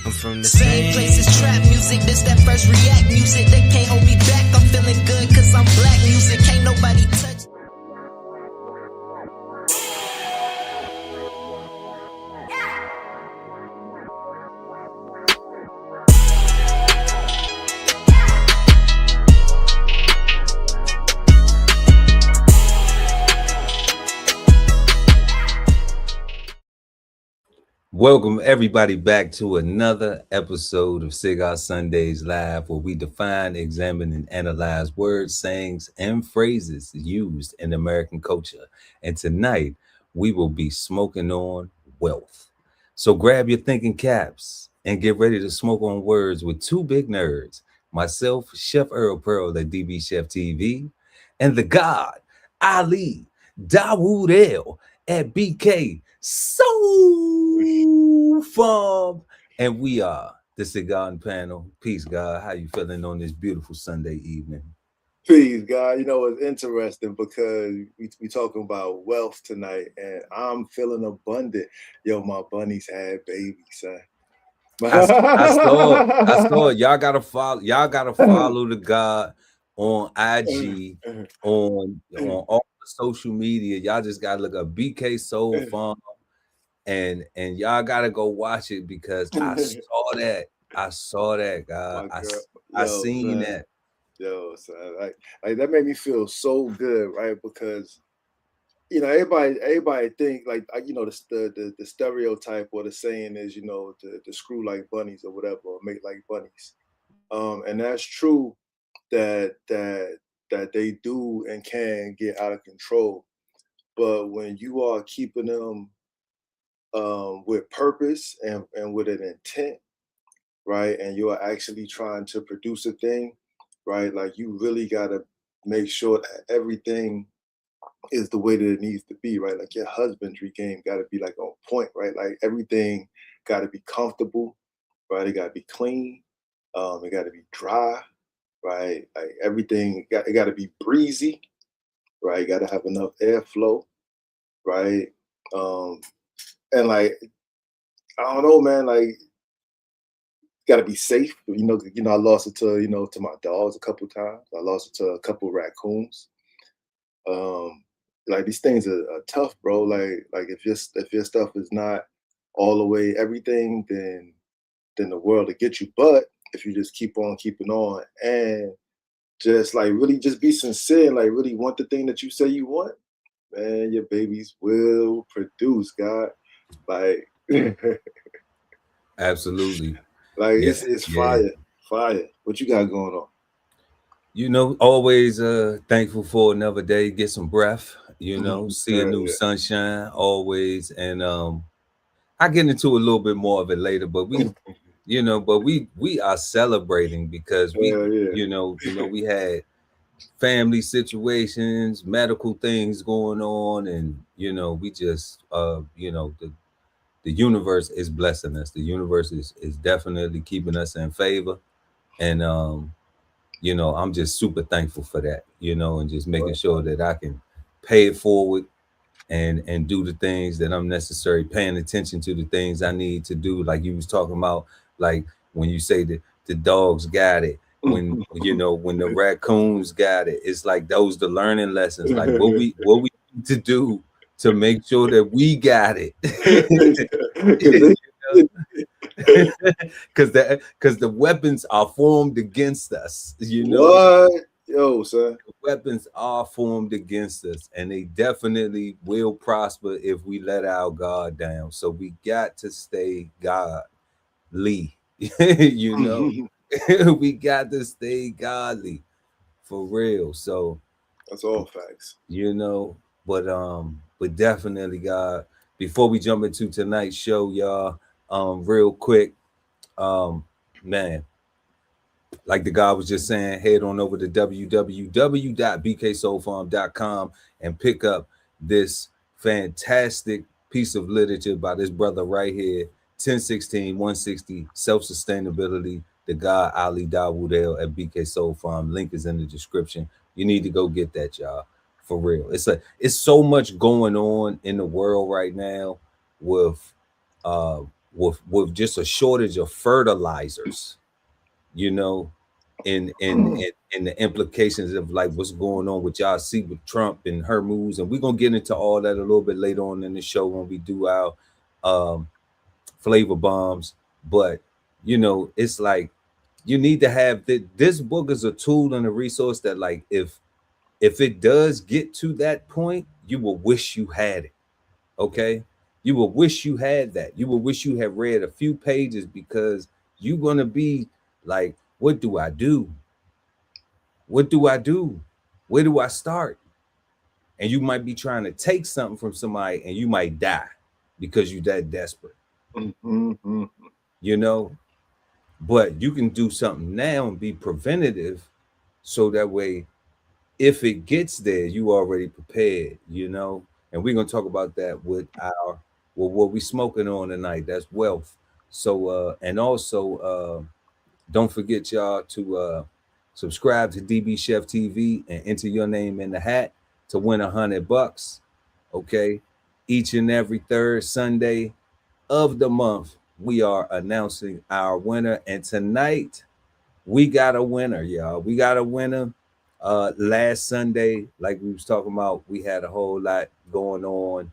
I'm from the Same place as trap music, this that first react music. They can't hold me back, I'm feeling good cause I'm black music. Can't nobody touch. Welcome everybody back to another episode of Cigar Sundays Live, where we define, examine, and analyze words, sayings, and phrases used in American culture. And tonight we will be smoking on wealth. So grab your thinking caps and get ready to smoke on words with two big nerds, myself, Chef Earl Pearl at DBCHEFTV, and the God Ali Dawood L at BK Farm, and we are the Cigarden Panel. Peace, God. How you feeling on this beautiful Sunday evening? Peace, God. You know, it's interesting because we talking about wealth tonight, and I'm feeling abundant. Yo, my bunnies had babies, son. I saw it. Y'all gotta follow the God on IG, on all the social media. Y'all just gotta look up BK Soul Farm. And y'all gotta go watch it because I saw that, God. I seen that. Yo, son, like that made me feel so good, right? Because you know, everybody think like you know the stereotype or the saying is, you know, to screw like bunnies or whatever, or make like bunnies. And that's true that they do and can get out of control. But when you are keeping them with purpose and with an intent, right? And you are actually trying to produce a thing, right? Like you really gotta make sure that everything is the way that it needs to be, right? Like your husbandry game gotta be like on point, right? Like everything gotta be comfortable, right? It gotta be clean, it gotta be dry, right? Like everything it gotta be breezy, right? You gotta have enough airflow, right? And like I don't know, man. Like, got to be safe. You know, I lost it to my dogs a couple times. I lost it to a couple raccoons. Like these things are tough, bro. Like if your stuff is not all the way everything, then the world will get you. But if you just keep on keeping on and just like really just be sincere, and like really want the thing that you say you want, man, your babies will produce, God. Like. Absolutely. Like it's fire. What you got going on? You know, always thankful for another day, get some breath, you know, see a new sunshine always. And I get into a little bit more of it later, but we you know, but we are celebrating because you know, we had family situations, medical things going on, and you know, we just you know, the universe is blessing us. The universe is definitely keeping us in favor. And you know, I'm just super thankful for that, you know, and just making sure that I can pay it forward and do the things that I'm necessary, paying attention to the things I need to do. Like you was talking about, like when you say that the dogs got it, when you know, when the raccoons got it, it's like those the learning lessons, like what we need to do to make sure that we got it. Because the weapons are formed against us, you know. What? Yo, son. The weapons are formed against us, and they definitely will prosper if we let our guard down. So we got to stay godly, you know. We got to stay godly for real. So that's all facts, you know. But definitely, God. Before we jump into tonight's show, y'all, real quick, man, like the guy was just saying, head on over to www.bksoulfarm.com and pick up this fantastic piece of literature by this brother right here, 1016-160 Self-Sustainability, the guy Ali Dawood L at BK Soul Farm. Link is in the description. You need to go get that, y'all. For real. It's so much going on in the world right now with with just a shortage of fertilizers, you know, in the implications of like what's going on with y'all see with Trump and her moves, and we're gonna get into all that a little bit later on in the show when we do our um flavor bombs. But you know, it's like you need to have this book is a tool and a resource that, like, if it does get to that point, you will wish you had it. Okay, you will wish you had that. You will wish you had read a few pages, because you're gonna be like, what do I do? What do I do? Where do I start? And you might be trying to take something from somebody and you might die because you're that desperate. Mm-hmm. You know, but you can do something now and be preventative, so that way if it gets there, you already prepared, you know. And we're gonna talk about that with our what we smoking on tonight. That's wealth. So and also don't forget, y'all, to subscribe to DB Chef TV and enter your name in the hat to win $100. Okay, each and every third Sunday of the month, we are announcing our winner, and tonight we got a winner, y'all. We got a winner. Last Sunday, like we was talking about, we had a whole lot going on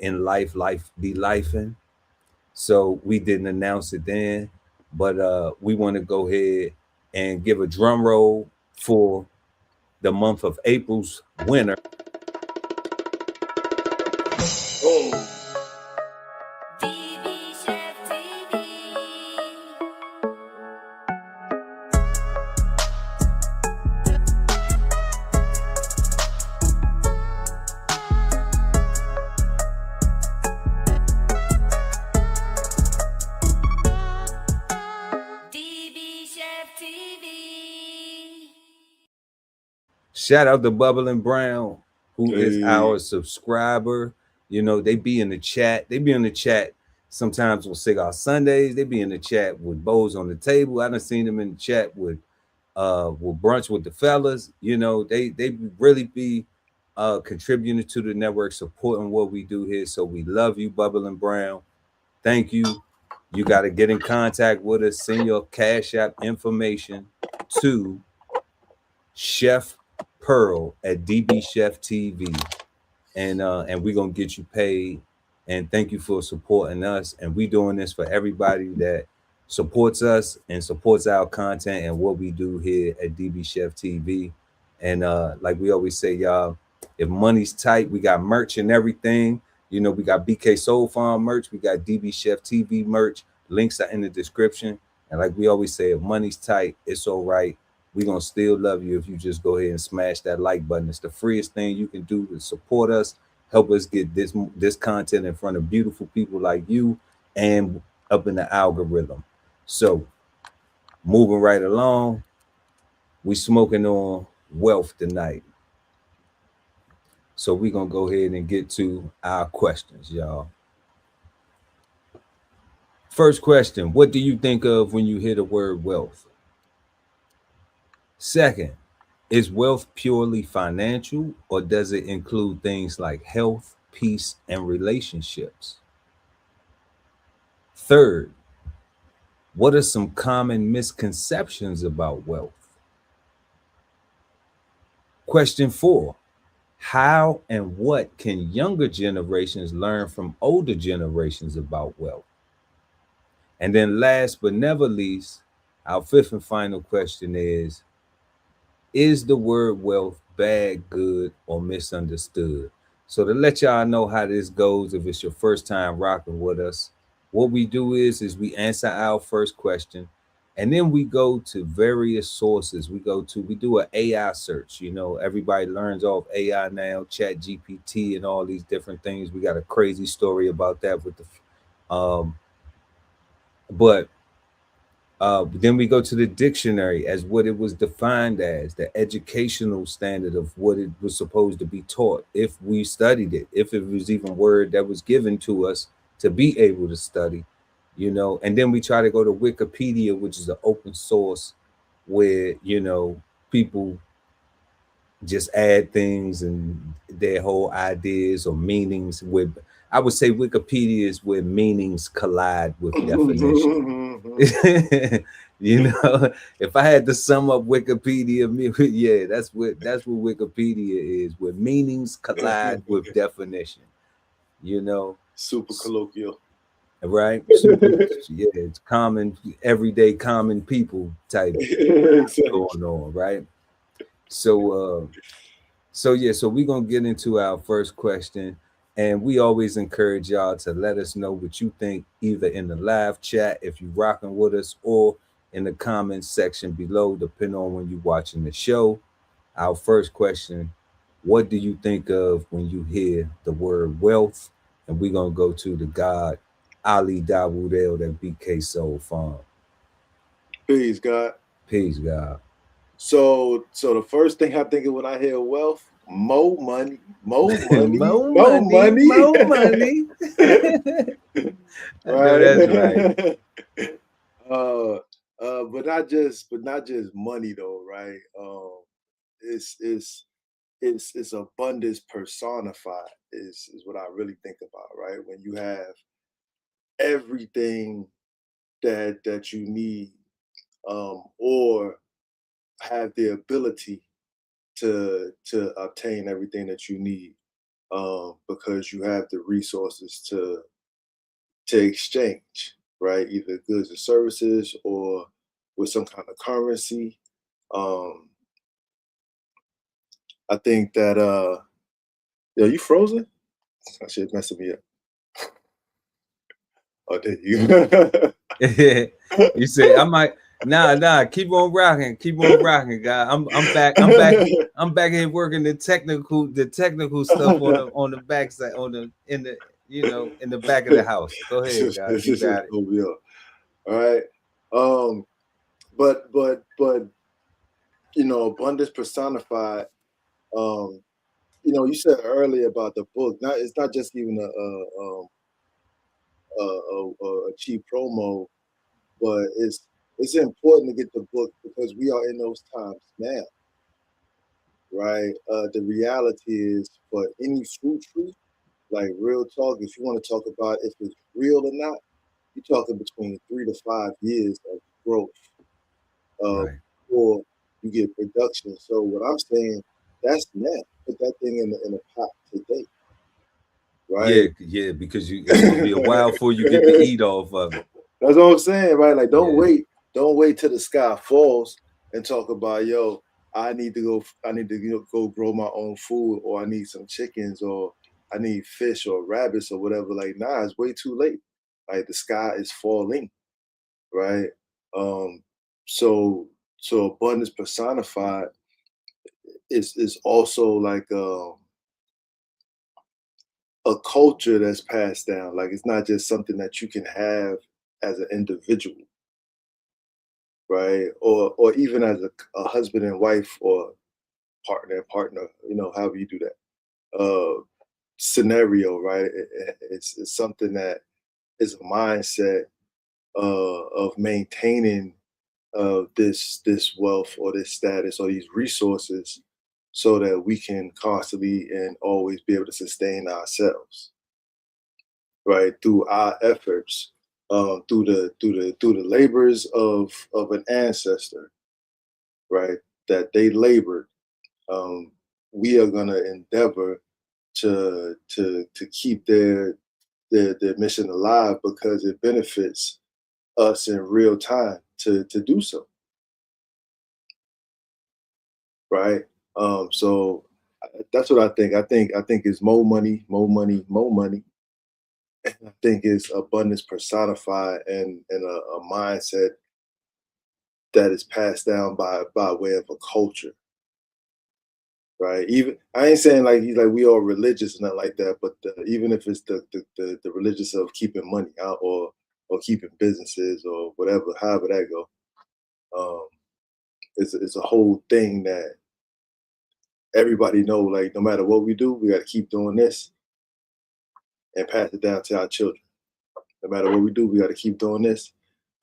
in life. Life be lifing. So we didn't announce it then, but we want to go ahead and give a drum roll for the month of April's winner. Oh, DBCHEFTV. DBCHEFTV. Shout out to Bubbling Brown, who is hey. our subscriber. You know, they be in the chat. They be in the chat sometimes on Cigar Sundays. They be in the chat with Bows on the Table. I done seen them in the chat with brunch with the fellas. You know, they really be contributing to the network, supporting what we do here. So we love you, Bubbling Brown. Thank you. You got to get in contact with us. Send your Cash App information to Chef Pearl at DB Chef TV, and we're gonna get you paid. And thank you for supporting us. And we doing this for everybody that supports us and supports our content and what we do here at DB Chef TV. And like we always say, y'all, if money's tight, we got merch and everything. You know, we got BK Soul Farm merch, we got DB Chef TV merch. Links are in the description. And like we always say, if money's tight, it's all right. We're gonna still love you if you just go ahead and smash that like button. It's the freest thing you can do to support us, help us get this content in front of beautiful people like you and up in the algorithm. So moving right along, we smoking on wealth tonight. So we're gonna go ahead and get to our questions, y'all. First question: what do you think of when you hear the word wealth? Second, is wealth purely financial, or does it include things like health, peace, and relationships? Third, what are some common misconceptions about wealth? Question 4, how and what can younger generations learn from older generations about wealth? And then last but never least, our fifth and final question is the word wealth bad, good, or misunderstood? So to let y'all know how this goes, if it's your first time rocking with us, what we do is we answer our first question, and then we go to various sources. We do an AI search. You know, everybody learns off AI now, Chat GPT and all these different things. We got a crazy story about that with the but then we go to the dictionary as what it was defined as, the educational standard of what it was supposed to be taught, if we studied it, if it was even word that was given to us to be able to study, you know. And then we try to go to Wikipedia, which is an open source where, you know, people just add things and their whole ideas or meanings with I would say Wikipedia is where meanings collide with definition. You know, if I had to sum up Wikipedia, yeah, that's what Wikipedia is, where meanings collide with definition. You know, Super colloquial, right? Super, yeah, it's common, everyday common people type exactly. going on, right? So, so yeah, so we're gonna get into our first question, and we always encourage y'all to let us know what you think, either in the live chat if you're rocking with us, or in the comments section below, depending on when you're watching the show. Our first question: what do you think of when you hear the word wealth? And we're gonna go to the God Ali Dawudel that BK Soul Farm. Peace, God. Peace, God. So the first thing I think of when I hear wealth, more money, more money, More more money, money. more money. I know that's right. Right. But not just money though, right? It's it's it's abundance personified is what I really think about, right? When you have everything that you need, or have the ability to obtain everything that you need, because you have the resources to exchange, right? Either goods or services, or with some kind of currency. Um, I think that yo, you frozen? That shit messing me up. Oh, there you. You say I might keep on rocking, guy. I'm back. I'm back here working the technical stuff on the backside, on the in the in the back of the house. Go ahead, guys. This You is got it. gonna be up. All right. Um, but abundance personified. Um, you said earlier about the book. It's not just even a cheap promo, but it's important to get the book because we are in those times now, right? The reality is, for any fruit tree, like real talk, if you want to talk about if it's real or not, you're talking between 3 to 5 years of growth, Right. before you get production. So what I'm saying, that's now. Put that thing in the pot today, Yeah, right? yeah, because it's gonna be a while before you get to eat off of it. That's what I'm saying, right? Like, Yeah. don't wait till the sky falls and talk about, yo, I need to go grow my own food, or I need some chickens, or I need fish or rabbits or whatever. Like, nah, it's way too late. Like, the sky is falling, right? Um, so abundance personified is also like a culture that's passed down. Like, it's not just something that you can have as an individual, right? Or even as a husband and wife, or partner, however you do that. Scenario, right? It's something that is a mindset of maintaining this wealth or this status or these resources, so that we can constantly and always be able to sustain ourselves, right? Through our efforts, through the labors of an ancestor, right? That they labored. Um, we are gonna endeavor to keep their mission alive, because it benefits us in real time to do so, right? So that's what I think. I think it's more money, more money, more money. I think it's abundance personified, and a mindset that is passed down by way of a culture, right? Even I ain't saying like we all religious and nothing like that, but even if it's the religious of keeping money out, or keeping businesses, or whatever, however that go, it's a whole thing that everybody know. Like, no matter what we do, we got to keep doing this and pass it down to our children. No matter what we do, we got to keep doing this,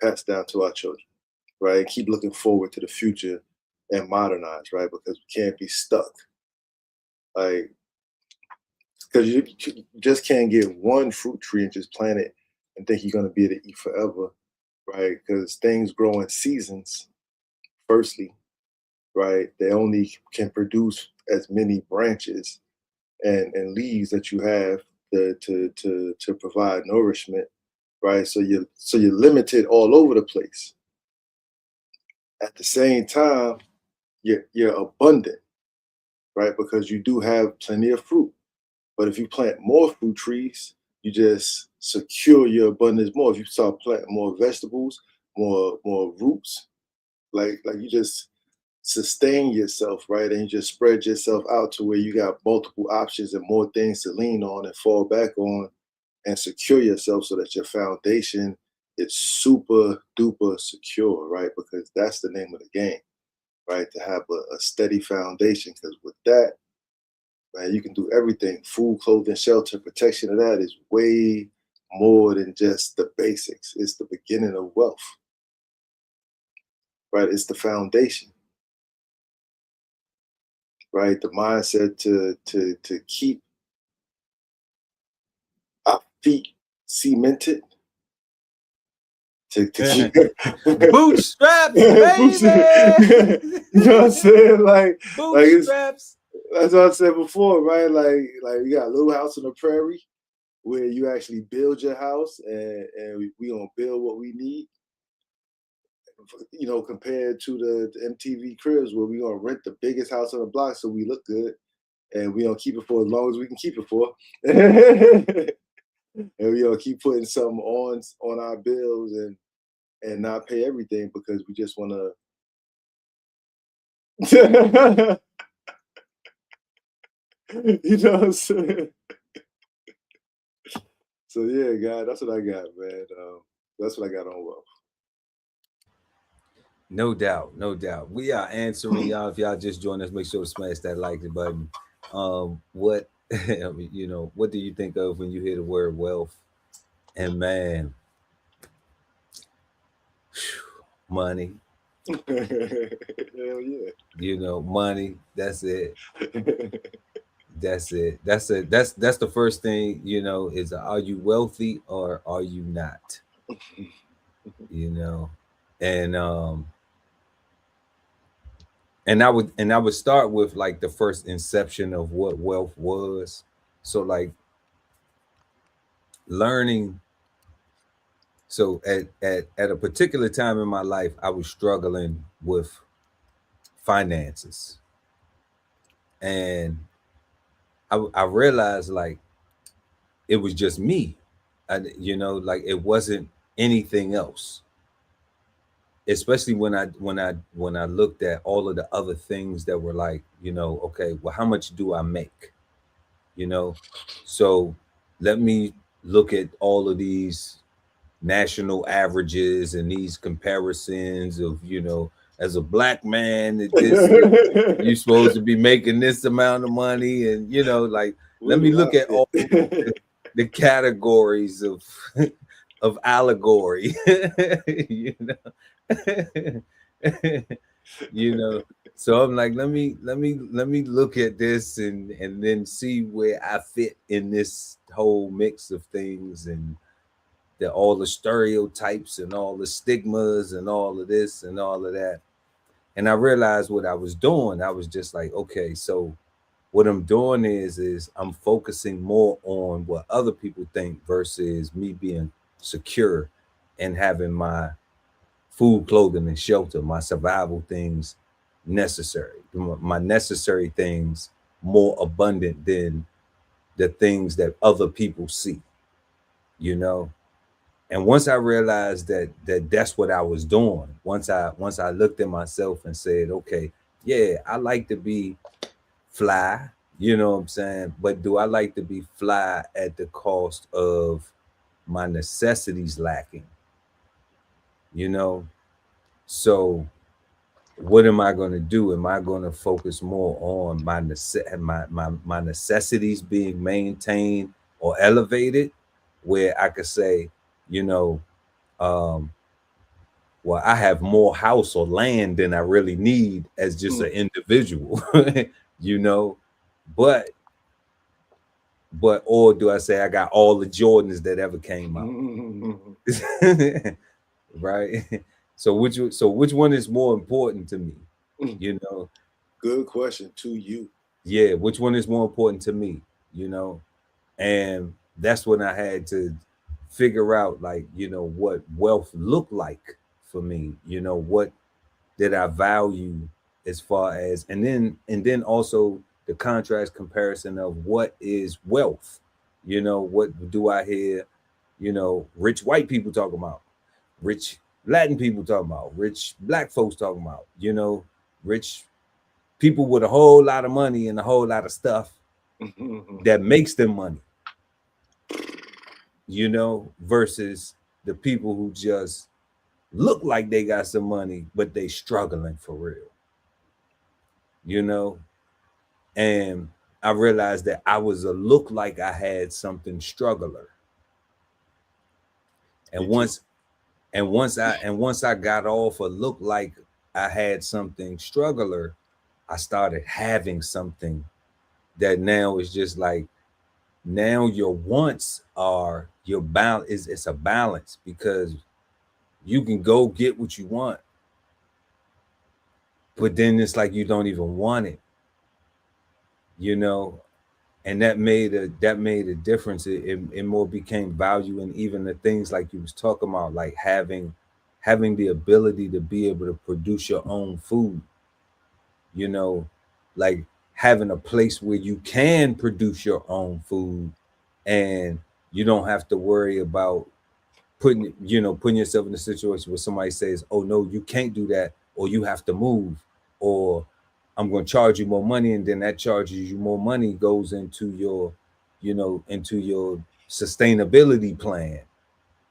pass it down to our children, right? Keep looking forward to the future and modernize, right? Because we can't be stuck. Like, because you just can't get one fruit tree and just plant it and think you're going to be able to eat forever, right? Because things grow in seasons. Firstly, right? They only can produce as many branches and leaves that you have to provide nourishment, right? So you're limited all over the place. At the same time, you're abundant, right? Because you do have plenty of fruit. But if you plant more fruit trees, you just secure your abundance more. If you start planting more vegetables, more roots, like you just sustain yourself, right? And you just spread yourself out to where you got multiple options and more things to lean on and fall back on and secure yourself so that your foundation is super duper secure, right? Because that's the name of the game, right? To have a steady foundation. Because with that, man, you can do everything. Food, clothing, shelter, protection of that is way more than just the basics. It's the beginning of wealth, right? It's the foundation, right? The mindset to keep our feet cemented, to keep bootstraps, baby. You know what I'm saying? Like bootstraps. That's what I said before, right? Like you got a little house on the prairie where you actually build your house and we gonna build what we need. You know, compared to the MTV cribs where we gonna rent the biggest house on the block so we look good and we gonna keep it for as long as we can keep it for. And we gonna keep putting something on our bills and not pay everything because we just wanna you know what I'm saying? So yeah, God, that's what I got, man. That's what I got on wealth. No doubt, no doubt. We are answering y'all. If y'all just joined us, make sure to smash that like button. What you know, what do you think of when you hear the word wealth? And man, money. Hell yeah. You know, money. That's it. That's it. That's the first thing, you know, is are you wealthy or are you not? You know, and I would start with like the first inception of what wealth was. So like learning. So at a particular time in my life, I was struggling with finances, and I realized like it was just me. You know, like it wasn't anything else. Especially when I looked at all of the other things that were like, you know, okay, well, how much do I make? You know, so let me look at all of these national averages and these comparisons of, you know, as a black man, you're supposed to be making this amount of money, and you know, like let me look at all the categories of allegory, you know. You know, so I'm like, let me look at this and then see where I fit in this whole mix of things, and all the stereotypes and all the stigmas and all of this and all of that. And I realized what I was doing. I was just like, okay, so what I'm doing is I'm focusing more on what other people think versus me being secure and having my food, clothing, and shelter, my survival things necessary, my necessary things more abundant than the things that other people see, you know. And once I realized that's what I was doing, once I looked at myself and said, okay, yeah, I like to be fly, you know what I'm saying? But do I like to be fly at the cost of my necessities lacking? You know? So what am I going to do? Am I going to focus more on my necessities being maintained or elevated, where I could say, you know, well, I have more house or land than I really need as just an individual, you know, but But or do I say I got all the Jordans that ever came out? Right? So which one is more important to me? You know? Good question to you. Yeah, which one is more important to me? You know? And that's when I had to figure out, like, you know, what wealth looked like for me. You know, what did I value as far as, and then also the contrast comparison of what is wealth. You know, what do I hear, you know, rich white people talking about, rich Latin people talking about, rich black folks talking about, you know, rich people with a whole lot of money and a whole lot of stuff that makes them money, you know, versus the people who just look like they got some money, but they struggling for real, you know. And I realized that I was a look like I had something struggler. And once I got off a look like I had something struggler, I started having something that now is just like, now your wants are your balance, is it's a balance, because you can go get what you want, but then it's like you don't even want it, you know. And that made a difference. It more became value in even the things like you was talking about, like having the ability to be able to produce your own food, you know, like having a place where you can produce your own food, and you don't have to worry about putting yourself in a situation where somebody says, oh no, you can't do that, or you have to move, or I'm going to charge you more money, and then that charges you more money goes into your sustainability plan,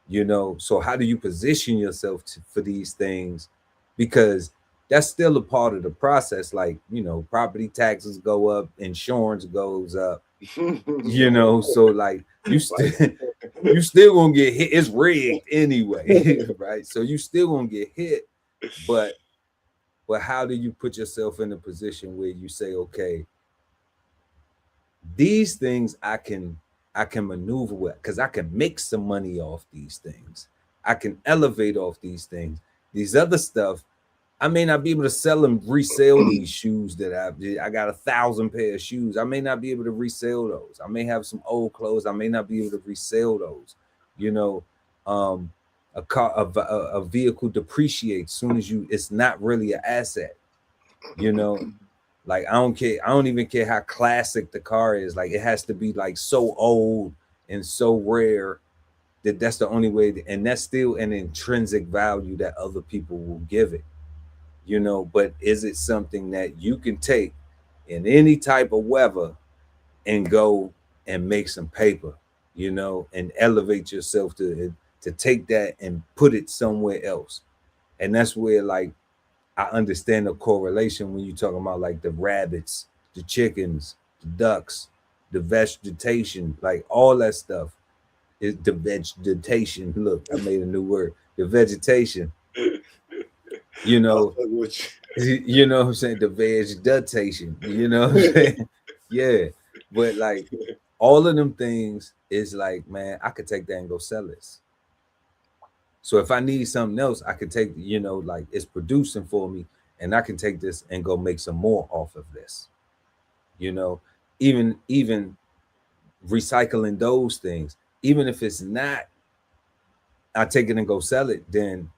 you know. So how do you position yourself for these things? Because that's still a part of the process. Like, you know, property taxes go up, insurance goes up, you know. So like you still gonna get hit. It's rigged anyway, right? So you still gonna get hit, but how do you put yourself in a position where you say, okay, these things I can maneuver with, because I can make some money off these things. I can elevate off these things. These other stuff, I may not be able to sell and resell these shoes that I got 1,000 pair of shoes. I may not be able to resell those. I may have some old clothes. I may not be able to resell those. You know, a vehicle depreciates soon as it's not really an asset. You know, like I don't care. I don't even care how classic the car is. Like it has to be like so old and so rare that that's the only way. And that's still an intrinsic value that other people will give it. You know, but is it something that you can take in any type of weather and go and make some paper, you know, and elevate yourself to take that and put it somewhere else? And that's where, like, I understand the correlation when you're talking about like the rabbits, the chickens, the ducks, the vegetation, like all that stuff is the vegetation. Look, I made a new word. The vegetation, you know, you know what I'm saying? The vegetation, you know what I'm saying? Yeah. But like all of them things is like, man, I could take that and go sell this. So if I need something else, I can take, you know, like it's producing for me, and I can take this and go make some more off of this. You know, even recycling those things, even if it's not, I take it and go sell it, then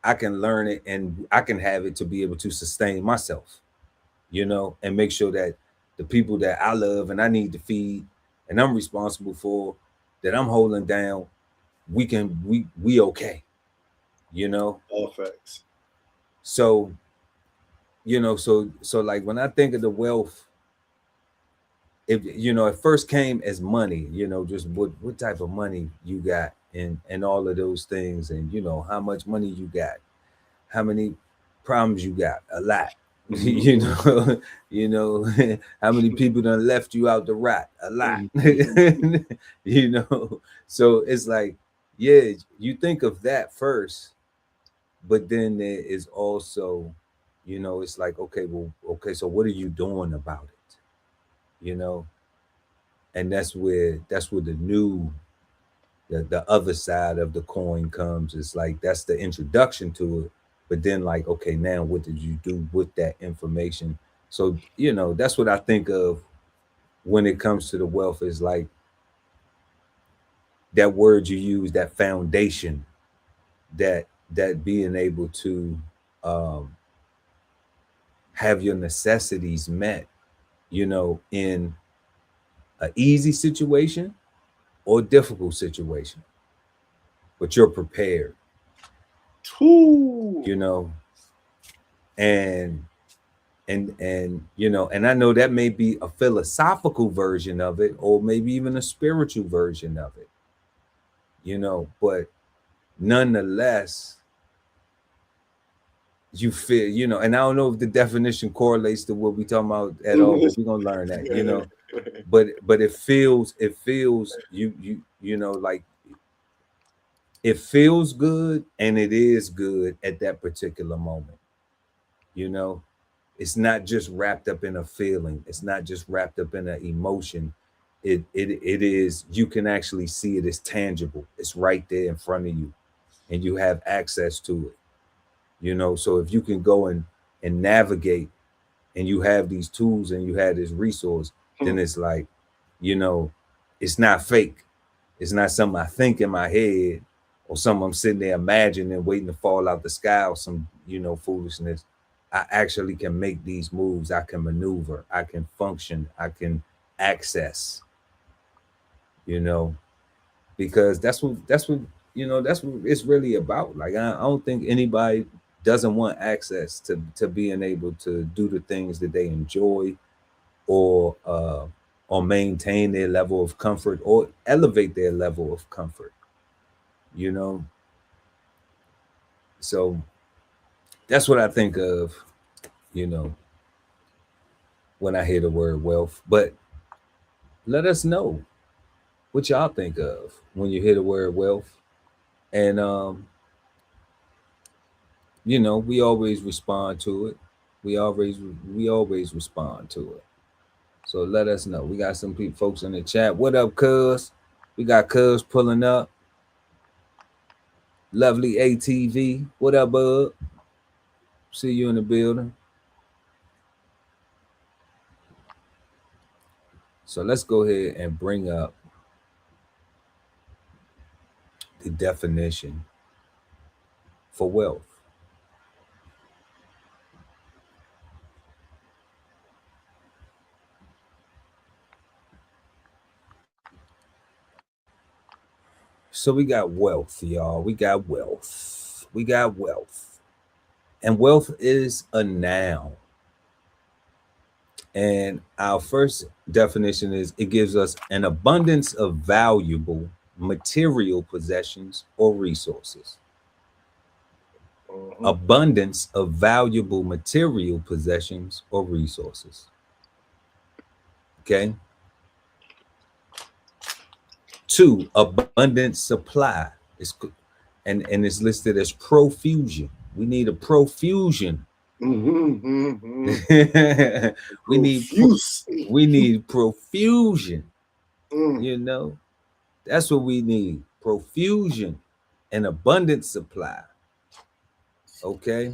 I can learn it and I can have it to be able to sustain myself, you know, and make sure that the people that I love and I need to feed and I'm responsible for, that I'm holding down, we okay, you know. All facts. So, you know, so like when I think of the wealth, if you know, it first came as money, you know, just what type of money you got, and all of those things, and you know how much money you got, how many problems you got, a lot. You know, you know, how many people done left you out the rat, a lot. You know, so it's like, yeah, you think of that first, but then there is also, you know, it's like, okay, well, okay, so what are you doing about it? You know, And that's where the other side of the coin comes. It's like that's the introduction to it. But then like, okay, now what did you do with that information? So, that's what I think of when it comes to the wealth, is like that word you use, that foundation, that being able to um, have your necessities met, in an easy situation or difficult situation, but you're prepared, Ooh. and and I know that may be a philosophical version of it, or maybe even a spiritual version of it, but nonetheless, you feel, and I don't know if the definition correlates to what we talking about at all, but we're gonna learn that, but it feels like it feels good, and it is good at that particular moment. It's not just wrapped up in a feeling, it's not just wrapped up in an emotion. It is, you can actually see it as tangible, it's right there in front of you, and you have access to it. So if you can go and navigate, and you have these tools, and you have this resource, then it's like, it's not fake. It's not something I think in my head, or something I'm sitting there imagining waiting to fall out the sky, or some, foolishness. I actually can make these moves. I can maneuver. I can function. I can access, because that's what that's what it's really about. Like, I don't think anybody doesn't want access to being able to do the things that they enjoy, or maintain their level of comfort, or elevate their level of comfort. So that's what I think of, when I hear the word wealth. But let us know what y'all think of when you hear the word wealth. And we always respond to it. We always respond to it. So let us know. We got some folks in the chat. What up, cuz? We got cuz pulling up. Lovely ATV. What up, bud? See you in the building. So let's go ahead and bring up the definition for wealth. So we got wealth, y'all. We got wealth. We got wealth. And wealth is a noun. And our first definition is, it gives us an abundance of valuable material possessions or resources. Abundance of valuable material possessions or resources. Okay. 2, abundant supply. And it's listed as profusion. We need a profusion. we need profusion. That's what we need. Profusion and abundant supply. Okay.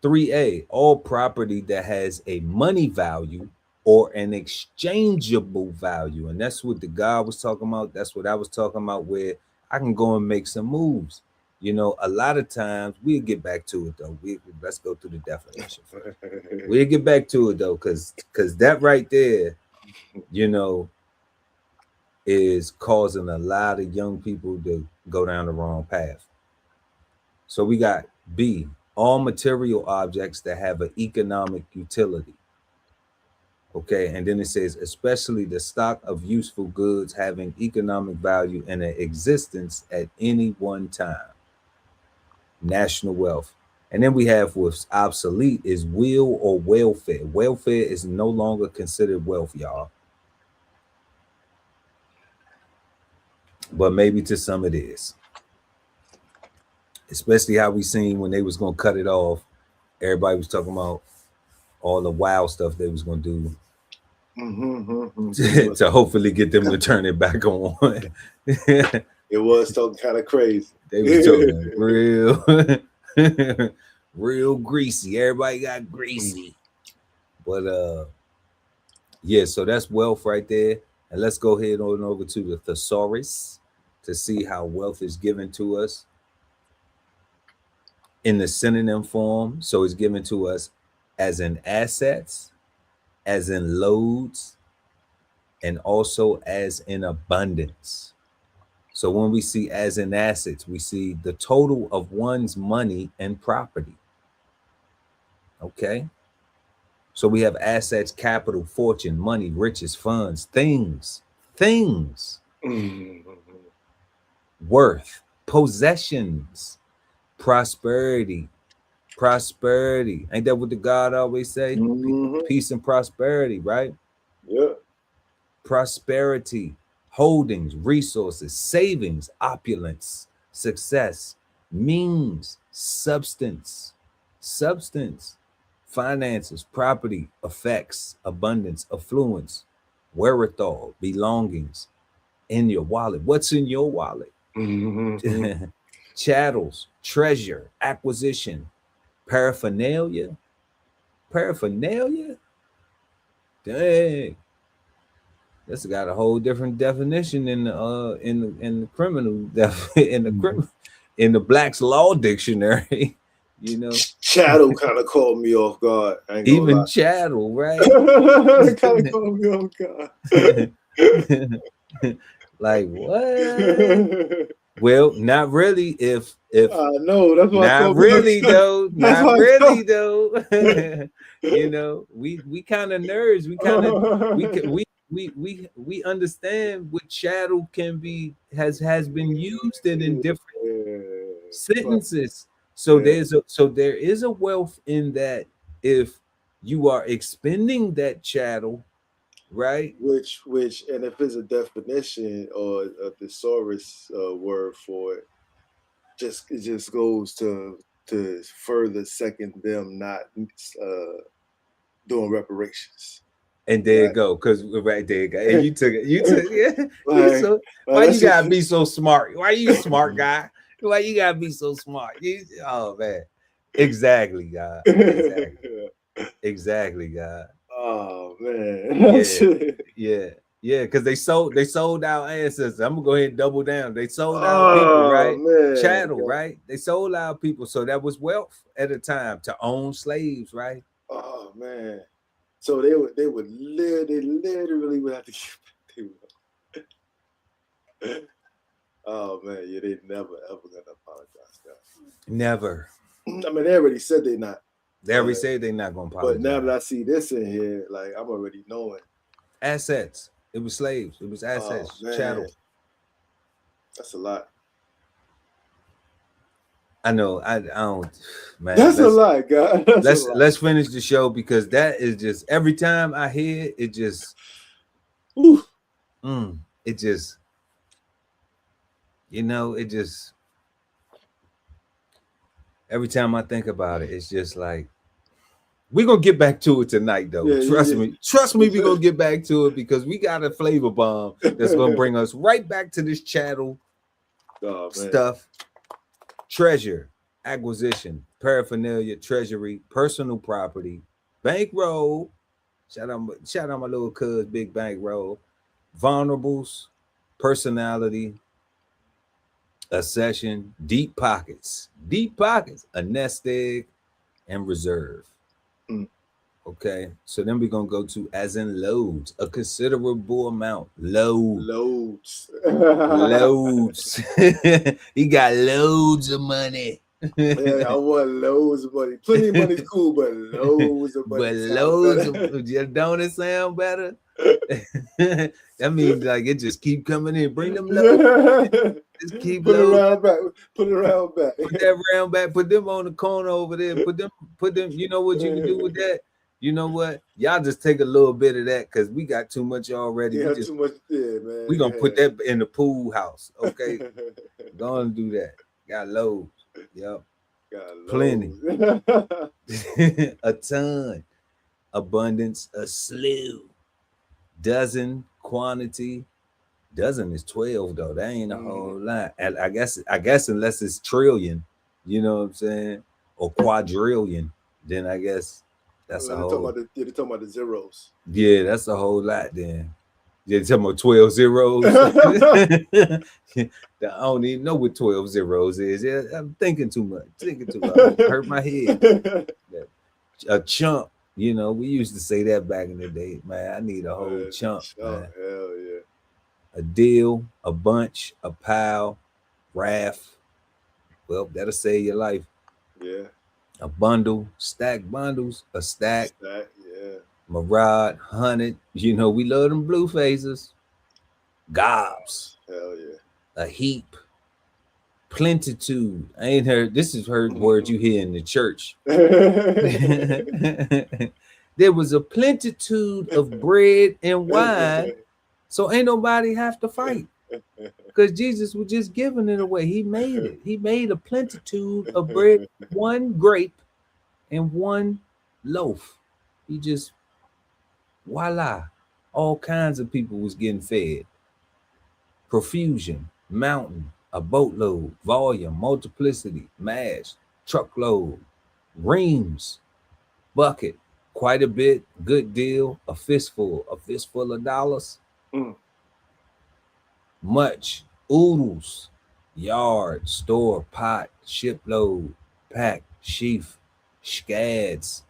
3A, all property that has a money value or an exchangeable value. And that's what the guy was talking about. That's what I was talking about, where I can go and make some moves. A lot of times, we'll get back to it though. Let's go through the definition. We'll get back to it though, because that right there, is causing a lot of young people to go down the wrong path. So we got B, all material objects that have an economic utility. Okay, and then it says, especially the stock of useful goods having economic value and an existence at any one time. National wealth. And then we have, what's obsolete, is will or welfare. Welfare is no longer considered wealth, y'all. But maybe to some it is. Especially how we seen when they was going to cut it off. Everybody was talking about all the wild stuff they was going to do to hopefully get them to turn it back on. It was talking kind of crazy. They was talking real greasy. Everybody got greasy. But yeah, so that's wealth right there. And let's go ahead on over to the thesaurus to see how wealth is given to us in the synonym form. So it's given to us as in assets, as in loads, and also as in abundance. So when we see as in assets, we see the total of one's money and property. Okay. So we have assets, capital, fortune, money, riches, funds, things, worth, possessions, prosperity. Ain't that what the God always say? Peace and prosperity, right? Yeah. Prosperity, holdings, resources, savings, opulence, success, means, substance, finances, property, effects, abundance, affluence, wherewithal, belongings, in your wallet. What's in your wallet? Chattels, treasure, acquisition, paraphernalia. Dang, that's got a whole different definition in the criminal in the Black's Law Dictionary. You know, chattel kind of called me off guard. Even chattel, right? Kind of called me off guard. Like what? Well, not really. If no, that's why not really though. Not really though. You know, we kind of nerds. We kind of we understand what chattel can be has been used in different sentences. So there is a wealth in that if you are expending that chattel, right? Which and if it's a definition or a thesaurus word for it, it just goes to further second them not doing reparations. And there you go, because right there you go. And you took it. Yeah. Why you gotta be so smart? Why you smart guy? Why you gotta be so smart? Oh man. Exactly, God. Exactly, God. Oh man. Yeah, because they sold out ancestors. I'm gonna go ahead and double down. They sold out people, right? Man. Chattel, right? They sold out people. So that was wealth at the time to own slaves, right? Oh man. So they literally would have to give. Oh man, yeah, they never ever gonna apologize, guys. Never. I mean, they already said they're not. They already said they're not gonna apologize. But now that I see this in here, like I'm already knowing. Assets. It was slaves. It was assets. Chattel. That's a lot. I know. I don't. Man, that's a lot, God. Let's finish the show because that is just every time I hear it, it just, it just, you know, it just. Every time I think about it, it's just like we're gonna get back to it tonight, though. Yeah, Trust me, we're gonna get back to it because we got a flavor bomb that's gonna bring us right back to this chattel stuff. Treasure, acquisition, paraphernalia, treasury, personal property, bankroll. Shout out my little cuz, big bankroll. Vulnerables, personality, accession, deep pockets, a nest egg, and reserve. Okay, so then we're gonna go to as in loads, a considerable amount. Loads. He got loads of money. Yeah, I want loads of money. Plenty of money's cool, but loads of money. But loads of don't it sound better? That means like it just keep coming in. Bring them loads. Just keep put it around back. Put that round back. Put them on the corner over there. Put them. You know what you can do with that? You know what? Y'all just take a little bit of that because we got too much already. Yeah, too much. Yeah, man. We're gonna put that in the pool house. Okay. Go and do that. Got loads. Yep. Got plenty. A ton. Abundance, a slew. dozen quantity. Dozen is 12 though. That ain't a whole lot. And I guess unless it's trillion, you know what I'm saying, or quadrillion, then I guess that's a whole. They're talking about the zeros. Yeah, that's a whole lot. Then you're talking about 12 zeros. I don't even know what 12 zeros is. Yeah, I'm thinking too much. Thinking too much. Hurt my head. A chump. You know, we used to say that back in the day. Man, I need a whole chump. Man. Hell yeah. A deal, a bunch, a pile, raft. Well, that'll save your life. Yeah. A bundle, stack bundles, a stack. Yeah. Marad, 100. You know, we love them blue faces. Gobs. Hell yeah. A heap. Plentitude. I ain't heard. This is heard words you hear in the church. There was a plentitude of bread and wine, so ain't nobody have to fight. Because Jesus was just giving it away. He made it. He made a plentitude of bread, one grape and one loaf. He just, voila. All kinds of people was getting fed. Profusion, mountain, a boatload, volume, multiplicity, mass, truckload, reams, bucket, quite a bit, good deal, a fistful of dollars. Much, oodles, yard, store, pot, shipload, pack, sheaf, scads,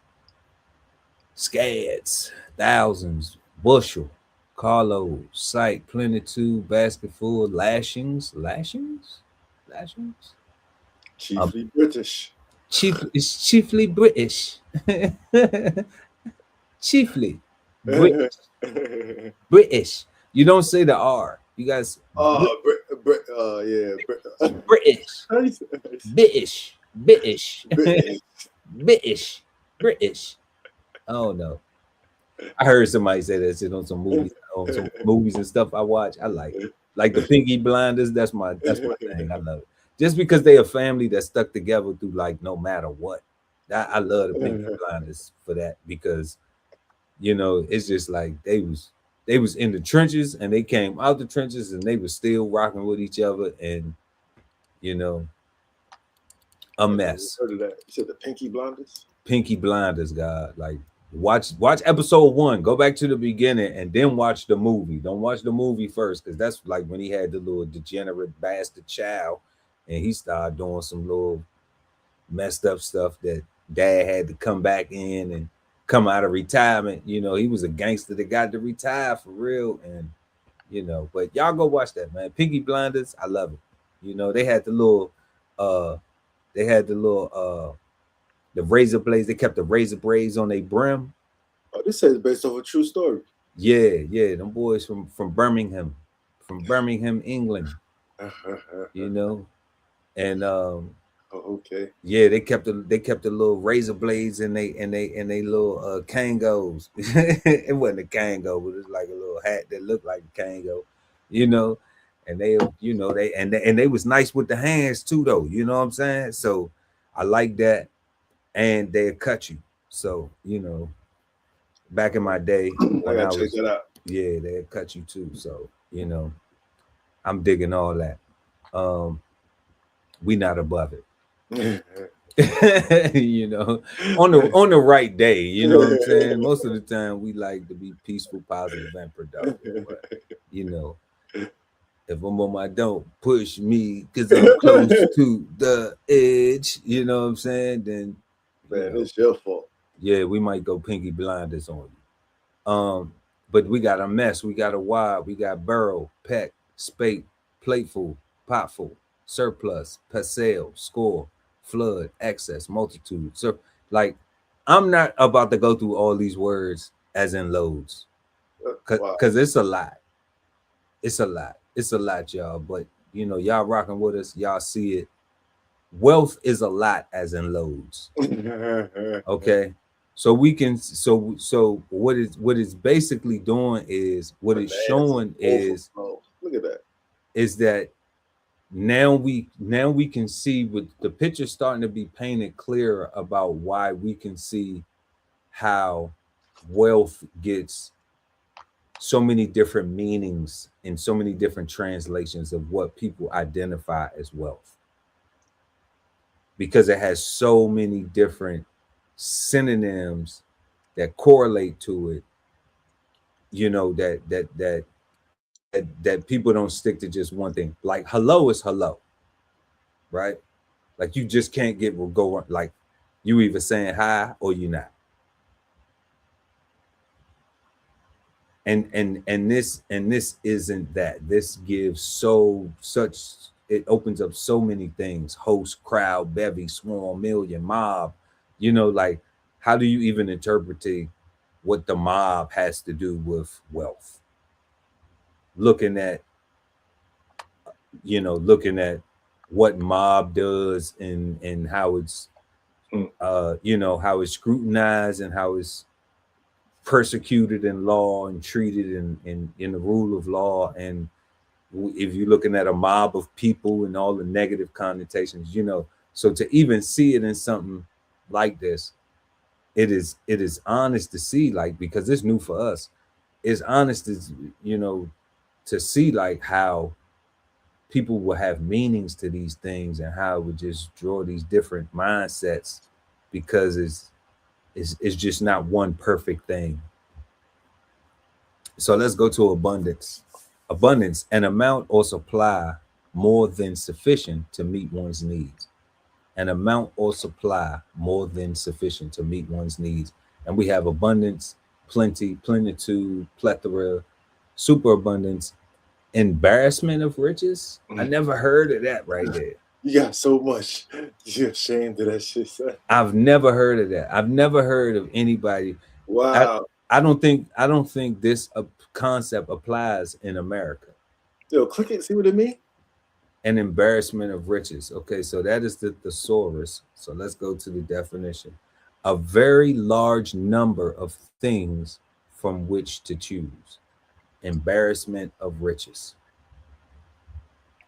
thousands, bushel, carload, sight, plenitude, basket full, lashings. Chiefly British. Chiefly British. Chiefly British. You don't say the R. You guys. British. British. Oh no. I heard somebody say that shit on some movies and stuff I watch. I like the Pinky Blinders. That's my thing. I love it. Just because they a family that stuck together through like no matter what. I love the Pinky Blinders for that, because you know it's just like they was in the trenches and they came out the trenches and they were still rocking with each other, and you know, a mess. Heard of that? You said the Pinky Blinders? Pinky Blinders, God. Like watch episode 1, go back to the beginning and then watch the movie. Don't watch the movie first, because that's like when he had the little degenerate bastard child and he started doing some little messed up stuff that dad had to come back in and come out of retirement. You know, he was a gangster that got to retire for real. And you know, but y'all go watch that, man. Pinky Blinders, I love it. You know, they had the razor blades. They kept the razor blades on their brim. Oh, this says based off a true story. Yeah, them boys from Birmingham, England. You know, and okay. Yeah, they kept the little razor blades in they little Kangos. It wasn't a Kango, but it was like a little hat that looked like a Kango, you know. And they was nice with the hands too, though. You know what I'm saying? So I like that, and they'll cut you. So you know, back in my day, when I was, yeah, they'll cut you too. So you know, I'm digging all that. We not above it. You know, on the right day, you know what I'm saying? Most of the time we like to be peaceful, positive, and productive. But, you know, if I'm on my don't push me because I'm close to the edge, you know what I'm saying? Then man, it's your fault. Yeah, we might go Pinky Blinders on you. But we got a mess, we got a wide, we got barrel, peck, spate, plateful, potful, surplus, pastel, score, flood, excess, multitude. So like, I'm not about to go through all these words as in loads, because it's a lot. It's a lot, y'all. But you know, y'all rocking with us, y'all see it. Wealth is a lot as in loads. Okay. So we can so what it's basically doing is what it's showing is, look at that, is that now we can see, with the picture starting to be painted clearer about why we can see how wealth gets so many different meanings and so many different translations of what people identify as wealth, because it has so many different synonyms that correlate to it, you know, that people don't stick to just one thing. Like hello is hello, right? Like you just can't go like you either saying hi or you're not. And this isn't that. This gives such it opens up so many things: host, crowd, bevy, swarm, million, mob. You know, like how do you even interpret what the mob has to do with wealth? Looking at looking at what mob does and how it's how it's scrutinized and how it's persecuted in law and treated in the rule of law. And if you're looking at a mob of people and all the negative connotations, so to even see it in something like this, it is honest to see, like, because it's new for us. It's honest as to see like how people will have meanings to these things and how it would just draw these different mindsets, because it's just not one perfect thing. So let's go to abundance. Abundance, an amount or supply more than sufficient to meet one's needs. An amount or supply more than sufficient to meet one's needs. And we have abundance, plenty, plenitude, plethora, superabundance, embarrassment of riches. I never heard of that right there. You got so much. You're ashamed of that shit, son. I've never heard of that. I've never heard of anybody. Wow. I don't think this concept applies in America. Yo, click it, see what it means. An embarrassment of riches. Okay, so that is the thesaurus. So let's go to the definition. A very large number of things from which to choose. Embarrassment of riches.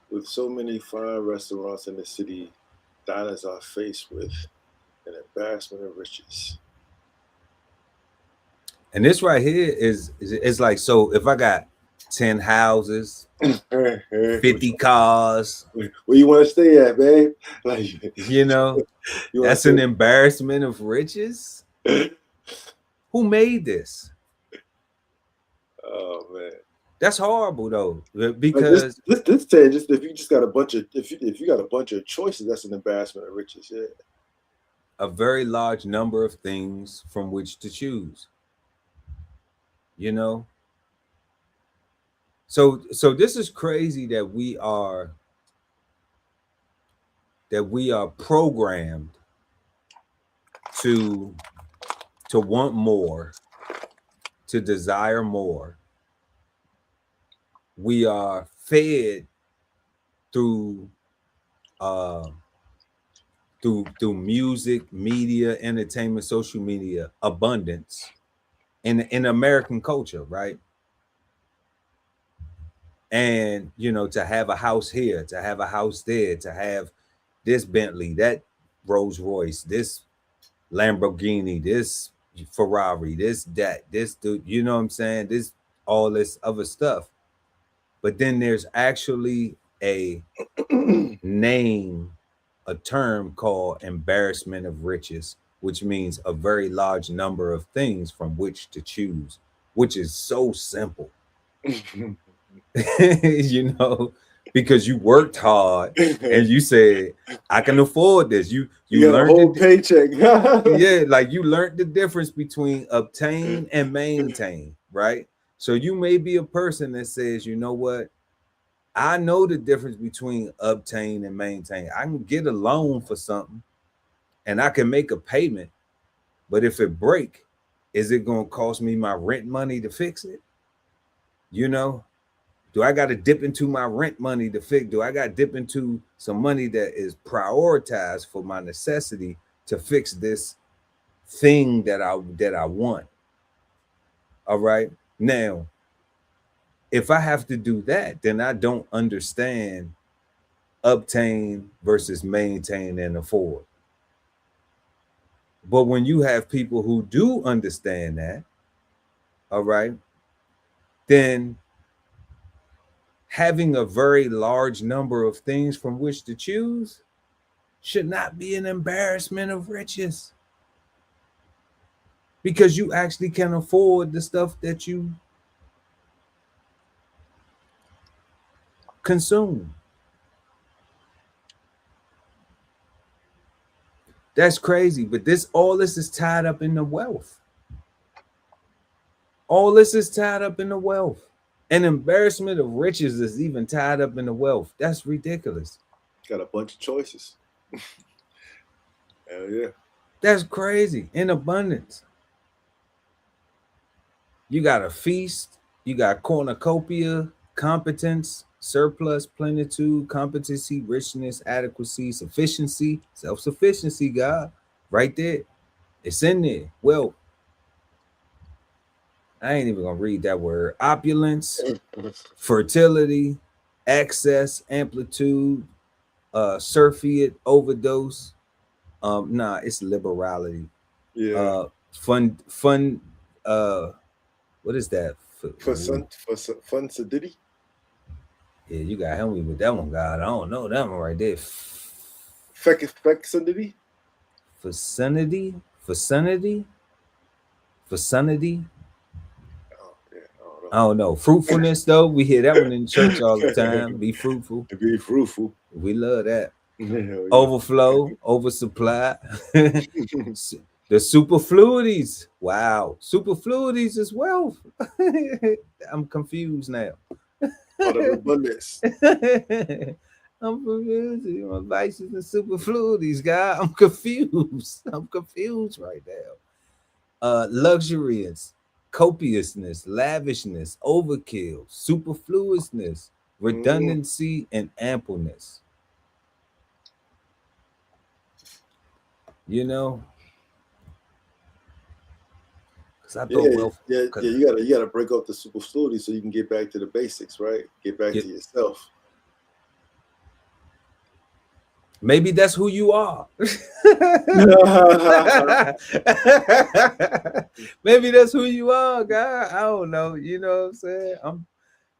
With so many fine restaurants in the city, diners are faced with an embarrassment of riches. And this right here is like, so if I got 10 houses, 50 cars, where you want to stay at, babe? Like, that's an embarrassment of riches. Who made this? Oh man, that's horrible though, because this saying, just if you got a bunch of choices, that's an embarrassment of riches. Yeah, a very large number of things from which to choose. So this is crazy that we are programmed to want more, to desire more. We are fed through music, media, entertainment, social media, abundance in American culture, right? And to have a house here, to have a house there, to have this Bentley, that Rolls Royce, this Lamborghini, this Ferrari, this dude, you know what I'm saying? This all this other stuff. But then there's actually a name, a term called embarrassment of riches, which means a very large number of things from which to choose, which is so simple. Because you worked hard and you said, I can afford this. You learned a whole paycheck. Yeah, like you learned the difference between obtain and maintain, right? So you may be a person that says, you know what? I know the difference between obtain and maintain. I can get a loan for something and I can make a payment, but if it break, is it going to cost me my rent money to fix it? Do I got to dip into my rent money to fix? Do I got to dip into some money that is prioritized for my necessity to fix this thing that I want? All right. Now, if I have to do that, then I don't understand obtain versus maintain and afford. But when you have people who do understand that, all right, then having a very large number of things from which to choose should not be an embarrassment of riches, because you actually can afford the stuff that you consume. That's crazy, but all this is tied up in the wealth. All this is tied up in the wealth. An embarrassment of riches is even tied up in the wealth. That's ridiculous. Got a bunch of choices. Hell yeah. That's crazy. In abundance. You got a feast, you got cornucopia, competence, surplus, plenitude, competency, richness, adequacy, sufficiency, self-sufficiency, God. Right there. It's in there. Well, I ain't even gonna read that word. Opulence, fertility, excess, amplitude, surfeit, overdose. Nah, it's liberality. Yeah. Fun, what is that? Fun sedity. Yeah, you got help me with that one, God. I don't know that one right there. Fecundity. Vicinity. I don't know. Fruitfulness, though. We hear that one in church all the time. Be fruitful. Be fruitful. We love that. Yeah. Overflow, oversupply. The superfluities. Wow. Superfluities is wealth. I'm confused now. Abundance. I'm confused. My vices and superfluities, guy. I'm confused. I'm confused right now. Luxuriance, copiousness, lavishness, overkill, superfluousness, redundancy, and ampleness. You know, because I thought wealth. Yeah. You gotta break up the superfluity so you can get back to the basics, right? Get back to yourself. Maybe that's who you are. Maybe that's who you are, guy. I don't know. You know what I'm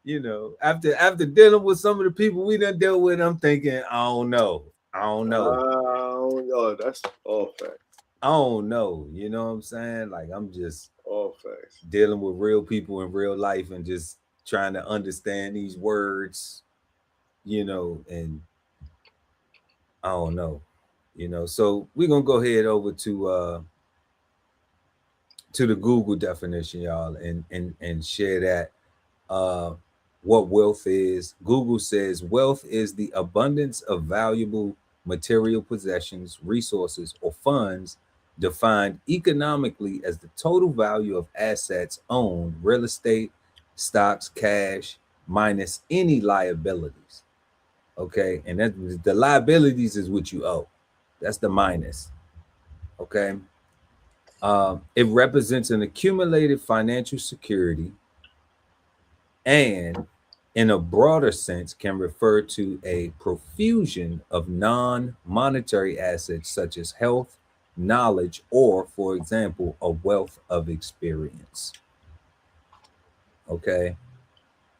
saying? After dealing with some of the people we done dealt with, I'm thinking, I don't know. That's all facts. I don't know. You know what I'm saying? Like, I'm just all facts dealing with real people in real life and just trying to understand these words, and I don't know, so we're gonna go ahead over to the Google definition, y'all, and share that what wealth is. Google says wealth is the abundance of valuable material possessions, resources, or funds defined economically as the total value of assets owned, real estate, stocks, cash, minus any liabilities. Okay, and that the liabilities is what you owe. That's the minus. Okay. It represents an accumulated financial security, and in a broader sense can refer to a profusion of non-monetary assets such as health, knowledge, or, for example, a wealth of experience. Okay.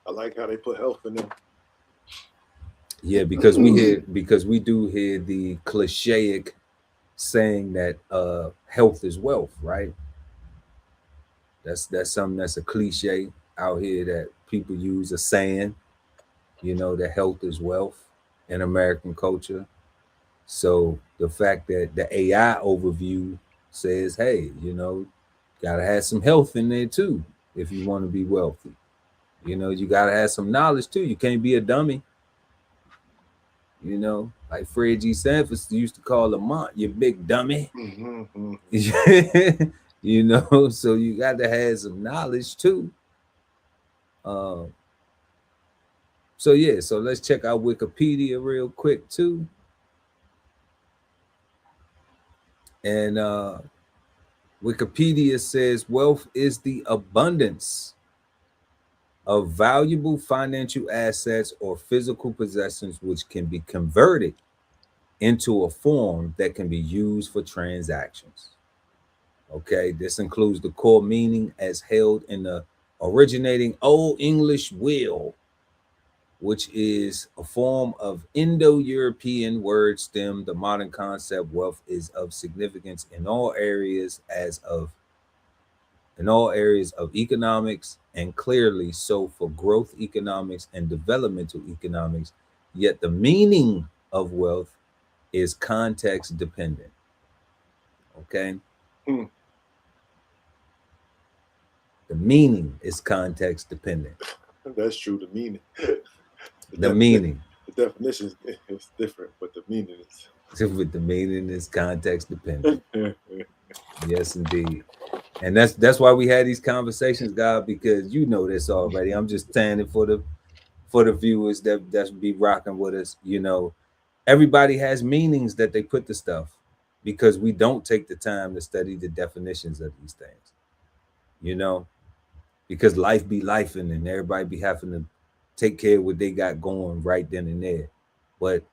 I like how they put health in there. Yeah, because we do hear the clichéic saying that health is wealth, right? That's something that's a cliche out here that people use, a saying, that health is wealth in American culture. So the fact that the AI overview says, hey, gotta have some health in there too if you want to be wealthy. You gotta have some knowledge too. You can't be a dummy. Like Fred G. Sanford used to call Lamont, you big dummy. So you got to have some knowledge too. So let's check out Wikipedia real quick too. And Wikipedia says wealth is the abundance of valuable financial assets or physical possessions which can be converted into a form that can be used for transactions. Okay, this includes the core meaning as held in the originating Old English will, which is a form of Indo-European word stem. The modern concept wealth is of significance in all areas of economics, and clearly so for growth economics and developmental economics. Yet the meaning of wealth is context dependent. Okay. Mm. The meaning is context dependent. That's true. The meaning. The meaning. The definition is different, but the meaning is. With the meaning is context dependent. Yes, indeed. And that's why we had these conversations, God, because you know this already. I'm just saying it for the viewers that's be rocking with us. You know, everybody has meanings that they put to stuff because we don't take the time to study the definitions of these things. You know, because life be life and everybody be having to take care of what they got going right then and there. But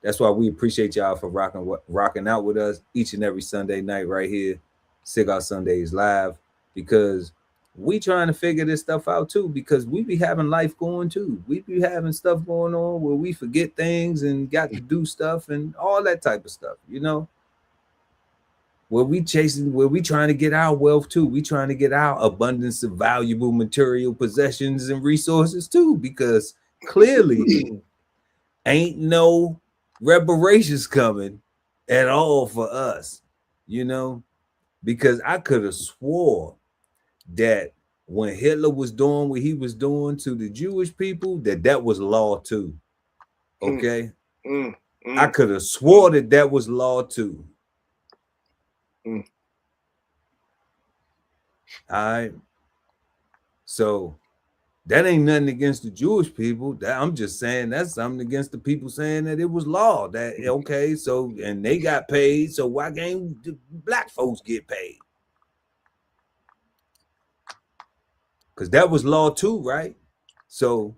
that's why we appreciate y'all for rocking out with us each and every Sunday night right here, Cigar Sundays live, because we trying to figure this stuff out too, because we be having life going too. We be having stuff going on where we forget things and got to do stuff and all that type of stuff, you know. Where we trying to get our wealth too. We trying to get our abundance of valuable material possessions and resources too, because clearly ain't no reparations coming at all for us, you know, because I could have swore that when Hitler was doing what he was doing to the Jewish people, that was law too. Okay. I could have swore that was law too. All right. So that ain't nothing against the Jewish people. That I'm just saying that's something against the people saying that it was law. That okay, so and they got paid, so why can't the black folks get paid? Because that was law too, right? So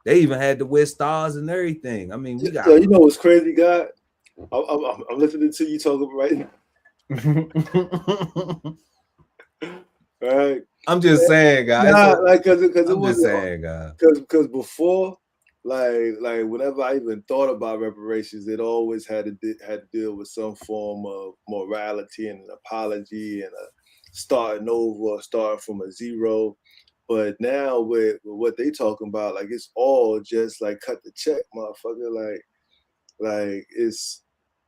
they even had to wear stars and everything. I mean, we got. So you know what's crazy, God? I'm listening to you talking right now. Right. I'm just saying, guys. Nah, like because it was saying, guys. Because before, like whenever I even thought about reparations, it always had to deal with some form of morality and an apology and a starting over, starting from a zero. But now with what they talking about, like it's all just like cut the check, motherfucker. Like it's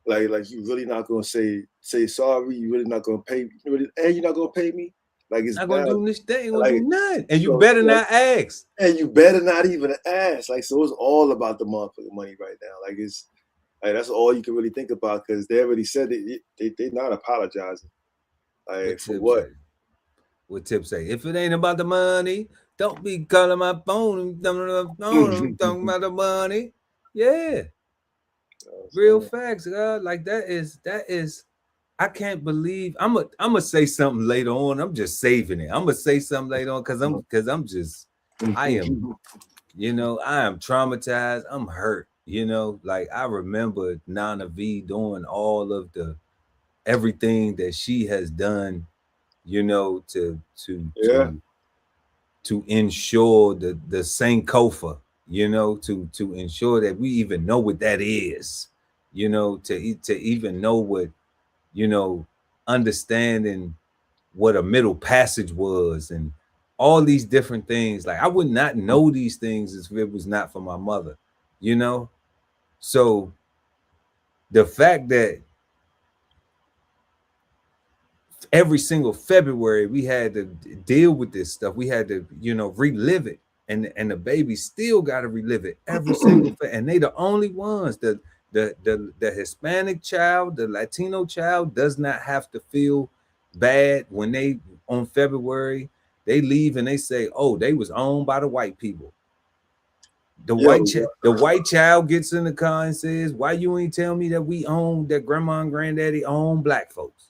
like you really not gonna say sorry. You really not gonna pay. And you're not gonna pay me. Like it's not gonna do this thing. Like, do nothing. And you better not ask. And you better not even ask. Like so, it's all about the motherfucking money right now. Like it's like that's all you can really think about because they already said they're not apologizing. Like for what? What Tip say? If it ain't about the money, don't be calling my phone. I'm talking about the money. Yeah. Real facts, God. Like that is I can't believe I'm gonna say something later on. I'm just saving it. I'm gonna say something later on because I am, you know, I am traumatized. I'm hurt. You know, like I remember Nana V doing all of the everything that she has done, you know, to ensure the Sankofa, you know, to ensure that we even know what that is, you know, to even know what, you know, understanding what a middle passage was and all these different things. Like I would not know these things if it was not for my mother, you know. So the fact that every single February we had to deal with this stuff, we had to, you know, relive it, and the baby still got to relive it every single and they the only ones that the Hispanic child, the Latino child does not have to feel bad when they on February they leave and they say, oh, they was owned by the white people. The white child gets in the car and says, why you ain't tell me that we own, that grandma and granddaddy own black folks?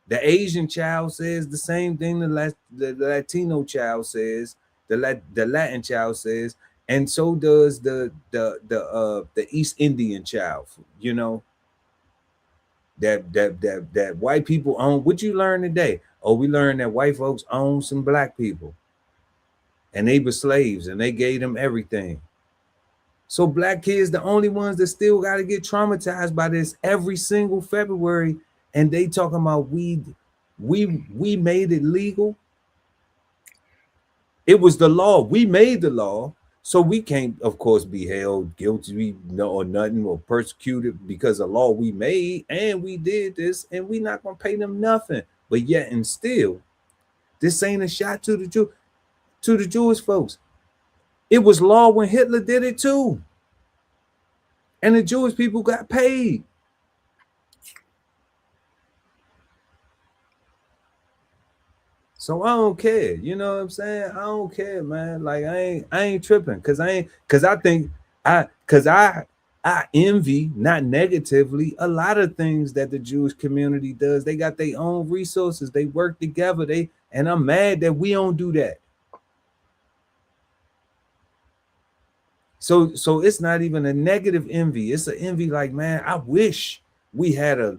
The Asian child says the same thing the Latino child says, the Latin child says, and so does the East Indian child, you know. That white people own. What you learn today? Or we learned that white folks owned some black people and they were slaves and they gave them everything. So black kids, the only ones that still got to get traumatized by this every single February, and they talking about we made it legal. It was the law. We made the law, so we can't, of course, be held guilty or nothing or persecuted because of law we made, and we did this, and we not gonna pay them nothing. But yet and still, this ain't a shot to the Jewish folks. It was law when Hitler did it too. And the Jewish people got paid. So I don't care. You know what I'm saying? I don't care, man. Like I ain't tripping because I think I envy, not negatively, a lot of things that the Jewish community does. They got their own resources. They work together. And I'm mad that we don't do that. So it's not even a negative envy. It's an envy like, man, I wish we had a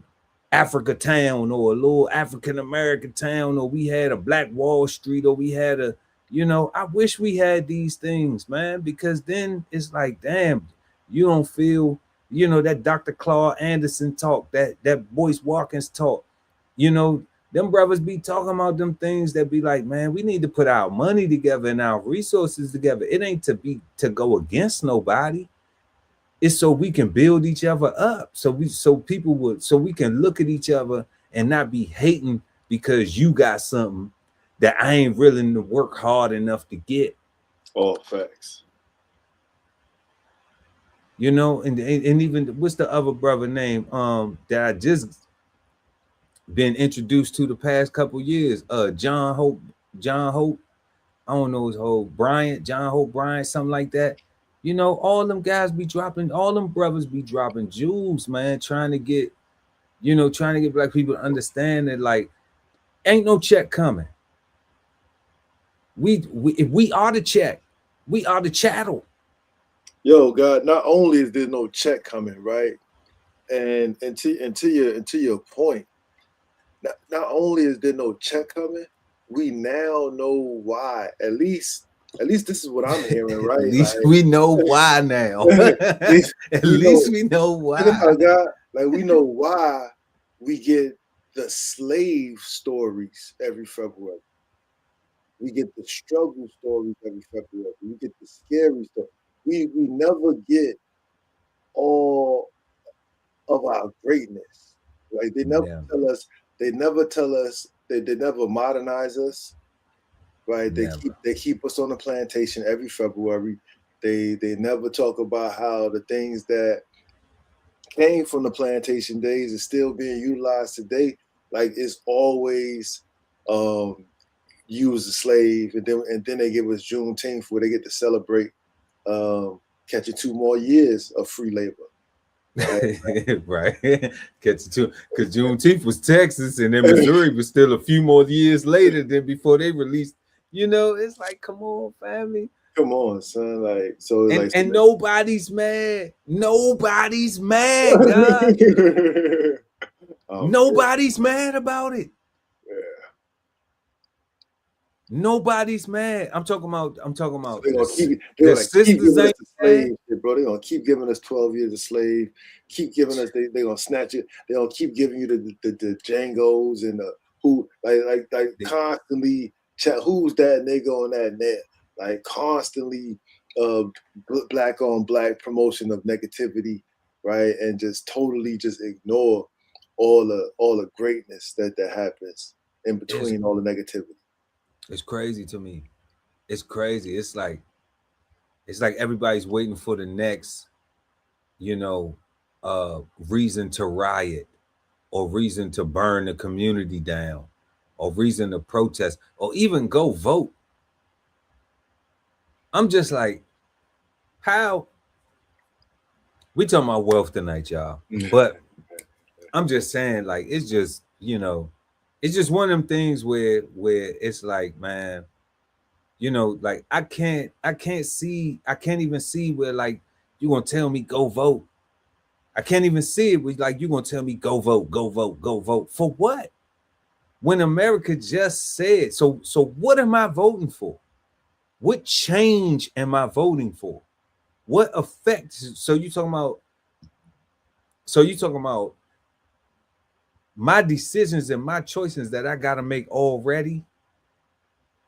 Africa town or a little African American town, or we had a Black Wall Street, or we had a, I wish we had these things, man, because then it's like, damn, you don't feel, that Dr. Claude Anderson talk, that Boyce Watkins talk, them brothers be talking about them things that be like, man, we need to put our money together and our resources together. It ain't to go against nobody. It's so we can build each other up. So we can look at each other and not be hating because you got something that I ain't willing to work hard enough to get. All facts. And even what's the other brother name that I just been introduced to the past couple years? John Hope. I don't know his whole John Hope Bryant, something like that. All them guys be dropping, all them brothers be dropping jewels, man, trying to get black people to understand that, like, ain't no check coming. If we are the check, we are the chattel. Yo, God, not only is there no check coming, right? And to your point, not only is there no check coming, we now know why. At least this is what I'm hearing, right? At least we know why now. At least we know why. God, like we know why we get the slave stories every February. We get the struggle stories every February. We get the scary stuff. We never get all of our greatness. Like they never tell us. They never tell us. They never modernize us. Right? They keep us on the plantation every February. They never talk about how the things that came from the plantation days is still being utilized today. Like it's always you as a slave, and then they give us Juneteenth where they get to celebrate catching 2 more years of free labor. Right. Catching 2, because Juneteenth was Texas, and then Missouri was still a few more years later than before they released. It's like, come on, family. Come on, son. Like so, and nobody's mad. Nobody's mad, God. Nobody's mad about it. Yeah. Nobody's mad. I'm talking about. So they're gonna keep slave, bro. They're gonna keep giving us 12 years a slave. Keep giving us. They're gonna snatch it. They're gonna keep giving you the Django's and the who like constantly. Who's that nigga on that net? Like constantly, black on black promotion of negativity, right? And just totally just ignore all the greatness that happens in between all the negativity. It's crazy to me. It's crazy. It's like everybody's waiting for the next, reason to riot, or reason to burn the community down, or reason to protest, or even go vote. I'm just like, how? We talking about wealth tonight, y'all. But I'm just saying, like, it's just, it's just one of them things where it's like, man, like I can't even see where, like, you're gonna tell me go vote. I can't even see it with, like, you're gonna tell me go vote for what? when America just said, so what am I voting for? What change am I voting for? What effect? So you talking about my decisions and my choices that I got to make already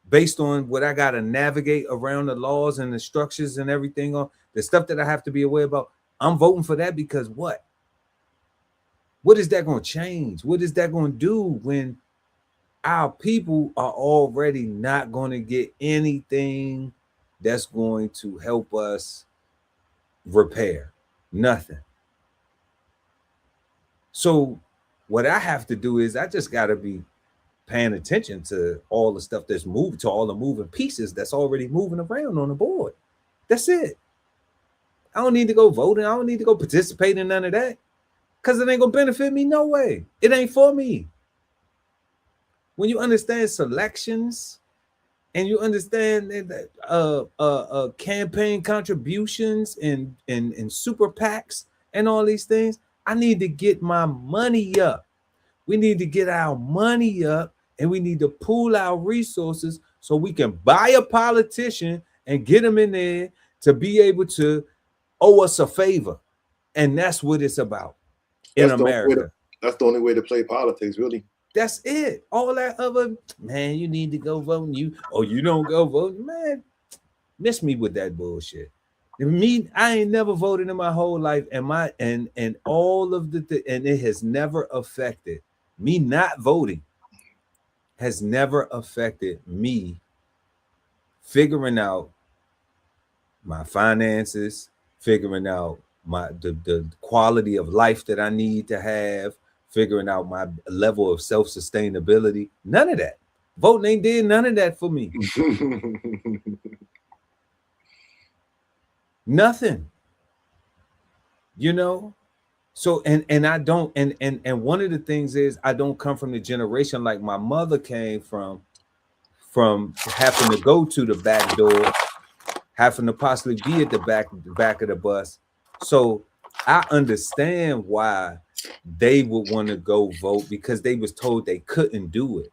based on what I got to navigate around the laws and the structures and everything, on the stuff that I have to be aware about. I'm voting for that because what is that going to change? What is that going to do when our people are already not going to get anything that's going to help us repair? Nothing. So what I have to do is I just got to be paying attention to all the stuff that's moving, to all the moving pieces that's already moving around on the board. That's it. I don't need to go voting. I don't need to go participate in none of that because it ain't going to benefit me no way. It ain't for me. When you understand selections and you understand that campaign contributions and super PACs and all these things, I need to get my money up. We need to get our money up and we need to pool our resources so we can buy a politician and get them in there to be able to owe us a favor. And that's what it's about in America. That's the only way to play politics, really. That's it. All that other, man, you need to go vote and you don't go vote. Man, miss me with that bullshit. Me, I ain't never voted in my whole life, and all of and it has never affected me. Not voting has never affected me figuring out my finances, figuring out the quality of life that I need to have, figuring out my level of self-sustainability. None of that. Voting ain't did none of that for me. Nothing. So and I don't, and one of the things is I don't come from the generation like my mother came from having to go to the back door, having to possibly be at the back of the bus. So I understand why they would want to go vote, because they was told they couldn't do it.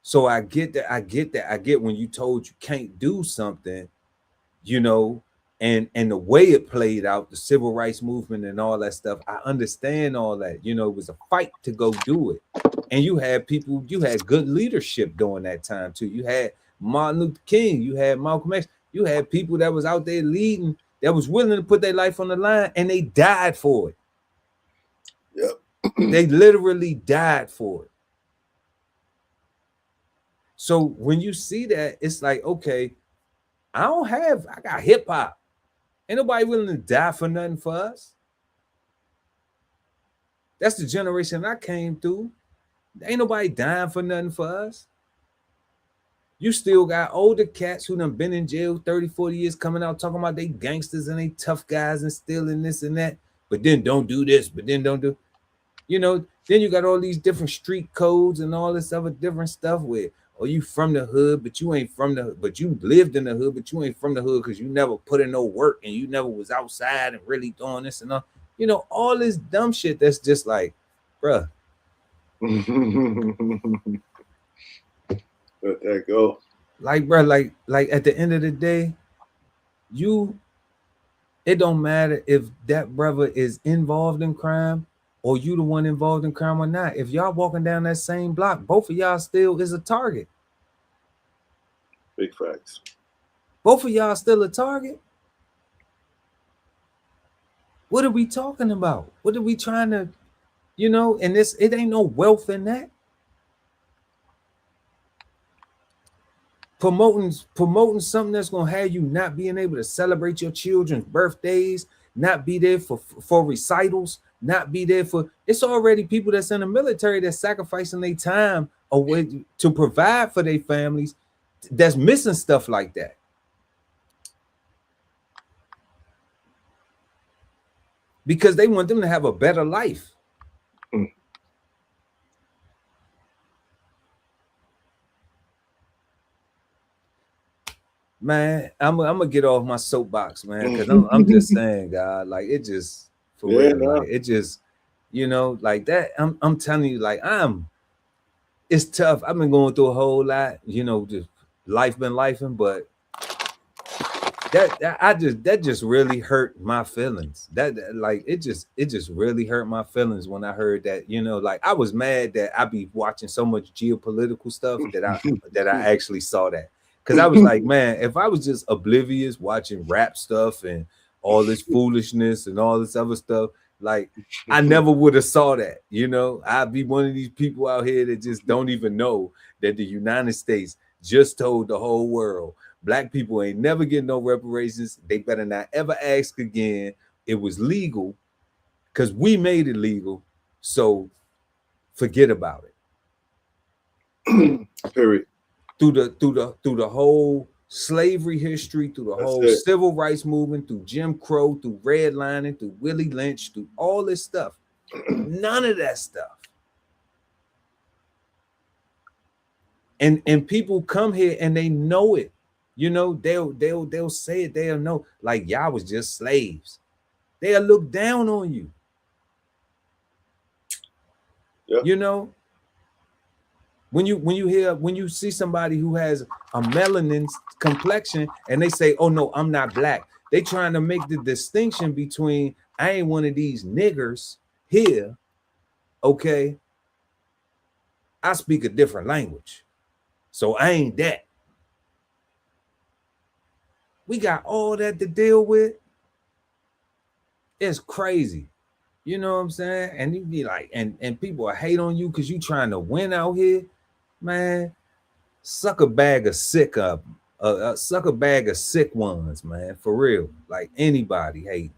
So I get that. I get when you told you can't do something, and the way it played out, the civil rights movement and all that stuff. I understand all that. It was a fight to go do it. And you had good leadership during that time too. You had Martin Luther King, you had Malcolm X, you had people that was out there leading, that was willing to put their life on the line, and they died for it. Yep. They literally died for it. So when you see that, it's like, okay, I got hip hop. Ain't nobody willing to die for nothing for us. That's the generation I came through. Ain't nobody dying for nothing for us. You still got older cats who done been in jail 30, 40 years coming out talking about they gangsters and they tough guys and stealing this and that, but then don't do this, but then don't do, then you got all these different street codes and all this other different stuff where, you from the hood, but you ain't from the hood, but you lived in the hood, but you ain't from the hood because you never put in no work and you never was outside and really doing this and all, all this dumb shit that's just like, bruh. Let that go. Like, bro, like at the end of the day, it don't matter if that brother is involved in crime or you the one involved in crime or not. If y'all walking down that same block, both of y'all still is a target. Big facts. Both of y'all still a target. What are we talking about? What are we trying to, and it ain't no wealth in that. Promoting something that's gonna have you not being able to celebrate your children's birthdays, not be there for recitals, not be there for. It's already people that's in the military that's sacrificing their time away to provide for their families, that's missing stuff like that. Because they want them to have a better life. Man, I'm gonna get off my soapbox, man, because I'm just saying, God, like it just for real, like it just, like that. I'm telling you, like I'm it's tough. I've been going through a whole lot, you know, just life been lifing, but that just really hurt my feelings. Like it just really hurt my feelings when I heard that, you know, like I was mad that I be watching so much geopolitical stuff that I actually saw that. Cause I was like, man, if I was just oblivious watching rap stuff and all this foolishness and all this other stuff, like I never would have saw that, you know. I'd be one of these people out here that just don't even know that the United States just told the whole world black people ain't never getting no reparations. They better not ever ask again. It was legal because we made it legal. So forget about it. Period. Through the whole slavery history, through the whole civil rights movement, through Jim Crow, through redlining, through Willie Lynch, through all this stuff. None of that stuff. And people come here and they know it. You know, they'll say it, they'll know, like y'all was just slaves. They'll look down on you. Yeah. You know, when you see somebody who has a melanin complexion and they say, oh no, I'm not black. They trying to make the distinction between I ain't one of these niggers here. Okay. I speak a different language. So I ain't that. We got all that to deal with. It's crazy. You know what I'm saying? And you be like, and people hate on you because you trying to win out here. Man, suck a bag of sick ones, man. For real. Like anybody hate.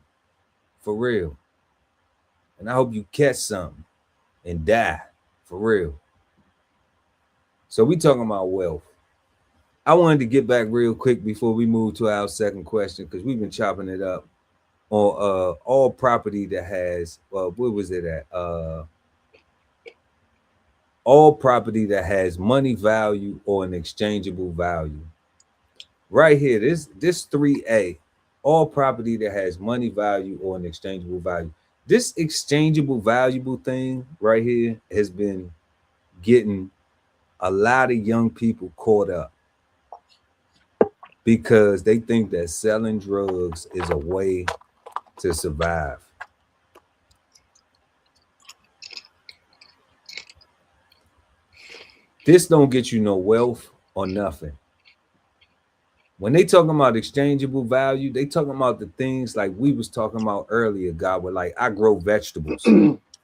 For real. And I hope you catch something and die. For real. So we talking about wealth. I wanted to get back real quick before we move to our second question, because we've been chopping it up on all property that has where was it at? All property that has money value or an exchangeable value. Right here, this 3A, all property that has money value or an exchangeable value. This exchangeable valuable thing right here has been getting a lot of young people caught up because they think that selling drugs is a way to survive. This don't get you no wealth or nothing. When they talking about exchangeable value, they talking about the things like we was talking about earlier, God, with like I grow vegetables.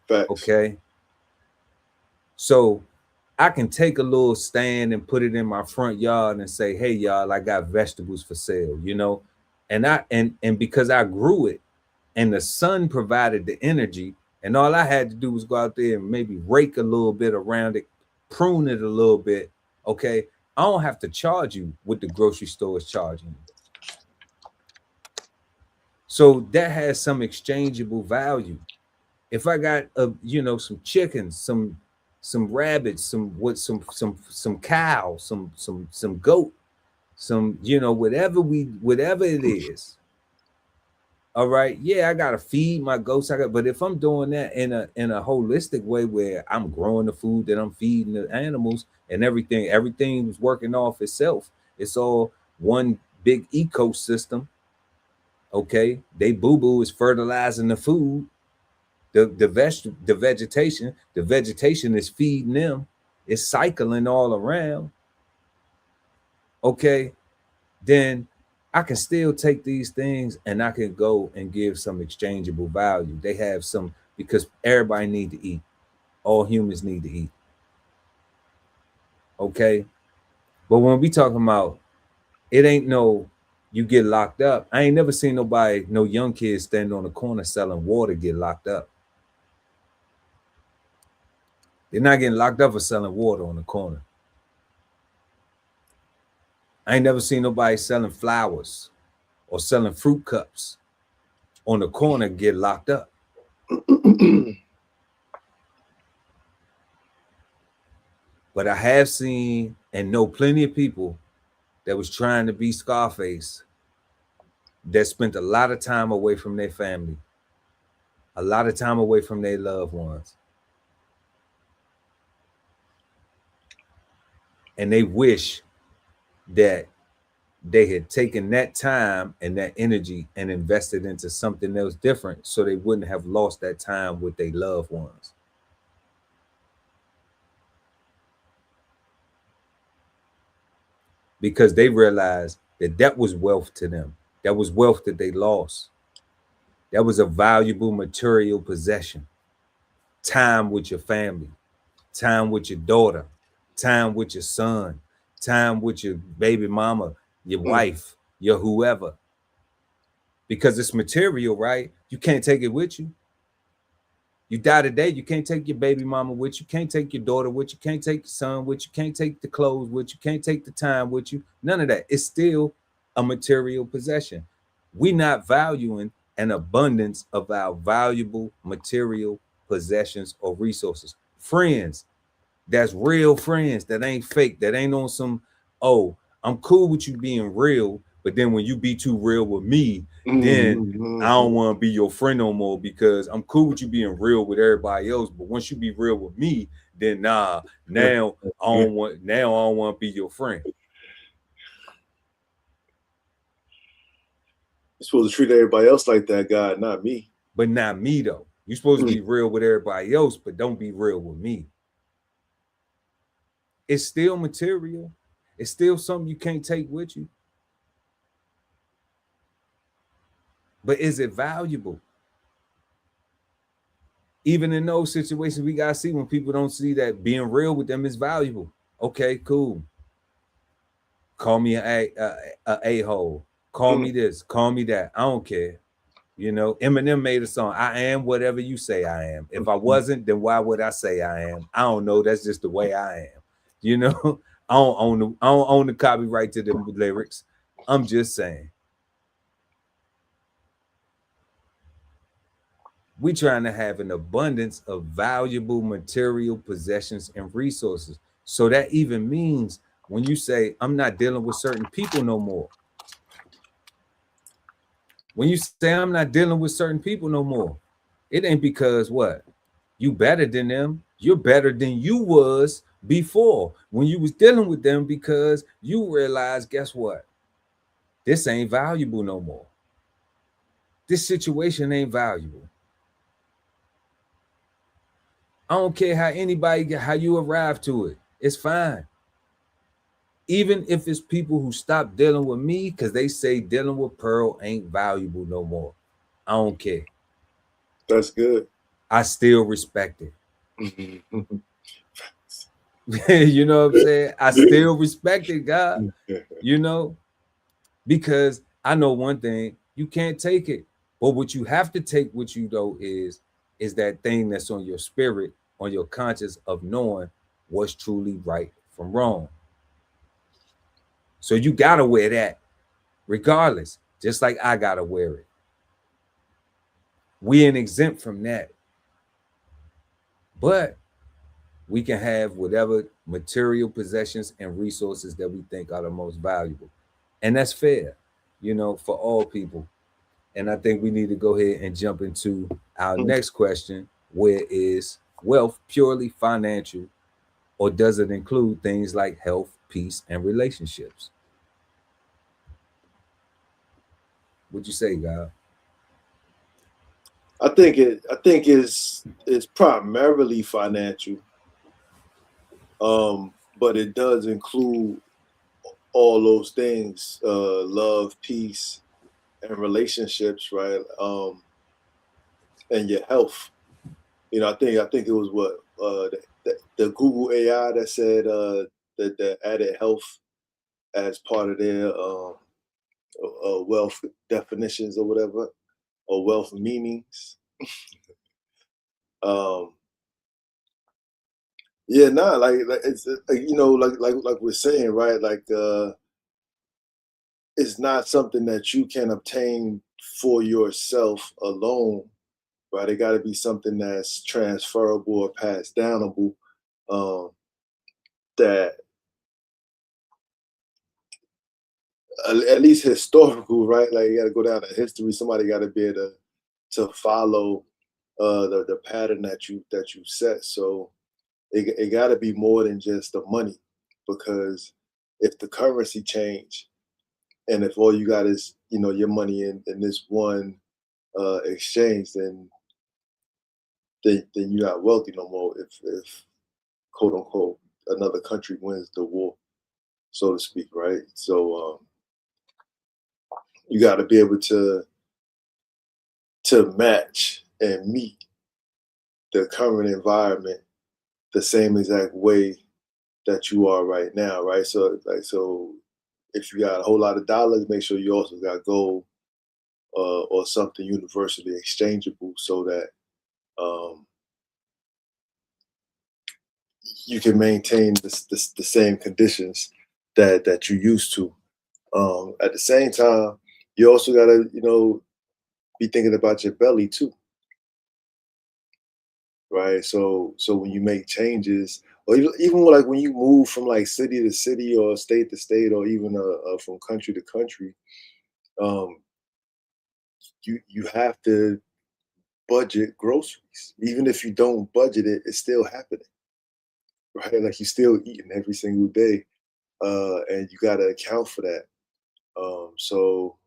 Okay. So I can take a little stand and put it in my front yard and say, hey, y'all, I got vegetables for sale, you know, and because I grew it and the sun provided the energy and all I had to do was go out there and maybe rake a little bit around it, prune it a little bit. Okay. I don't have to charge you what the grocery store is charging you. So that has some exchangeable value. If I got some chickens, some rabbits, some cows, some goat, some whatever it is. All right, yeah, I gotta feed my goats. But if I'm doing that in a holistic way where I'm growing the food that I'm feeding the animals and everything was working off itself. It's all one big ecosystem. Okay, they boo-boo is fertilizing the food. The vegetation is feeding them. It's cycling all around. Okay, then I can still take these things and I can go and give some exchangeable value. They have some, because everybody need to eat. All humans need to eat. Okay, but when we talking about, it ain't no you get locked up. I ain't never seen nobody, no young kids standing on the corner selling water get locked up. They're not getting locked up for selling water on the corner. I ain't never seen nobody selling flowers or selling fruit cups on the corner get locked up. But I have seen and know plenty of people that was trying to be Scarface that spent a lot of time away from their family, a lot of time away from their loved ones. And they wish that they had taken that time and that energy and invested into something else different so they wouldn't have lost that time with their loved ones. Because they realized that that was wealth to them. That was wealth that they lost. That was a valuable material possession. Time with your family, time with your daughter, time with your son, time with your baby mama, your wife, your whoever. Because it's material, right? You can't take it with you. You die today, you can't take your baby mama with you, can't take your daughter with you, can't take your son with you, can't take the clothes with you, can't take the time with you. None of that. It's still a material possession. We're not valuing an abundance of our valuable material possessions or resources. Friends, that's real friends, that ain't fake, that ain't on some, oh, I'm cool with you being real, but then when you be too real with me, then I don't want to be your friend no more, because I'm cool with you being real with everybody else, but once you be real with me, then now I don't want to be your friend. You're supposed to treat everybody else like that, God, not me. But not me though. You're supposed to be real with everybody else, but don't be real with me. It's still material. It's still something you can't take with you. But is it valuable? Even in those situations, we gotta see when people don't see that being real with them is valuable. Okay, cool. Call me a hole. Call me this. Call me that. I don't care. You know, Eminem made a song. I am whatever you say I am. If I wasn't, then why would I say I am? I don't know. That's just the way I am. You know, I don't own the copyright to the lyrics. I'm just saying. We trying to have an abundance of valuable material possessions and resources. So that even means when you say, I'm not dealing with certain people no more. When you say I'm not dealing with certain people no more, it ain't because what? You better than them. You're better than you was before when you was dealing with them, because you realize, guess what? This ain't valuable no more. This situation ain't valuable. I don't care how you arrive to it. It's fine. Even if it's people who stop dealing with me because they say dealing with Pearl ain't valuable no more. I don't care. That's good. I still respect it. You know what I'm saying? I still respect it, God. You know, because I know one thing, you can't take it. But what you have to take with you though is that thing that's on your spirit, on your conscience of knowing what's truly right from wrong. So you gotta wear that regardless, just like I gotta wear it. We ain't exempt from that. But we can have whatever material possessions and resources that we think are the most valuable. And that's fair, you know, for all people. And I think we need to go ahead and jump into our next question, where is wealth purely financial, or does it include things like health, peace, and relationships? What'd you say, God? I think it's primarily financial. But it does include all those things, love, peace, and relationships, right? And your health. You know, I think it was what the Google AI that said that added health as part of their wealth definitions or whatever, or wealth meanings. Yeah, nah, like it's you know, like we're saying, right? Like it's not something that you can obtain for yourself alone, right? It got to be something that's transferable or passed downable. That at least historical, right? Like you got to go down to history. Somebody got to be able to follow the pattern that you set. So it got to be more than just the money. because if the currency change, and if all you got is, you know, your money in this one exchange, then you're not wealthy no more. If quote unquote another country wins the war, so to speak, right? So you got to be able to match and meet the current environment the same exact way that you are right now, right? So if you got a whole lot of dollars, make sure you also got gold or something universally exchangeable, so that you can maintain the same conditions that you used to. At the same time, you also got to, you know, be thinking about your belly too, right? So when you make changes, or even like when you move from like city to city or state to state, or even from country to country, you have to budget groceries. Even if you don't budget it, it's still happening, right? Like you're still eating every single day, and you got to account for that. So,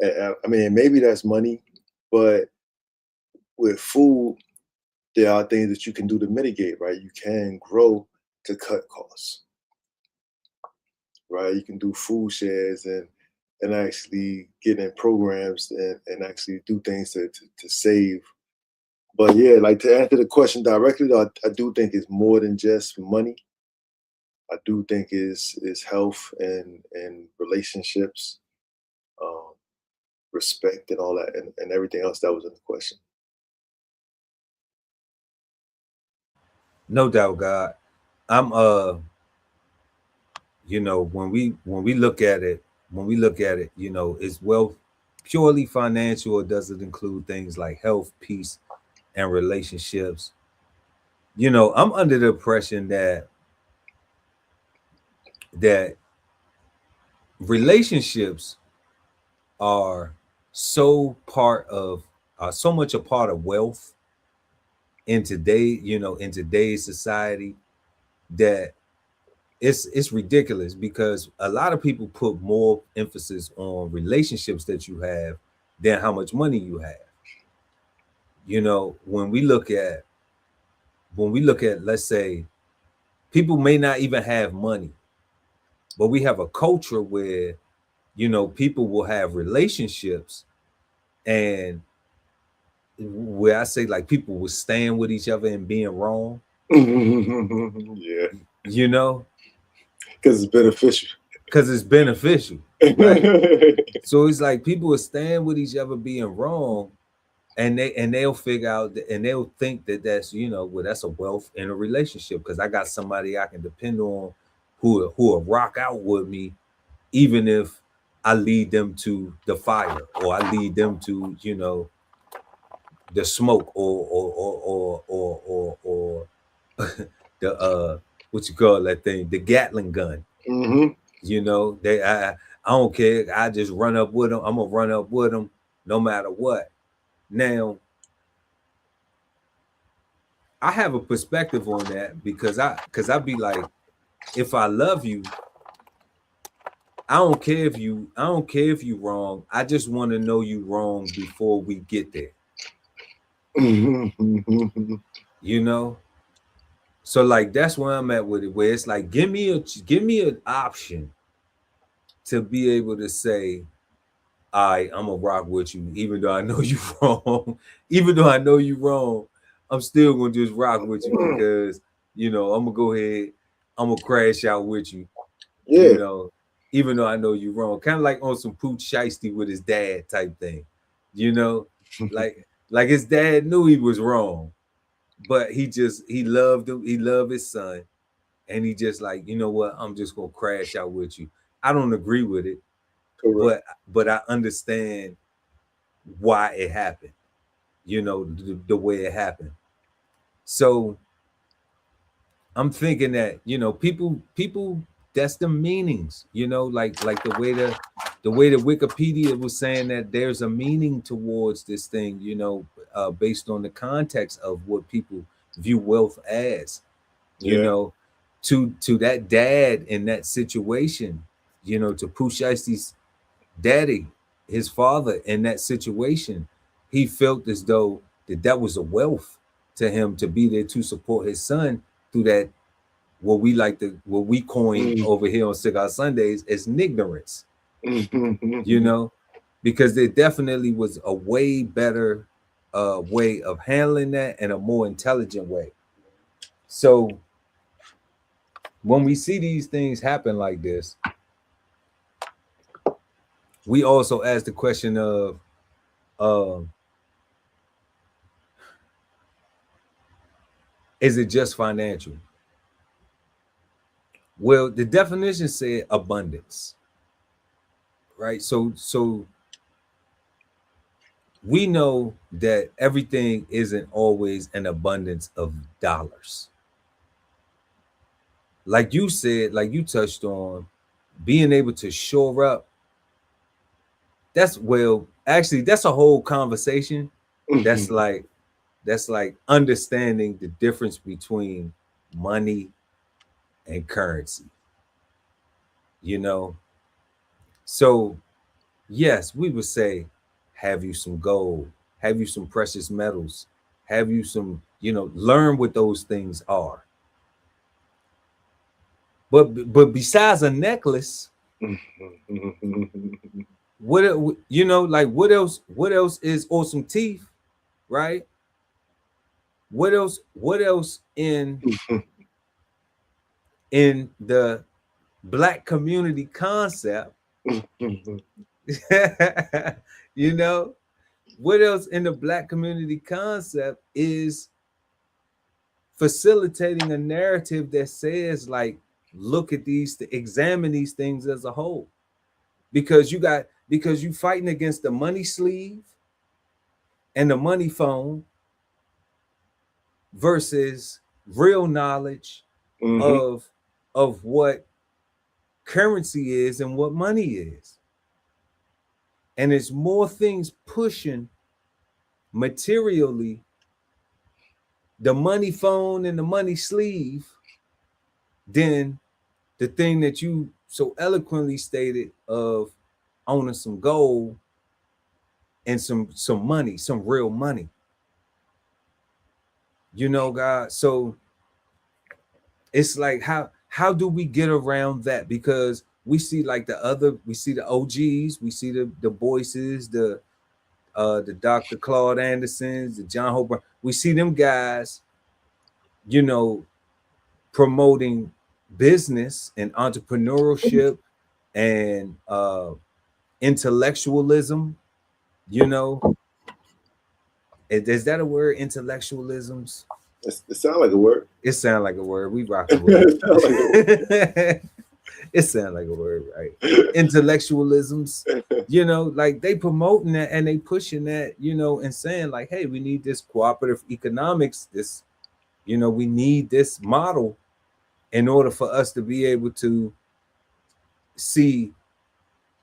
I mean, maybe that's money, but with food, there are things that you can do to mitigate, right? You can grow to cut costs, right? You can do food shares and actually get in programs and actually do things to save. But yeah, like to answer the question directly, though, I do think it's more than just money. I do think is health and relationships, respect and all that, and everything else that was in the question. No doubt, God. I'm you know, when we look at it, you know, is wealth purely financial, or does it include things like health, peace, and relationships? You know, I'm under the impression that relationships are so much a part of wealth in today's society, that it's ridiculous, because a lot of people put more emphasis on relationships that you have than how much money you have. You know, when we look at let's say, people may not even have money, but we have a culture where, you know, people will have relationships, and where I say, like, people will stand with each other and being wrong. Yeah, You know, because it's beneficial. Right? So it's like people will stand with each other being wrong, and they'll figure out and they'll think that that's, you know, well, that's a wealth in a relationship, because I got somebody I can depend on, who will rock out with me, even if I lead them to the fire, or I lead them to, you know, the smoke, or the what you call that thing, the Gatling gun. Mm-hmm. You know, I don't care. I just run up with them. I'm gonna run up with them no matter what. Now, I have a perspective on that, because I be like, if I love you, I don't care if you wrong. I just want to know you wrong before we get there. Mm-hmm. You know? So like that's where I'm at with it, where it's like, give me an option to be able to say, all right, I'm gonna rock with you, even though I know you wrong. Even though I know you wrong, I'm still gonna just rock with you, because, you know, I'm gonna go ahead, I'm gonna crash out with you. Yeah. You know, even though I know you wrong. Kind of like on some Pooch Shiesty with his dad type thing. You know, like his dad knew he was wrong, but he loved him, he loved his son, and he just like, you know what, I'm just gonna crash out with you. I don't agree with it, Correct. but I understand why it happened, you know, the way it happened. So I'm thinking that, you know, people that's the meanings, you know, like the way the Wikipedia was saying that there's a meaning towards this thing, you know, based on the context of what people view wealth as, you Yeah. know. to that dad in that situation, you know, to Pooh Shiesty's daddy, his father in that situation, he felt as though that was a wealth to him to be there to support his son through that, what we coin over here on Cigar Sundays as ignorance, you know, because there definitely was a way better way of handling that and a more intelligent way. So when we see these things happen like this, we also ask the question of is it just financial? Well, the definition said abundance, right? So we know that everything isn't always an abundance of dollars. Like you said, like you touched on, being able to shore up. That's a whole conversation. That's like understanding the difference between money and currency. You know, so yes, we would say, have you some gold, have you some precious metals, have you some, you know, learn what those things are. But besides a necklace, what, you know, like what else is, or some teeth, right? What else in the Black community concept? You know, what else in the Black community concept is facilitating a narrative that says, like, look at these, to examine these things as a whole, because you fighting against the money sleeve and the money phone versus real knowledge of what currency is and what money is. And it's more things pushing materially the money phone and the money sleeve than the thing that you so eloquently stated of owning some gold and some money, some real money. You know, God. So it's like, how do we get around that? Because we see like we see the OGs, we see the Boyces, the Dr. Claude Andersons, the John Hope. We see them guys, you know, promoting business and entrepreneurship and intellectualism, you know. Is that a word, intellectualisms? It sounds like a word. It sounds like a word. We rocking with it. It sounds like a word, right? Intellectualisms, you know, like they promoting that and they pushing that, you know, and saying like, hey, we need this cooperative economics, this, you know, we need this model in order for us to be able to see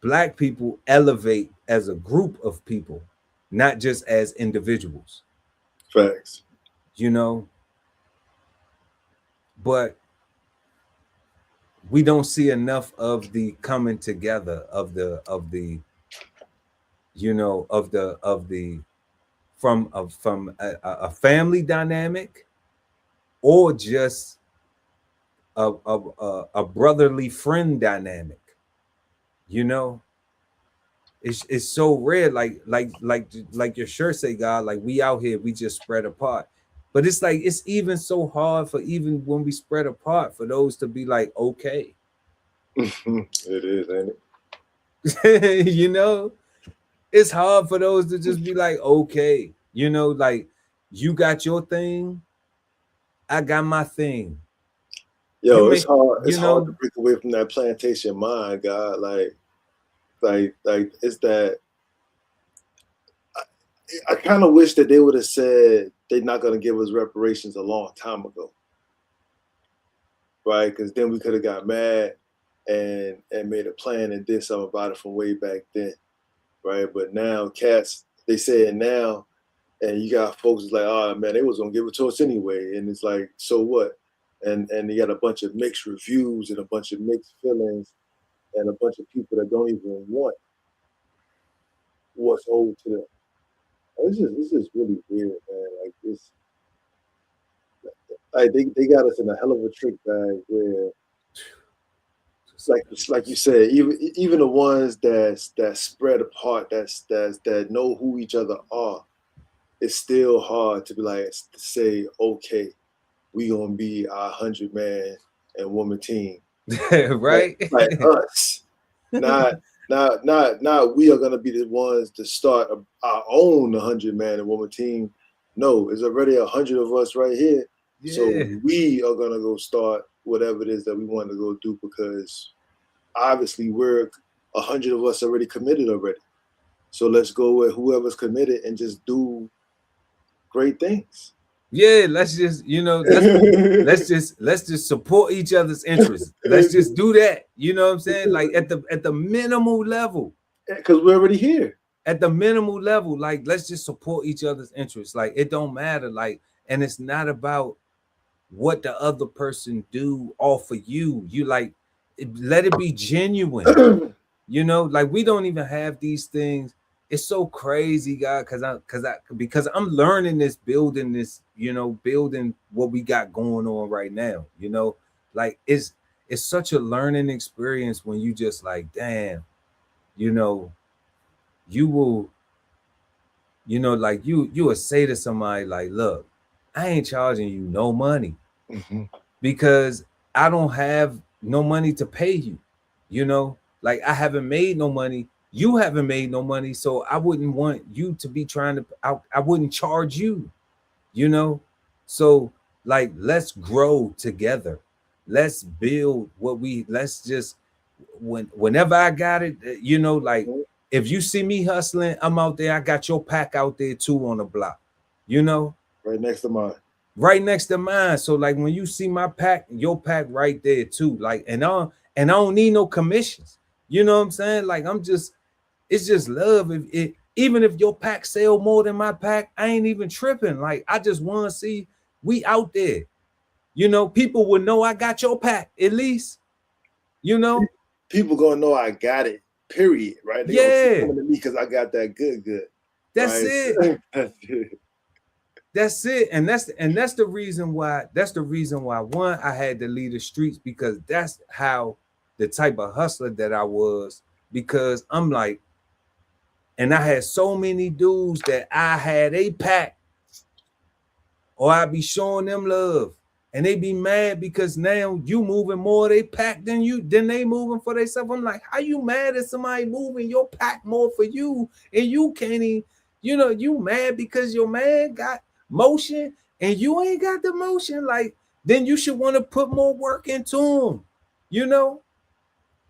Black people elevate as a group of people, not just as individuals. Facts. You know, but we don't see enough of the coming together of the you know, of the from a family dynamic, or just a brotherly friend dynamic. You know, it's so rare. Like your shirt say, God, like we out here, we just spread apart. But it's like, it's even so hard for, even when we spread apart, for those to be like, okay. It is, ain't it? You know, it's hard for those to just be like, okay, you know, like you got your thing, I got my thing. Yo, it's hard. It's hard to break away from that plantation mind, God. Like it's that. I kind of wish that they would have said they're not going to give us reparations a long time ago, right? Because then we could have got mad and made a plan and did something about it from way back then, right? But now cats, they say it now, and you got folks like, oh man, they was gonna give it to us anyway, and it's like, so what? and you got a bunch of mixed reviews and a bunch of mixed feelings and a bunch of people that don't even want what's owed to them. This is really weird, man. Like this, like they got us in a hell of a trick bag where, like you said, even the ones that spread apart, that know who each other are, it's still hard to be like to say, okay, we gonna be our 100-man and woman team, right? Like us, not we are gonna be the ones to start our own 100-man and woman team. No, there's already 100 of us right here, so we are gonna go start whatever it is that we want to go do, because obviously we're 100 of us already committed already. So let's go with whoever's committed and just do great things. Yeah, let's just, let's just support each other's interests. Let's just do that. You know what I'm saying? Like at the minimal level. Because we're already here. At the minimal level, like let's just support each other's interests. Like it don't matter. Like, and it's not about what the other person do all for you. You like let it be genuine. Like we don't even have these things. It's so crazy, God, because I'm learning this, building this, building what we got going on right now. Like it's such a learning experience when you just like, damn, you will, like you will say to somebody like, look, I ain't charging you no money because I don't have no money to pay you. Like I haven't made no money. You haven't made no money, so I wouldn't want you to be trying to, I wouldn't charge you, So like, let's grow together. Let's build let's just, whenever I got it, like if you see me hustling, I'm out there, I got your pack out there too on the block, Right next to mine. Right next to mine. So like when you see my pack, your pack right there too. Like, and I don't need no commissions. You know what I'm saying? Like it's just love. Even if your pack sell more than my pack, I ain't even tripping. Like I just want to see we out there. People will know I got your pack at least. People gonna know I got it. Period. Right? They gonna coming to me because I got that good. That's right? it. That's it. And that's the reason why. That's the reason why one, I had to leave the streets, because that's how the type of hustler that I was. Because I'm like, and I had so many dudes that I had a pack, or I be showing them love, and they be mad because now you moving more they pack than they moving for themselves. I'm like, how you mad at somebody moving your pack more for you, and you can't even, you mad because your man got motion and you ain't got the motion? Like, then you should want to put more work into him,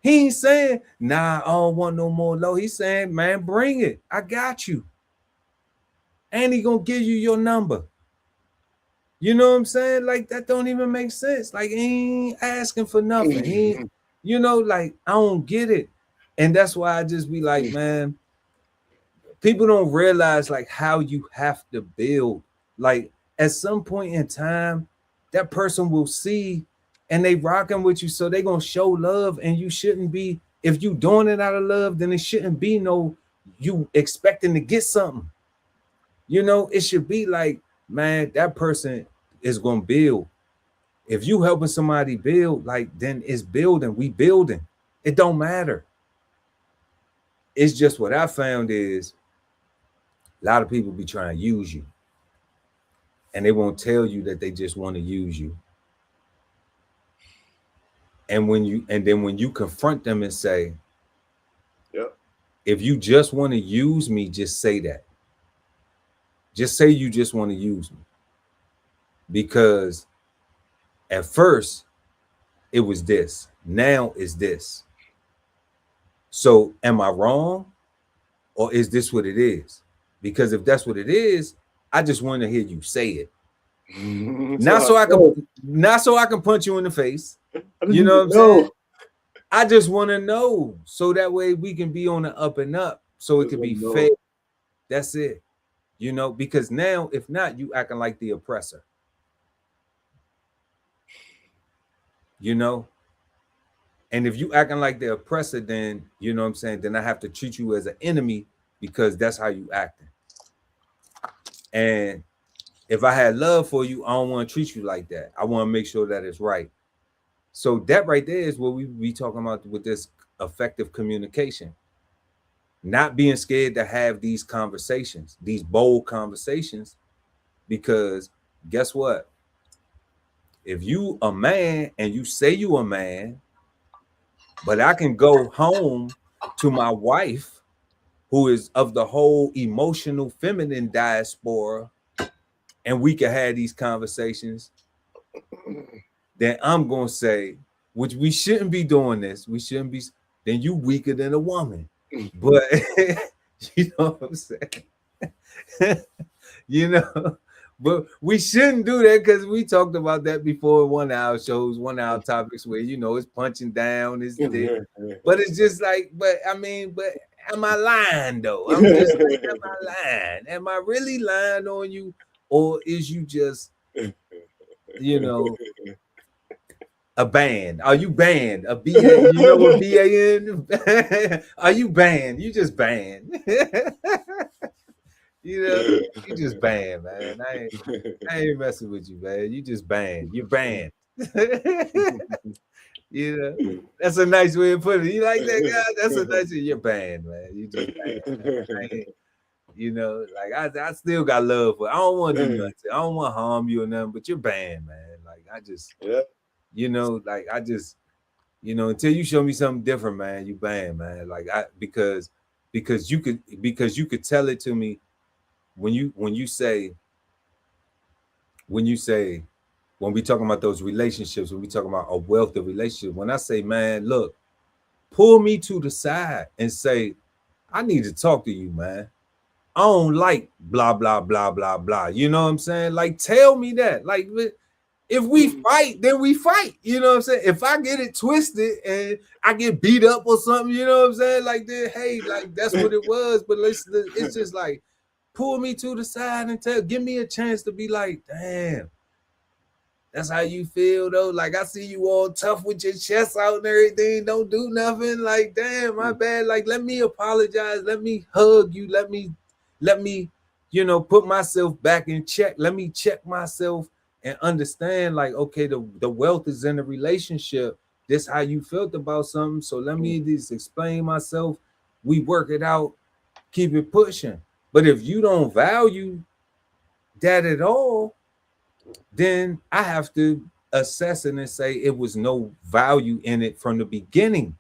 He ain't saying, nah, I don't want no more low. He's saying, man, bring it. I got you. And he gonna give you your number. You know what I'm saying? Like, that don't even make sense. Like, he ain't asking for nothing. He ain't, like, I don't get it. And that's why I just be like, man, people don't realize like how you have to build. Like, at some point in time, that person will see and they rocking with you, so they gonna show love. And you shouldn't be, if you doing it out of love, then it shouldn't be no you expecting to get something. It should be like, man, that person is gonna build. If you helping somebody build, like, then it's building. We building. It don't matter. It's just what I found is a lot of people be trying to use you, and they won't tell you that they just want to use you. And then when you confront them and say, yep, if you just want to use me, just say that. Just say you just want to use me. Because at first it was this, now it's this. So am I wrong? Or is this what it is? Because if that's what it is, I just want to hear you say it. Not so I can punch you in the face. You know what I'm saying? I just want to know, so that way we can be on the up and up, so it can be fair. That's it. Because now, if not, you acting like the oppressor. you know. And if you acting like the oppressor, then you know what I'm saying, then I have to treat you as an enemy because that's how you acting. And if I had love for you, I don't want to treat you like that. I want to make sure that it's right. So that right there is what we be talking about with this effective communication. Not being scared to have these conversations, these bold conversations, because guess what? If you a man and you say you a man, but I can go home to my wife who is of the whole emotional feminine diaspora and we can have these conversations, then I'm going to say, which we shouldn't be doing this. We shouldn't be, then you weaker than a woman. But you know what I'm saying? You know, but we shouldn't do that because we talked about that before in 1 hour shows, 1 hour topics where, you know, it's punching down, it's dick. But it's just like, but I mean, but am I lying though? I'm just like, am I lying? Am I really lying on you? Or is you just, you know, a band? Are you banned? A BA? You know what BAN? Are you banned? You just banned. You know, you just banned, man. I ain't messing with you, man. You just banned. You're banned. You know, that's a nice way of putting it. You like that, guy? That's a nice way. You're banned, man. You just banned. You know, like I still got love for. I don't want to do nothing. I don't want to harm you or nothing. But you're banned, man. Like I just, you know, like I just, you know, until you show me something different, man, you banned, man. Like because you could tell it to me when you say when we talking about those relationships, when we talking about a wealth of relationships, when I say, man, look, pull me to the side and say, I need to talk to you, man. I don't like blah, blah, blah, blah, blah. You know what I'm saying? Like, tell me that. Like, if we fight, then we fight. You know what I'm saying? If I get it twisted and I get beat up or something, you know what I'm saying? Like, then, hey, like, that's what it was. But listen, it's just like, pull me to the side and give me a chance to be like, damn, that's how you feel though. Like I see you all tough with your chest out and everything. Don't do nothing. Like, damn, my bad. Like, let me apologize. Let me hug you. Let me, you know, put myself back in check. Let me check myself and understand, like, okay, the wealth is in the relationship. This how you felt about something. So let me just explain myself. We work it out, keep it pushing. But if you don't value that at all, then I have to assess it and say it was no value in it from the beginning,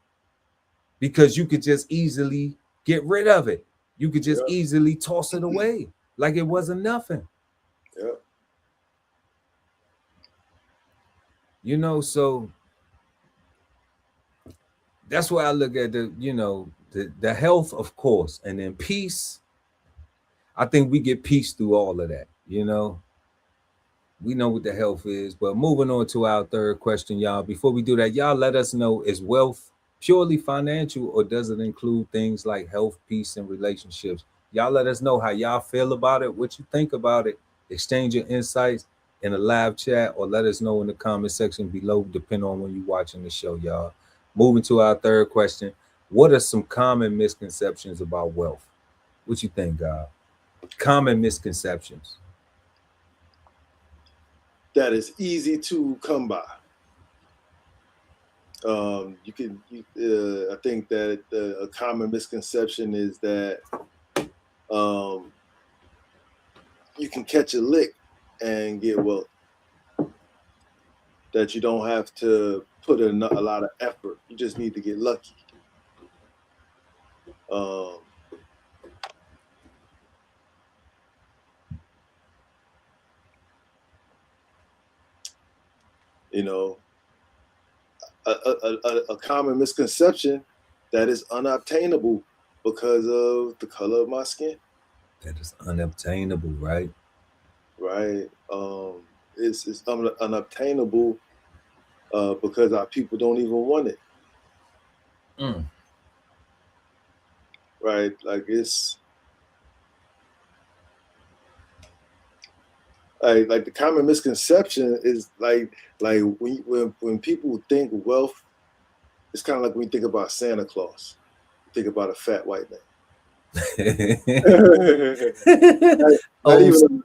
because you could just easily get rid of it. You could just easily toss it away like it wasn't nothing. You know, so that's why I look at the health, of course, and then peace. I think we get peace through all of that, you know. We know what the health is, but moving on to our third question, y'all. Before we do that, y'all let us know, is wealth purely financial or does it include things like health, peace, and relationships? Y'all let us know how y'all feel about it, what you think about it. Exchange your insights in a live chat or let us know in the comment section below, depending on when you're watching the show, y'all. Moving to our third question, what are some common misconceptions about wealth? What you think, God? Common misconceptions that is easy to come by. I think that a common misconception is that you can catch a lick and get wealth. That you don't have to put in a lot of effort. You just need to get lucky. You know, a common misconception that is unobtainable because of the color of my skin. That is unobtainable, right? Right. It's unobtainable because our people don't even want it. Right. Like like the common misconception is like when people think wealth, it's kind of like when you think about Santa Claus, you think about a fat white man. not even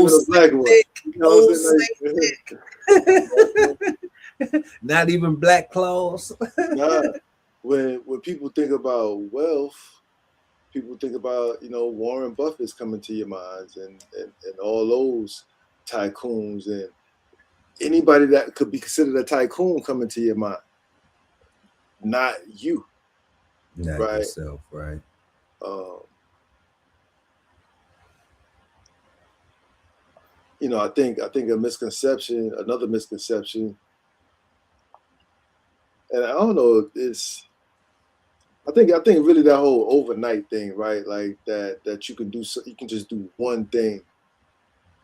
a black one. You know not even Black Claus. Nah. When people think about wealth, people think about, you know, Warren Buffett's coming to your minds and all those tycoons and anybody that could be considered a tycoon coming to your mind. Not you. Not right? yourself, right? You know, I think another misconception, and I don't know, I think really that whole overnight thing, right? Like that you can just do one thing,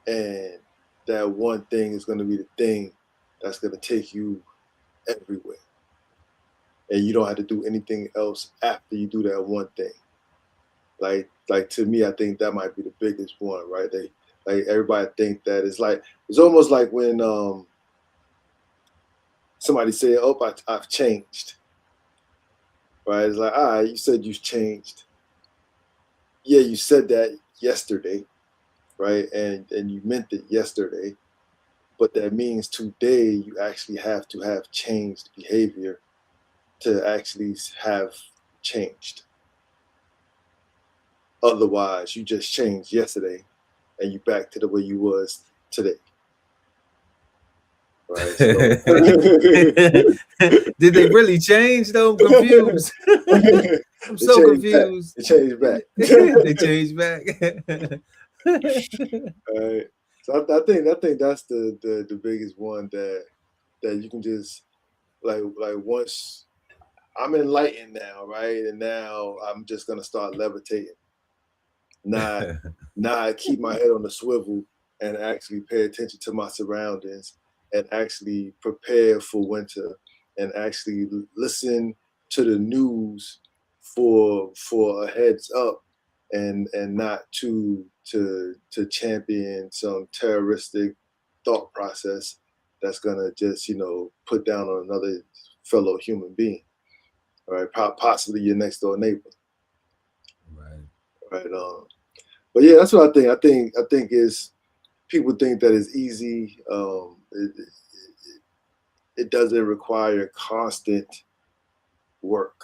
and that one thing is going to be the thing that's going to take you everywhere, and you don't have to do anything else after you do that one thing. Like to me, I think that might be the biggest one, right? Like everybody think that it's almost like when somebody say, "Oh, I've changed." Right? It's like, all right, you said you've changed. Yeah, you said that yesterday, right? And you meant it yesterday. But that means today you actually have to have changed behavior to actually have changed. Otherwise, you just changed yesterday and you back to the way you was today. Right. So. Did they really change though? I'm confused. I'm so confused. They changed back. They changed back. Right. So I think that's the biggest one that you can just like once I'm enlightened now, right? And now I'm just gonna start levitating. Not keep my head on the swivel and actually pay attention to my surroundings and actually prepare for winter and actually listen to the news for a heads up and not to champion some terroristic thought process that's gonna just, you know, put down on another fellow human being, right? Possibly your next door neighbor, right? But yeah, that's what I think. I think is people think that it's easy. It doesn't require constant work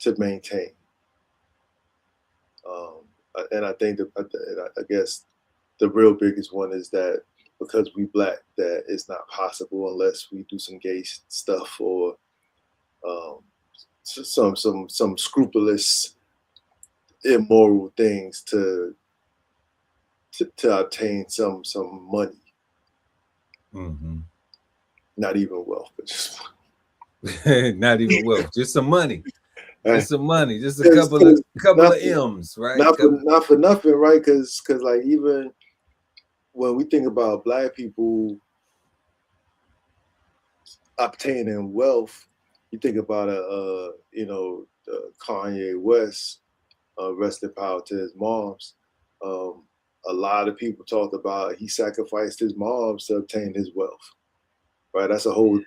to maintain. And I think I guess the real biggest one is that because we Black, that it's not possible unless we do some gay stuff or some scrupulous, immoral things to obtain some money. Mm-hmm. Not even wealth, but just not even wealth, just some money. Just some money, just a couple of M's, right? Not for nothing, right? Because like even when we think about Black people obtaining wealth, you think about Kanye West, rest in power to his moms. A lot of people talk about he sacrificed his moms to obtain his wealth, right? That's a whole.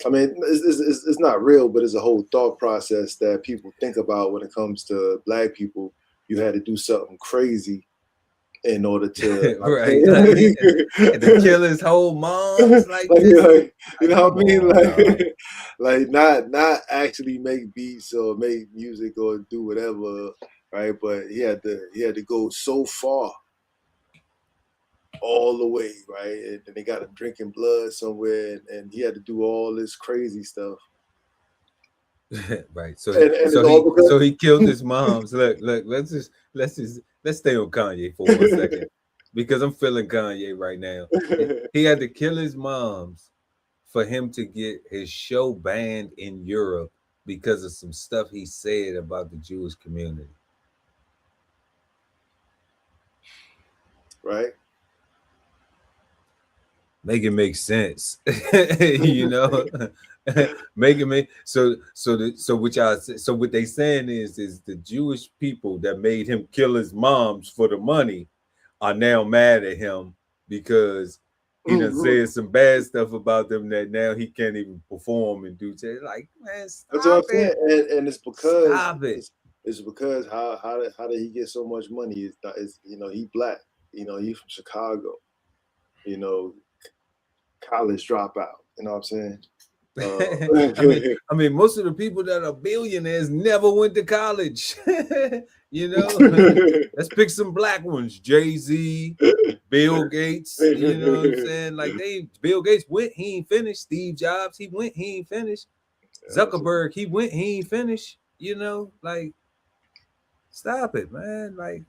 I mean, it's not real, but it's a whole thought process that people think about when it comes to Black people. You had to do something crazy in order to right, to kill his whole moms, like you know what I mean? Like not actually make beats or make music or do whatever, right? But he had to go so far, all the way, right? And then they got him drinking blood somewhere, and he had to do all this crazy stuff. Right. So he killed his moms. Look, let's stay on Kanye for 1 second. Because I'm feeling Kanye right now. He had to kill his moms for him to get his show banned in Europe because of some stuff he said about the Jewish community. Right. Make it make sense. You know. Make it make so what they saying is the Jewish people that made him kill his moms for the money are now mad at him because he done said some bad stuff about them that now he can't even perform and do. Like, man, That's what I'm stop saying, it. and it's because Stop it. it's because how did he get so much money? It's he black, he from Chicago, you know, college dropout. You know what I'm saying? I mean, most of the people that are billionaires never went to college. Let's pick some black ones: Jay-Z, Bill Gates. You know what I'm saying? Like Bill Gates went, he ain't finished. Steve Jobs, he went, he ain't finished. Zuckerberg, he went, he ain't finished. Like, stop it, man. Like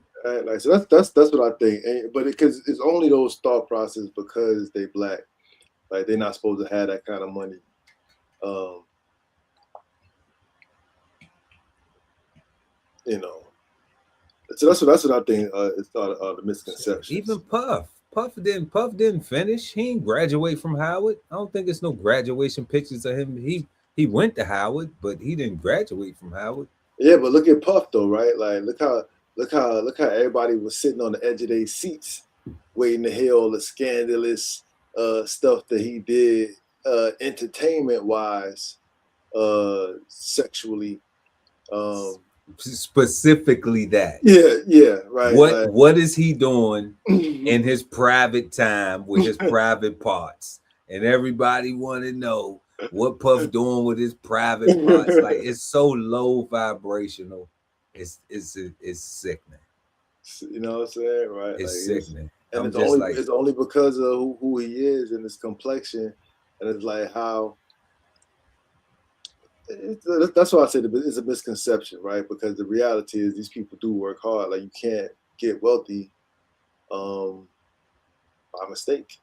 so that's what I think. But because it's only those thought processes because they black. Like, they're not supposed to have that kind of money. So that's what I think. It's the misconception. Even Puff didn't finish. He didn't graduate from Howard. I don't think it's no graduation pictures of him. He went to Howard, but he didn't graduate from Howard. Yeah, but look at Puff though, right? Like, look how everybody was sitting on the edge of their seats, waiting to hear all the scandalous stuff that he did, entertainment wise, sexually. Specifically that. Yeah, right. What is he doing in his private time with his private parts? And everybody want to know what Puff doing with his private parts. Like, it's so low vibrational. It's sickening. You know what I'm saying? Right. It's like, sickening. And it's only because of who he is and his complexion. And it's like how that's why I say it's a misconception, right? Because the reality is these people do work hard. Like, you can't get wealthy by mistake.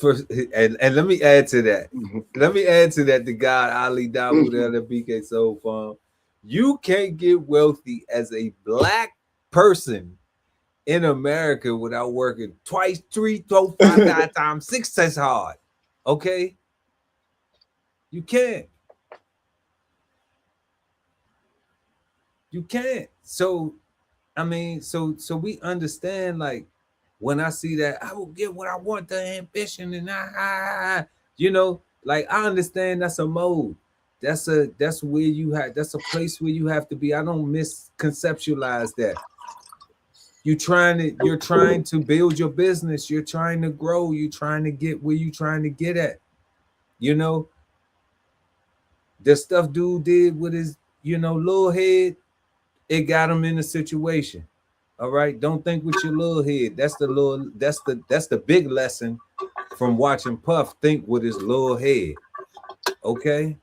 And let me add to that. The guy Ali Dawood the BK Soul Farm. You can't get wealthy as a black person in America without working twice, 3, 4, 5 times, 6 times hard. Okay? You can't. You can't. So, I mean, so we understand, like, when I see that, I will get what I want, the ambition, and like, I understand that's a mode. That's where you have, that's a place where you have to be. I don't misconceptualize that. You're trying to build your business. You're trying to grow. You're trying to get where you're trying to get at. The stuff dude did with his, little head, it got him in a situation. All right. Don't think with your little head. That's the big lesson from watching Puff. Think with his little head. Okay.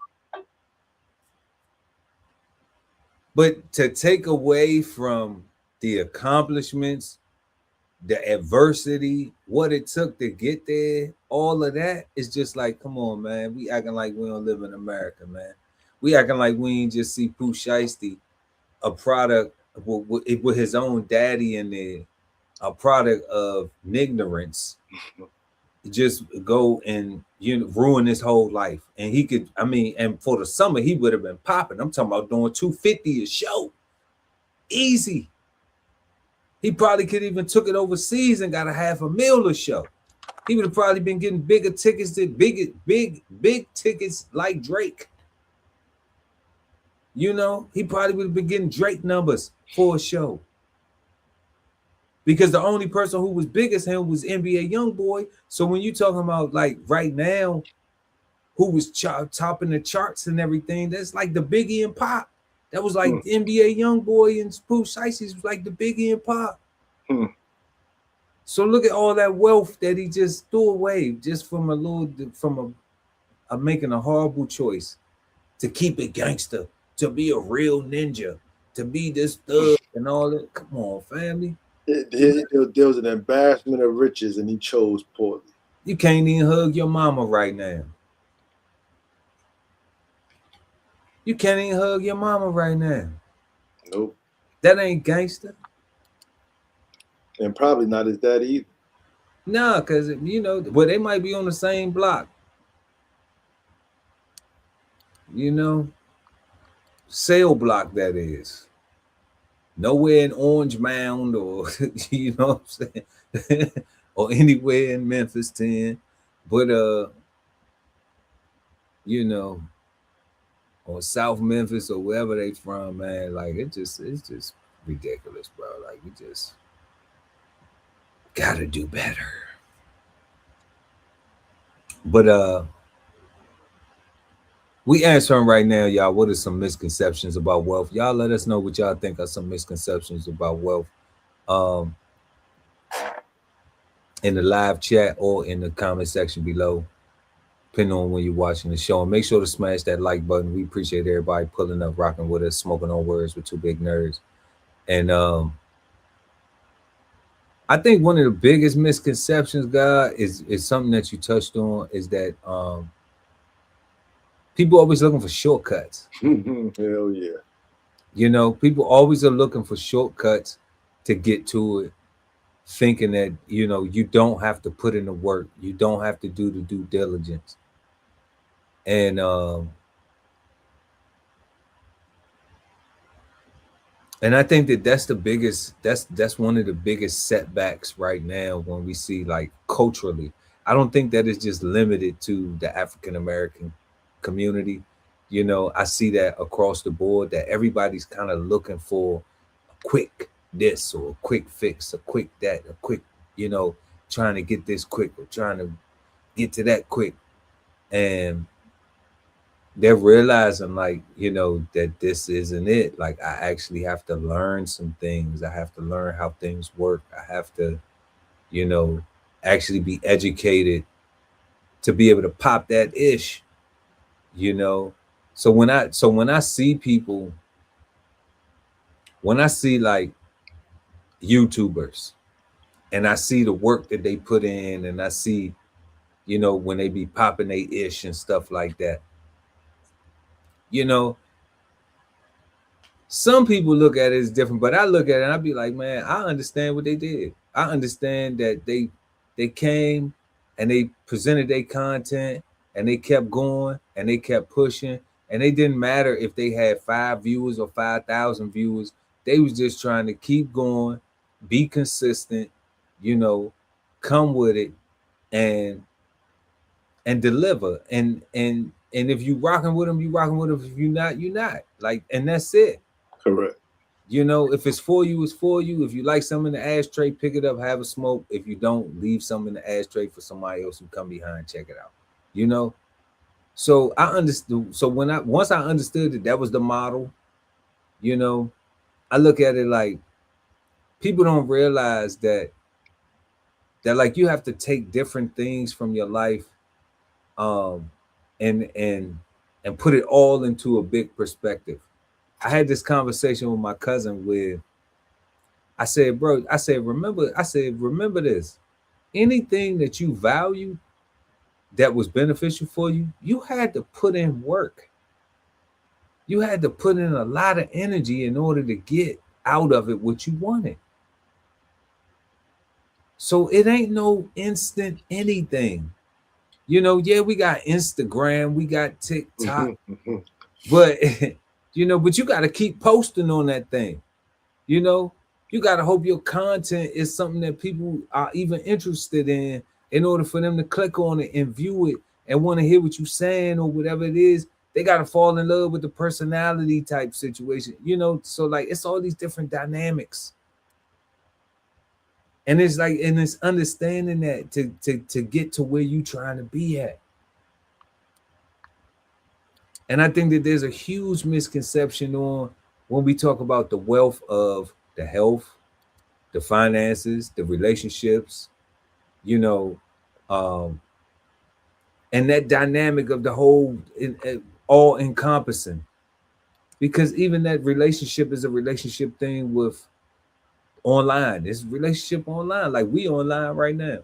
But to take away from the accomplishments, the adversity, what it took to get there, all of that is just like, come on, man. We acting like we don't live in America, man. We acting like we ain't just see Pooh Shiesty, a product with his own daddy in there, a product of ignorance, just go and ruin his whole life. And he could, and for the summer he would have been popping. I'm talking about doing $250 a show, easy. He probably could even took it overseas and got $500,000 a show. He would have probably been getting bigger tickets than big tickets like Drake. He probably would have been getting Drake numbers for a show. Because the only person who was big as him was NBA Youngboy. So when you talking about, like, right now, who was topping the charts and everything, that's like the Biggie and Pop. That was like NBA Youngboy and Pooh Shiesty was like the Biggie and Pop. So look at all that wealth that he just threw away just from making a horrible choice to keep it gangster, to be a real ninja, to be this thug and all that. Come on, family. There was an embarrassment of riches, and he chose poorly. You can't even hug your mama right now. You can't even hug your mama right now. Nope. That ain't gangster. And probably not his dad either. No, because, well, they might be on the same block. Sale block, that is. nowhere in Orange Mound or you know what I'm saying, or anywhere in Memphis 10, but you know, or South Memphis or wherever they from, man. Like it's just ridiculous, bro. Like we just gotta do better. But we answering right now, y'all. What are some misconceptions about wealth? Y'all let us know what y'all think are some misconceptions about wealth. Um, in the live chat or in the comment section below, depending on when you're watching the show. And make sure to smash that like button. We appreciate everybody pulling up, rocking with us, smoking on words with two big nerds. And I think one of the biggest misconceptions, God, is something that you touched on, is that people always looking for shortcuts. Hell yeah. You know, people always are looking for shortcuts to get to it, thinking that, you know, you don't have to put in the work. You don't have to do the due diligence. And I think that that's the biggest, that's one of the biggest setbacks right now when we see, like, culturally. I don't think that is just limited to the African American community. You know, I see that across the board, that everybody's kind of looking for a quick this or a quick fix, a quick that, a quick, you know, trying to get this quick or trying to get to that quick. And they're realizing, like, you know, that this isn't it. Like, I actually have to learn some things. I have to learn how things work. I have to, you know, actually be educated to be able to pop that ish, you know. So when I see people, when I see like YouTubers and I see the work that they put in, and I see, you know, when they be popping they ish and stuff like that, you know, some people look at it as different, but I look at it and I be like, man, I understand what they did. I understand that they came and they presented their content and they kept going and they kept pushing, and it didn't matter if they had 5 viewers or 5,000 viewers. They was just trying to keep going, be consistent, you know, come with it and deliver. And if you rocking with them, you rocking with them. If you not, you not. Like, and that's it. Correct. You know, if it's for you, it's for you. If you like something in the ashtray, pick it up, have a smoke. If you don't, leave something in the ashtray for somebody else who come behind, check it out. You know? So I understood. So once I understood that was the model, you know, I look at it like people don't realize that like you have to take different things from your life um and put it all into a big perspective. I had this conversation with my cousin with, I said, bro, I said, remember this. Anything that you value that was beneficial for you, you had to put in work. You had to put in a lot of energy in order to get out of it what you wanted. So it ain't no instant anything. You know, yeah, we got Instagram, we got TikTok, but you know, but you got to keep posting on that thing. You know, you got to hope your content is something that people are even interested in order for them to click on it and view it and want to hear what you're saying or whatever it is. They got to fall in love with the personality type situation, you know. So like, it's all these different dynamics. And it's like, and it's understanding that to get to where you trying to be at. And I think that there's a huge misconception on when we talk about the wealth of the health, the finances, the relationships, you know, and that dynamic of the whole all encompassing. Because even that relationship is a relationship thing with online. It's relationship online. Like we online right now.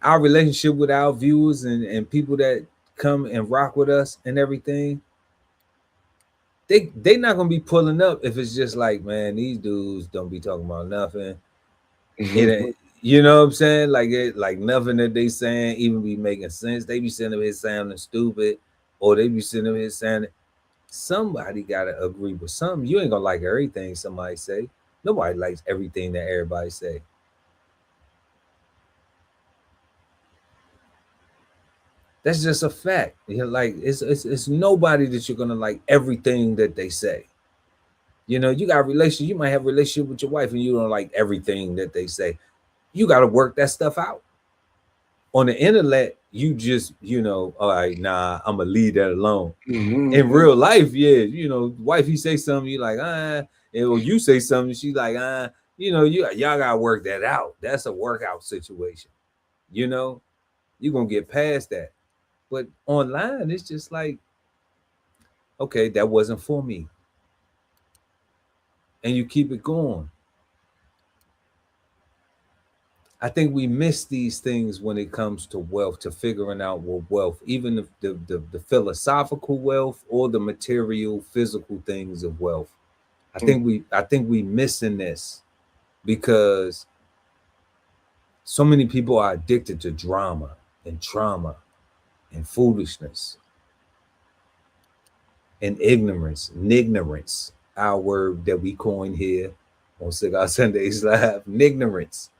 Our relationship with our viewers and people that come and rock with us and everything, they not gonna be pulling up if it's just like, man, these dudes don't be talking about nothing. You know what I'm saying? Like it, like nothing that they saying even be making sense. They be sitting up here sounding stupid, or they be sitting up here sounding. somebody gotta agree with something. You ain't gonna like everything somebody say. Nobody likes everything that everybody say. That's just a fact. You're like, it's nobody that you're gonna like everything that they say. You know, you got a relationship, you might have a relationship with your wife and you don't like everything that they say. You got to work that stuff out. On the internet, you just, all right, nah, I'm gonna leave that alone. In real life, yeah, wife, you say something, you like, or you say something, she's like, y'all gotta work that out. That's a workout situation. You're gonna get past that. But online, it's just like, okay, that wasn't for me. And you keep it going. I think we miss these things when it comes to wealth, to figuring out what wealth, even the philosophical wealth or the material, physical things of wealth. I think we missing this because so many people are addicted to drama and trauma and foolishness and ignorance, our word that we coin here on Cigar Sundays Live, ignorance.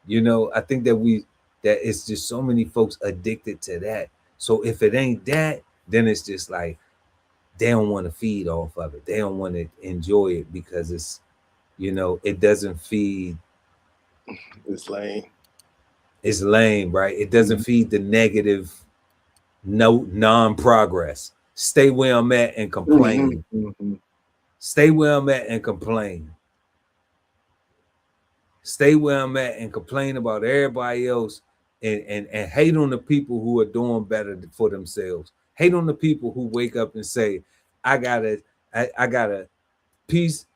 I think that it's just so many folks addicted to that. So if it ain't that, then it's just like they don't want to feed off of it. They don't want to enjoy it because it's, it doesn't feed. It's lame. It's lame, right? It doesn't feed the negative, non-progress. Stay where I'm at and complain. Stay where I'm at and complain. Stay where I'm at and complain about everybody else and hate on the people who are doing better for themselves. Hate on the people who wake up and say, I got a peace,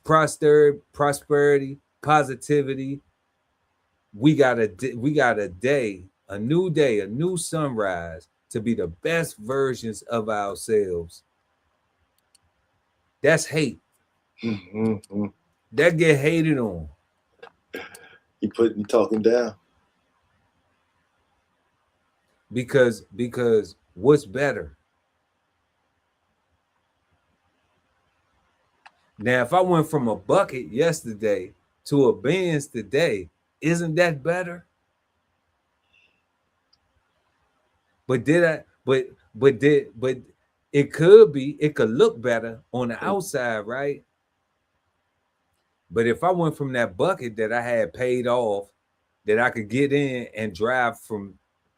prosperity, positivity. We got a day, a new sunrise to be the best versions of ourselves. That's hate. That get hated on. You talking down. Because what's better? Now, if I went from a bucket yesterday to a Benz today, isn't that better? But it could look better on the outside, right? But if I went from that bucket that I had paid off, that I could get in and drive from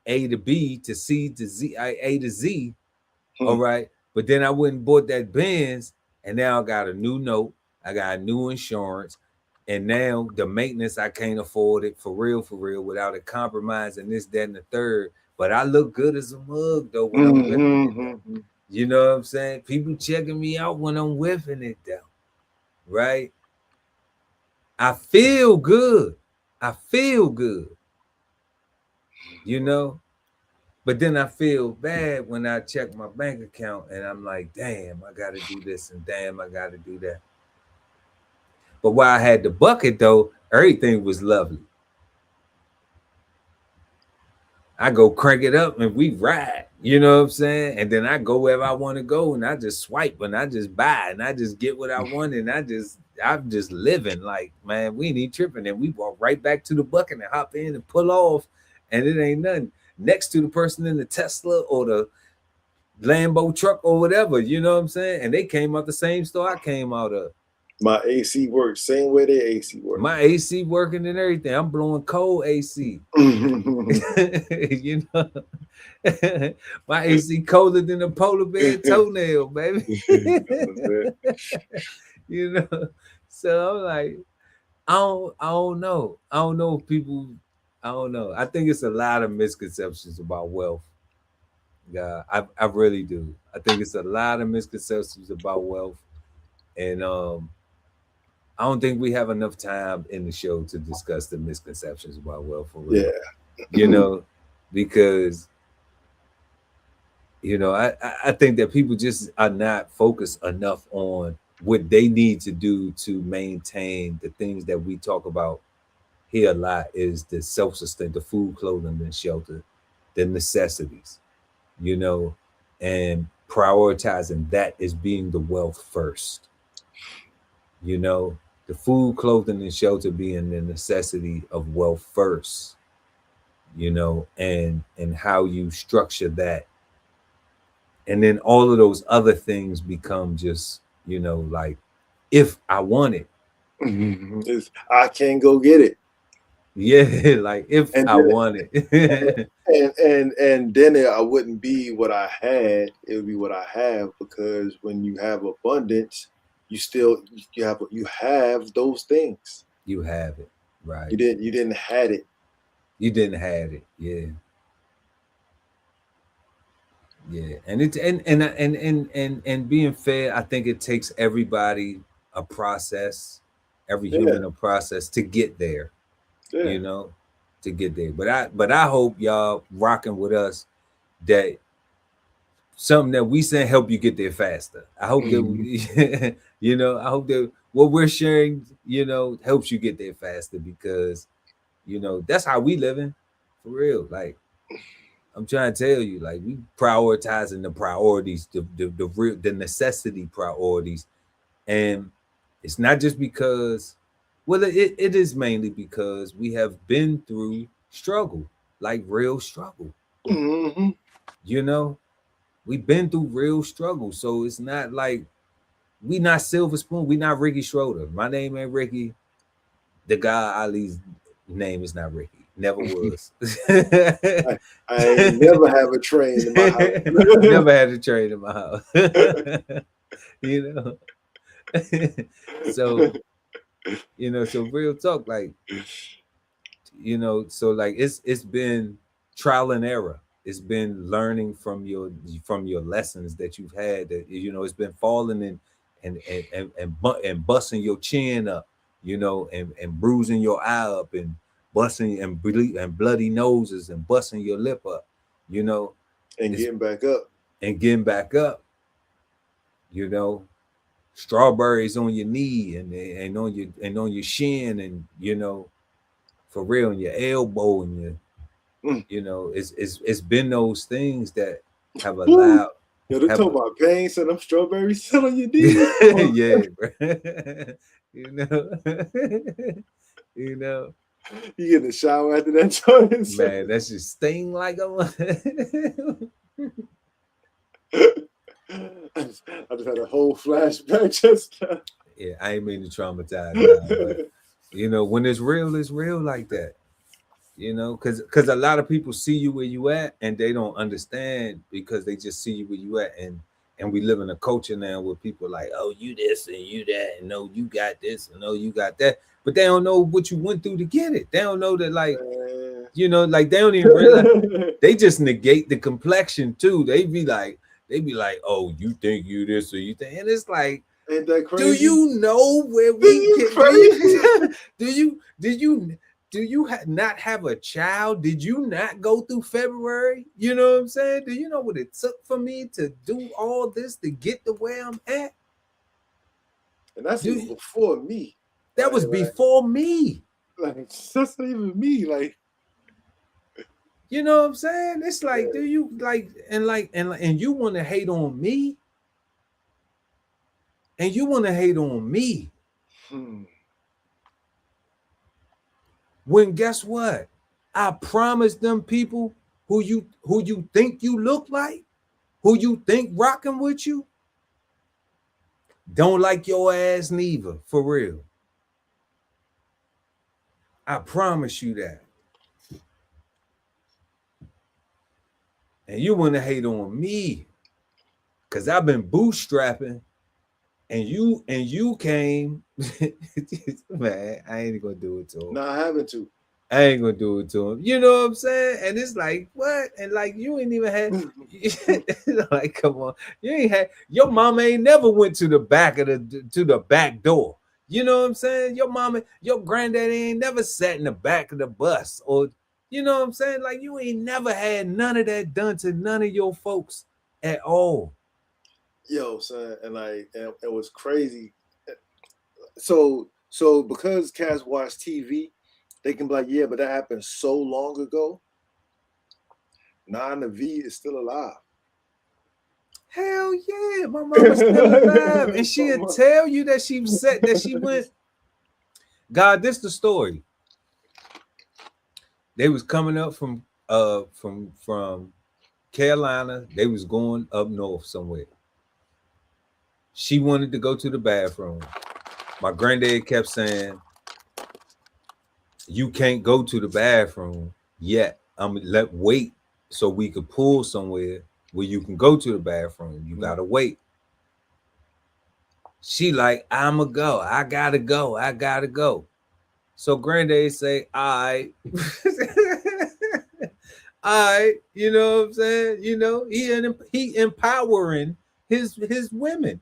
A to B to C to Z, A to Z, all right. But then I went and bought that Benz, and now I got a new note, I got new insurance, and now the maintenance I can't afford it for real, without a compromise and this, that, and the third. But I look good as a mug though when I'm whiffing it. You know what I'm saying? People checking me out when I'm whiffing it though, right? I feel good. But then I feel bad when I check my bank account and I'm like, damn, I got to do this and damn, I got to do that. But while I had the bucket though, everything was lovely. I go crank it up and we ride, you know what I'm saying? And then I go wherever I want to go and I just swipe and I just buy and I just get what I want and I'm just living like, man, we ain't even tripping. And we walk right back to the bucket and hop in and pull off and it ain't nothing. Next to the person in the Tesla or the Lambo truck or whatever, you know what I'm saying? And they came out the same store I came out of. My AC works same way their AC works. My AC working and everything. I'm blowing cold AC. You know, my AC colder than a polar bear toenail, baby. You know, so I'm like, I don't know. I don't know if people. I don't know. I think it's a lot of misconceptions about wealth. Yeah, I really do. I think it's a lot of misconceptions about wealth, and I don't think we have enough time in the show to discuss the misconceptions about wealth for real. Yeah. You know, because I think that people just are not focused enough on what they need to do to maintain the things that we talk about here a lot is the self-sustain, the food, clothing, and shelter, the necessities, and prioritizing that as being the wealth first. You know, the food, clothing, and shelter being the necessity of wealth first. You know, and how you structure that, and then all of those other things become just, you know, like, if I want it, I can go get it. yeah, like if And I then, want it. and then I wouldn't be what I had. It would be what I have, because when you have abundance, you have those things. You have it, right? You didn't had it. You didn't have it, yeah. Yeah, and it's and being fair, I think it takes everybody a process, every Yeah, human a process to get there, yeah. you know, to get there. But I hope y'all rocking with us, that something that we say help you get there faster. I hope that you know, I hope that what we're sharing, you know, helps you get there faster, because you know that's how we living, for real. Like, I'm trying to tell you, like, we prioritizing the priorities, the real, the necessity priorities. And it's not just because, well, it is mainly because we have been through struggle, like real struggle. Mm-hmm. You know, we've been through real struggle. So it's not like we not Silver Spoon, we not Ricky Schroeder. My name ain't Ricky. The guy Ali's name is not Ricky. Never was. I never have a train in my house. Never had a train in my house. You know. So, you know, so real talk, like, you know, so like it's been trial and error. It's been learning from your lessons that you've had, that, you know, it's been falling and busting your chin up, you know, and bruising your eye up, and busting and bloody noses, and busting your lip up, you know, And getting back up. and getting back up, you know, strawberries on your knee, and on your shin, and, you know, for real, and your elbow, and your, you know, it's been those things that have allowed. Yo, they talk about pain, so them strawberries sit on your knees. Yeah, bro. You know, you know, You get in the shower after that joint. man, that's just sting like a. I just had a whole flashback just now. Yeah, I ain't mean to traumatize y'all, but you know, when it's real like that. You know, because a lot of people see you where you at, and they don't understand, because they just see you where you at, and we live in a culture now where people like, oh, you this and you that, and no, you got this, and no, you got that, but they don't know what you went through to get it. They don't know that, like, you know, like, they don't even realize. They just negate the complexion too. They be like, oh, you think you this or you think, and it's like, ain't that crazy? do you know where we get? Do you not have a child? Did you not go through February? You know what I'm saying? Do you know what it took for me to do all this to get to where I'm at? And that's even before me. That was before me. Like, that's not even me. Like, you know what I'm saying? It's like, do you and you want to hate on me? And you want to hate on me? When guess what? I promised them people who you think you look like, who you think rocking with you, don't like your ass neither, for real. I promise you that. And you want to hate on me because I've been bootstrapping, and you came. Man, I ain't gonna do it to him. No, I haven't to. I ain't gonna do it to him. You know what I'm saying? And it's like, what? And like, you ain't even had like, come on. You ain't had, your mama ain't never went to the back door. You know what I'm saying? Your mama, your granddaddy ain't never sat in the back of the bus, or you know what I'm saying? Like, you ain't never had none of that done to none of your folks at all. Yo, son, and like, and it was crazy. So because cats watch TV, they can be like, yeah, but that happened so long ago. Nah, the V is still alive. Hell yeah, my mama's still alive. And she'll tell you that she said that she went. God, this the story. They was coming up from Carolina. They was going up north somewhere. She wanted to go to the bathroom. My granddad kept saying, you can't go to the bathroom yet. Wait so we could pull somewhere where you can go to the bathroom. You gotta wait. She like, I'ma go. I gotta go. I gotta go. So granddad say, all right. All right, you know what I'm saying? You know, he empowering his women.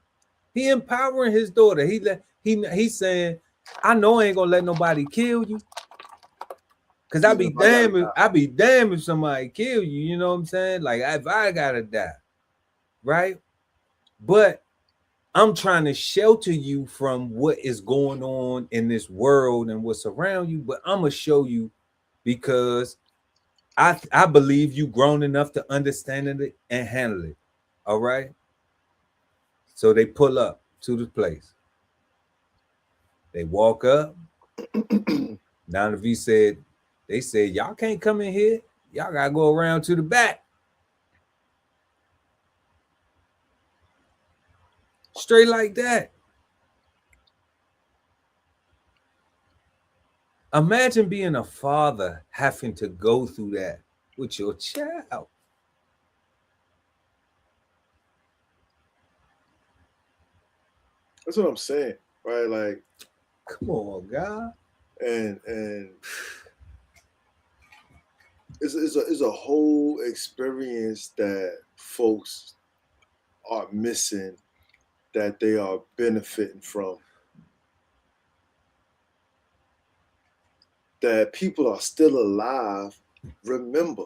He empowering his daughter. He's saying, I know I ain't gonna let nobody kill you. Cause I be damn if somebody kill you, you know what I'm saying? Like if I gotta die, right? But I'm trying to shelter you from what is going on in this world and what's around you, but I'm gonna show you because I believe you grown enough to understand it and handle it. All right. So they pull up to the place. They walk up. Now the V said, they said, y'all can't come in here. Y'all gotta go around to the back. Straight like that. Imagine being a father having to go through that with your child. That's what I'm saying, right? Like, come on, God. And it's a whole experience that folks are missing that they are benefiting from. That people are still alive, remember.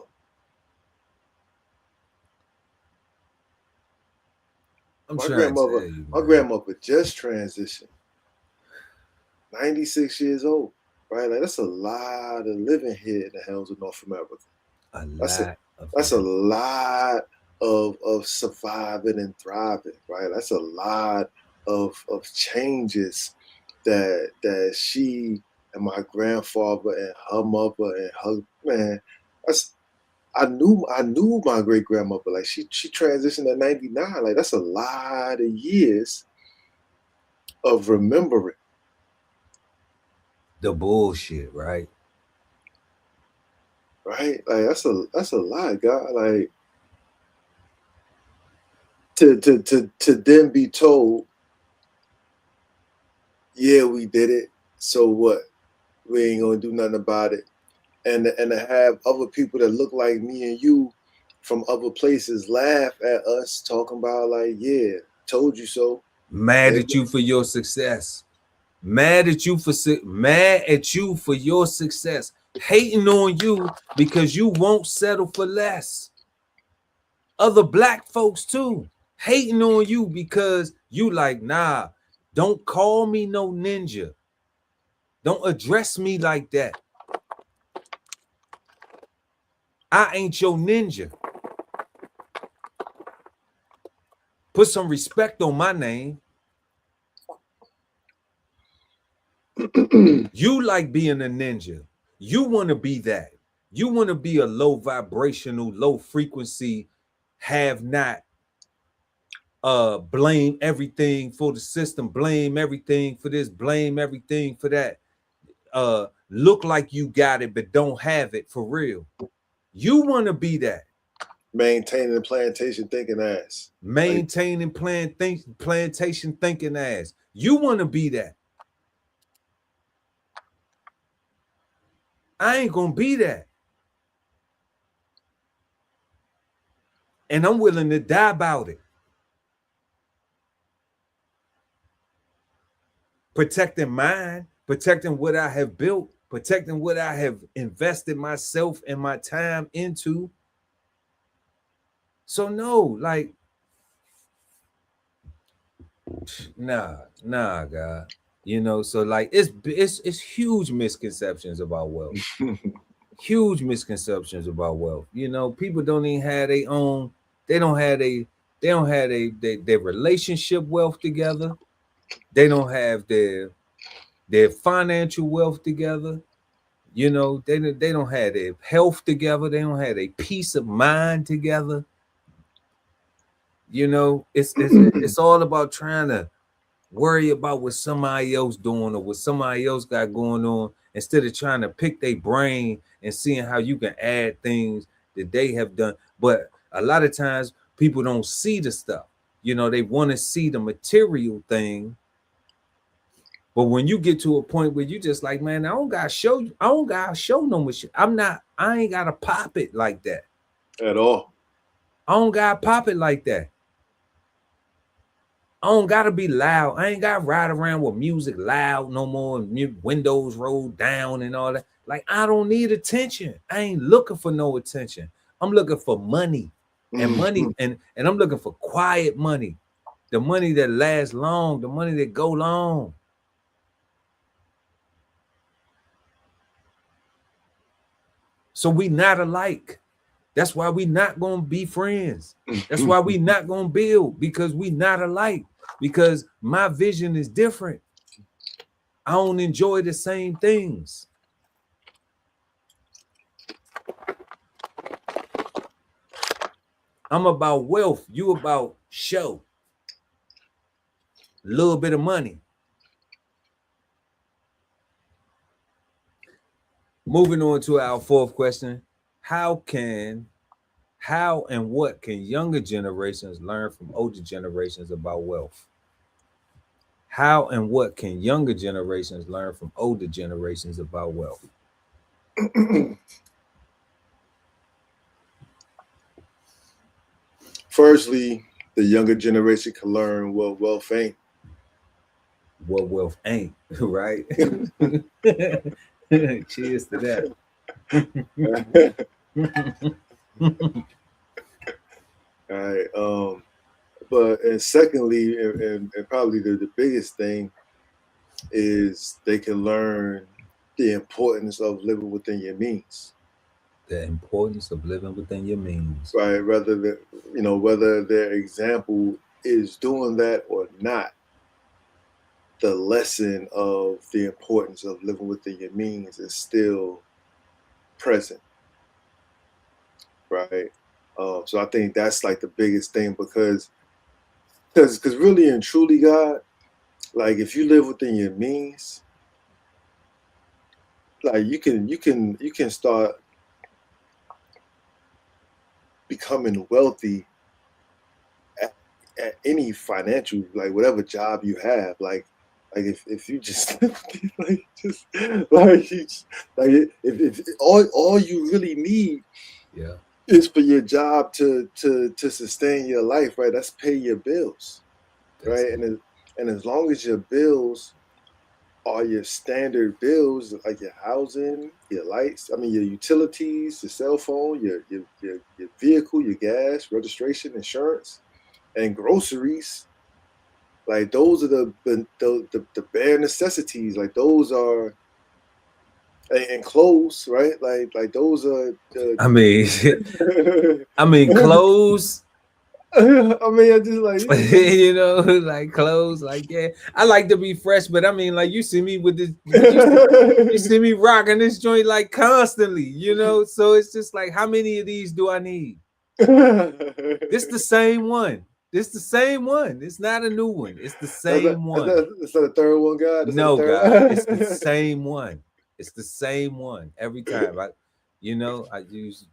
My grandmother just transitioned. 96 years old, right? Like that's a lot of living here in the hells of North America. That's a lot of surviving and thriving, right? That's a lot of changes that she and my grandfather and her mother and her man. I knew my great grandmother. Like she transitioned at 99. Like that's a lot of years of remembering the bullshit, right? Right? Like that's a lot, God. Like to then be told, yeah, we did it. So what? We ain't gonna do nothing about it. And to have other people that look like me and you from other places laugh at us talking about like, yeah, told you so. Mad at you for your success. Mad at you for your success. Hating on you because you won't settle for less. Other black folks too. Hating on you because you like, nah, don't call me no ninja. Don't address me like that. I ain't your ninja. Put some respect on my name. You like being a ninja. You want to be that. You want to be a low vibrational, low frequency, have not blame everything for the system, blame everything for this, blame everything for that. Look like you got it, but don't have it for real. You want to be that. Maintaining plantation thinking ass. Maintaining plantation thinking ass. You want to be that. I ain't gonna be that. And I'm willing to die about it. Protecting mine, protecting what I have built, protecting what I have invested myself and my time into. So no, like, nah, God. You know, so like it's huge misconceptions about wealth. Huge misconceptions about wealth. You know, people don't even have their own, they don't have They don't have their relationship wealth together. They don't have their financial wealth together. You know, they don't have their health together. They don't have a peace of mind together. You know, it's all about trying to worry about what somebody else doing or what somebody else got going on instead of trying to pick their brain and seeing how you can add things that they have done. But a lot of times people don't see the stuff. You know, they want to see the material thing. But when you get to a point where you just like, man, I don't gotta show no more shit. I ain't gotta pop it like that. At all. I don't gotta pop it like that. I don't gotta be loud. I ain't gotta ride around with music loud no more and windows rolled down and all that. Like, I don't need attention. I ain't looking for no attention. I'm looking for money. And money, and I'm looking for quiet money. The money that lasts long, the money that go long. So we not alike. That's why we not gonna be friends. That's why we not gonna build, because we not alike. Because my vision is different. I don't enjoy the same things. I'm about wealth. You about show. A little bit of money. Moving on to our fourth question. How and what can younger generations learn from older generations about wealth? How and what can younger generations learn from older generations about wealth? Firstly, the younger generation can learn what wealth ain't. What wealth ain't, right? Cheers to that. All right. And secondly, and probably the biggest thing is they can learn the importance of living within your means. The importance of living within your means. Right. Whether their example is doing that or not, the lesson of the importance of living within your means is still present. Right. So I think that's like the biggest thing, because really and truly, God, like if you live within your means, like you can start becoming wealthy at any financial, like whatever job you have. Like if you just if all you really need, yeah, is for your job to sustain your life, right? That's pay your bills, right? And as long as your bills are your standard bills, like your housing, your lights, your utilities, your cell phone, your vehicle, your gas, registration, insurance, and groceries, like those are the bare necessities. Like those are, and clothes, right? Like those are the, clothes. I just like like clothes, like, yeah, I like to be fresh, but like you see me with this, you see me rocking this joint like constantly, so it's just like, how many of these do I need? It's the same one. It's the same one. It's not a new one. It's the same one. It's not a third one, God. No, God. It's the same one. It's the same one every time. I use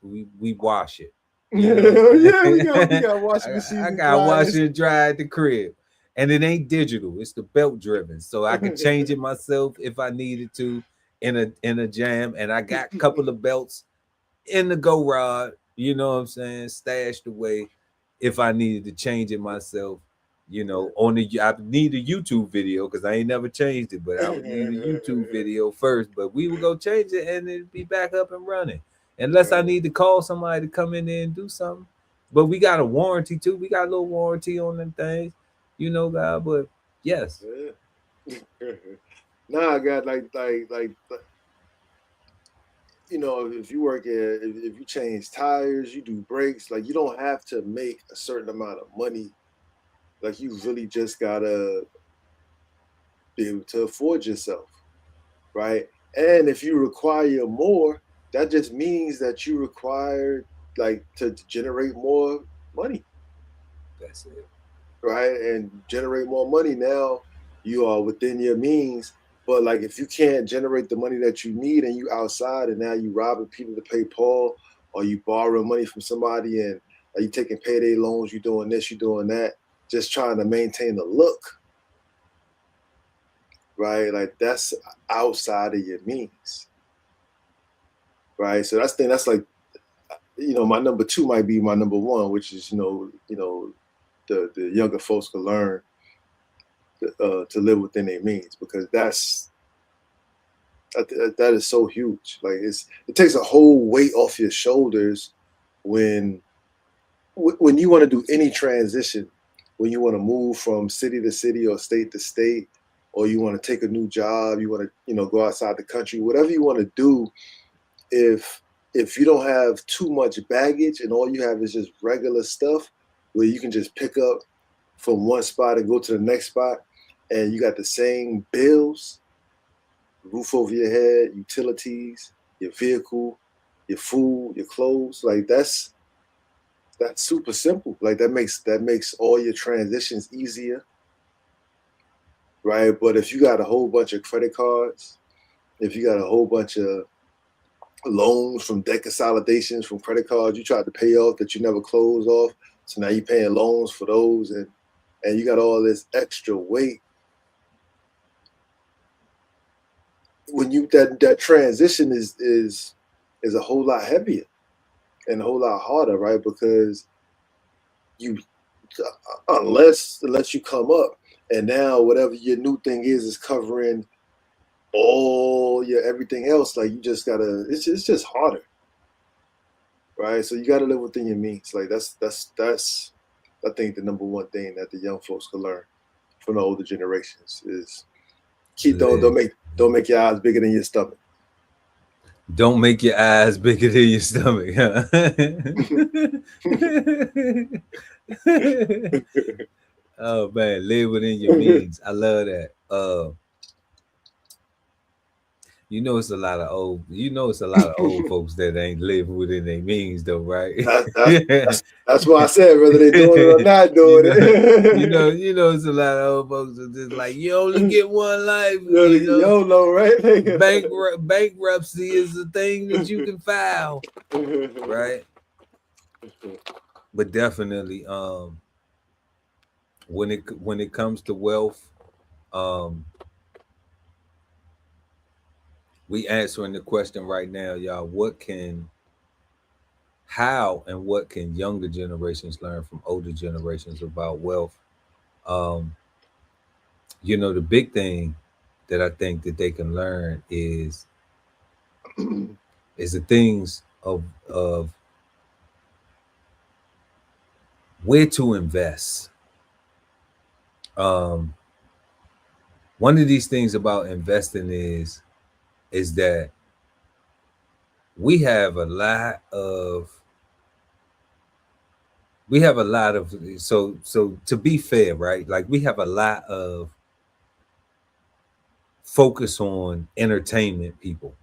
we wash it. Yeah, we got washing machine. I got wash and dry at the crib, and it ain't digital. It's the belt driven, so I can change it myself if I needed to in a jam. And I got a couple of belts in the go rod. You know what I'm saying? Stashed away if I needed to change it myself. I need a YouTube video because I ain't never changed it, but I would need a YouTube video first. But we would go change it and it'd be back up and running. Unless I need to call somebody to come in there and do something. But we got a warranty too. We got a little warranty on them things, God. But yes. Nah, I got like you know, if you work at, if you change tires, you do brakes, like you don't have to make a certain amount of money. Like you really just gotta be able to afford yourself, right? And if you require more, that just means that you require like to generate more money. That's it. Right? And generate more money. Now you are within your means. But like if you can't generate the money that you need and you outside and now you robbing people to pay Paul, or you borrowing money from somebody and are you taking payday loans, you doing this, you doing that, just trying to maintain the look, right? Like that's outside of your means. Right. So that's like, you know, my number two might be my number one, which is, the younger folks can learn to live within their means, because that is so huge. Like it takes a whole weight off your shoulders when you want to do any transition, when you want to move from city to city or state to state, or you want to take a new job, you want to, go outside the country, whatever you want to do. If you don't have too much baggage and all you have is just regular stuff where you can just pick up from one spot and go to the next spot, and you got the same bills, roof over your head, utilities, your vehicle, your food, your clothes, like that's super simple. Like that makes all your transitions easier, right? But if you got a whole bunch of credit cards, if you got a whole bunch of loans from debt consolidations from credit cards you tried to pay off that you never closed off, so now you're paying loans for those, and you got all this extra weight. When you that transition is a whole lot heavier and a whole lot harder, right? Because you unless you come up and now whatever your new thing is covering all your everything else, like you just gotta, it's just harder, right? So you gotta live within your means. Like that's I think the number one thing that the young folks can learn from the older generations is don't make your eyes bigger than your stomach. Don't make your eyes bigger than your stomach. Huh? Oh man, live within your means. I love that. It's a lot of old folks that ain't living within their means though, right? That's why I said whether they doing it or not doing it. It's a lot of old folks that just like, you only get one life. YOLO, right? Bankruptcy is the thing that you can file, right? But definitely, when it comes to wealth, we answering the question right now, y'all. How and what can younger generations learn from older generations about wealth? The big thing that I think that they can learn is the things of where to invest. One of these things about investing is that we have a lot of so to be fair, right? Like we have a lot of focus on entertainment people.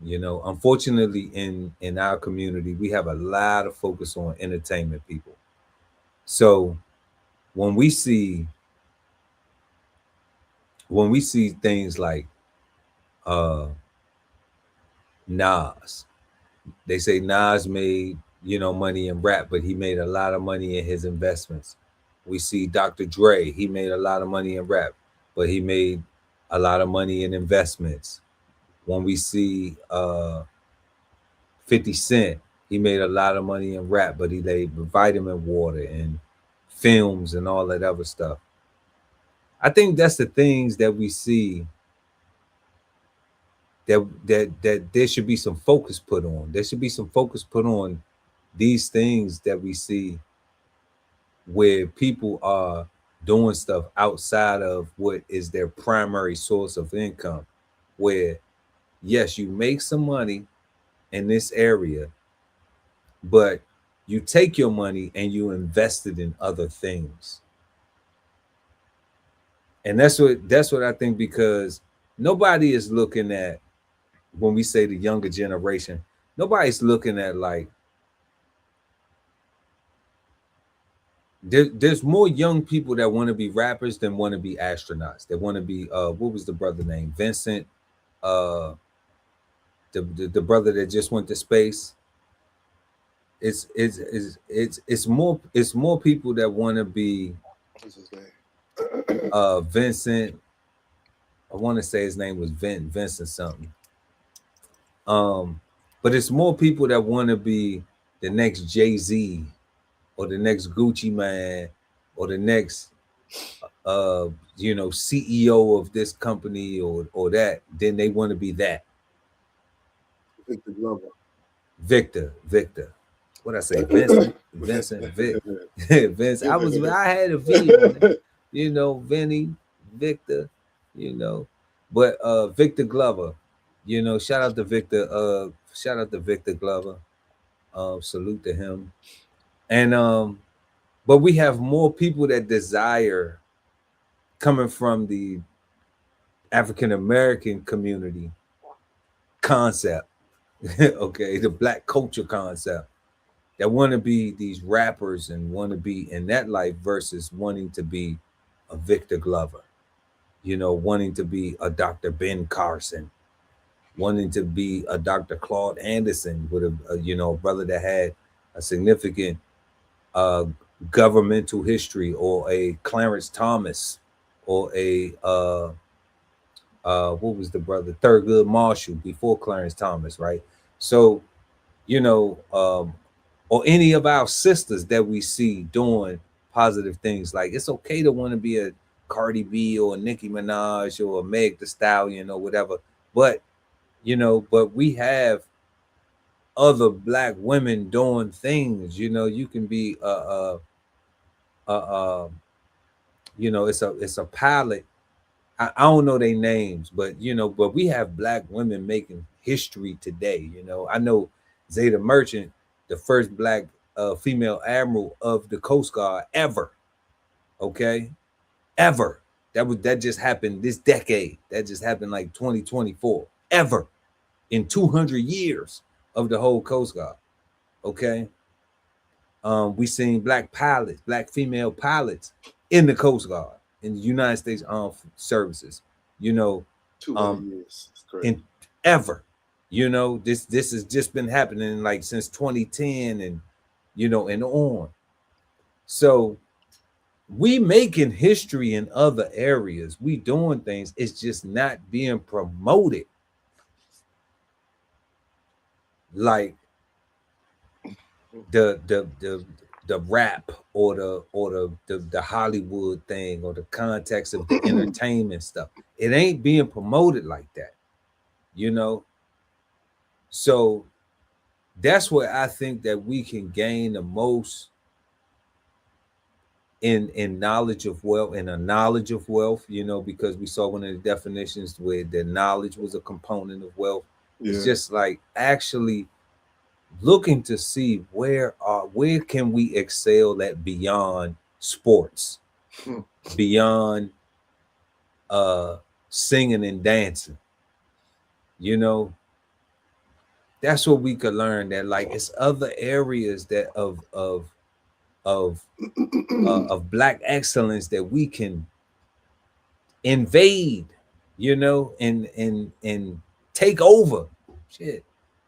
Unfortunately in our community, we have a lot of focus on entertainment people. So when we see things like Nas, they say Nas made money in rap, but he made a lot of money in his investments. We see Dr. Dre, he made a lot of money in rap, but he made a lot of money in investments. When we see 50 Cent, he made a lot of money in rap, but he made vitamin water and films and all that other stuff. I think that's the things that we see that there should be some focus put on. There should be some focus put on these things that we see where people are doing stuff outside of what is their primary source of income, where yes, you make some money in this area, but you take your money and you invest it in other things. And that's what I think, because nobody is looking at, when we say the younger generation, nobody's looking at like there's more young people that want to be rappers than want to be astronauts. They want to be what was the brother name? Vincent, uh the brother that just went to space. It's more people that want to be What's his name? Vincent. I want to say his name was Vincent something. But it's more people that want to be the next Jay-Z or the next Gucci man or the next CEO of this company or that. Then they want to be that. Victor Glover. Victor. What I say? Vincent, Vic, Vince. I had a V on it. Vinny, Victor, but Victor Glover, shout out to Victor, Glover. Salute to him. And but we have more people that desire, coming from the African American community concept, okay, the Black culture concept, that want to be these rappers and want to be in that life versus wanting to be a Victor Glover, wanting to be a Dr. Ben Carson, wanting to be a Dr. Claude Anderson, with a brother that had a significant governmental history, or a Clarence Thomas, or a what was the brother, Thurgood Marshall before Clarence Thomas, right? So, or any of our sisters that we see doing positive things. Like, it's okay to want to be a Cardi B or a Nicki Minaj or a Meg Thee Stallion or whatever, but we have other Black women doing things. You can be it's a pilot. I don't know their names, but we have Black women making history today. I know Zeta Merchant, the first Black female admiral of the Coast Guard ever. Okay, ever. That just happened this decade. That just happened like 2024. Ever in 200 years of the whole Coast Guard. Okay. We seen Black pilots, Black female pilots in the Coast Guard, in the United States Armed Services. 200 years. It's crazy. In ever. This has just been happening like since 2010 and and on. So we making history in other areas. We doing things. It's just not being promoted. Like the rap or the Hollywood thing, or the context of the entertainment stuff. It ain't being promoted like that. So that's where I think that we can gain the most in knowledge of wealth, and a knowledge of wealth, because we saw one of the definitions where the knowledge was a component of wealth. Yeah. It's just like actually looking to see where can we excel at beyond sports, beyond singing and dancing. That's what we could learn, that like it's other areas that of Black excellence that we can invade, and take over. Shit,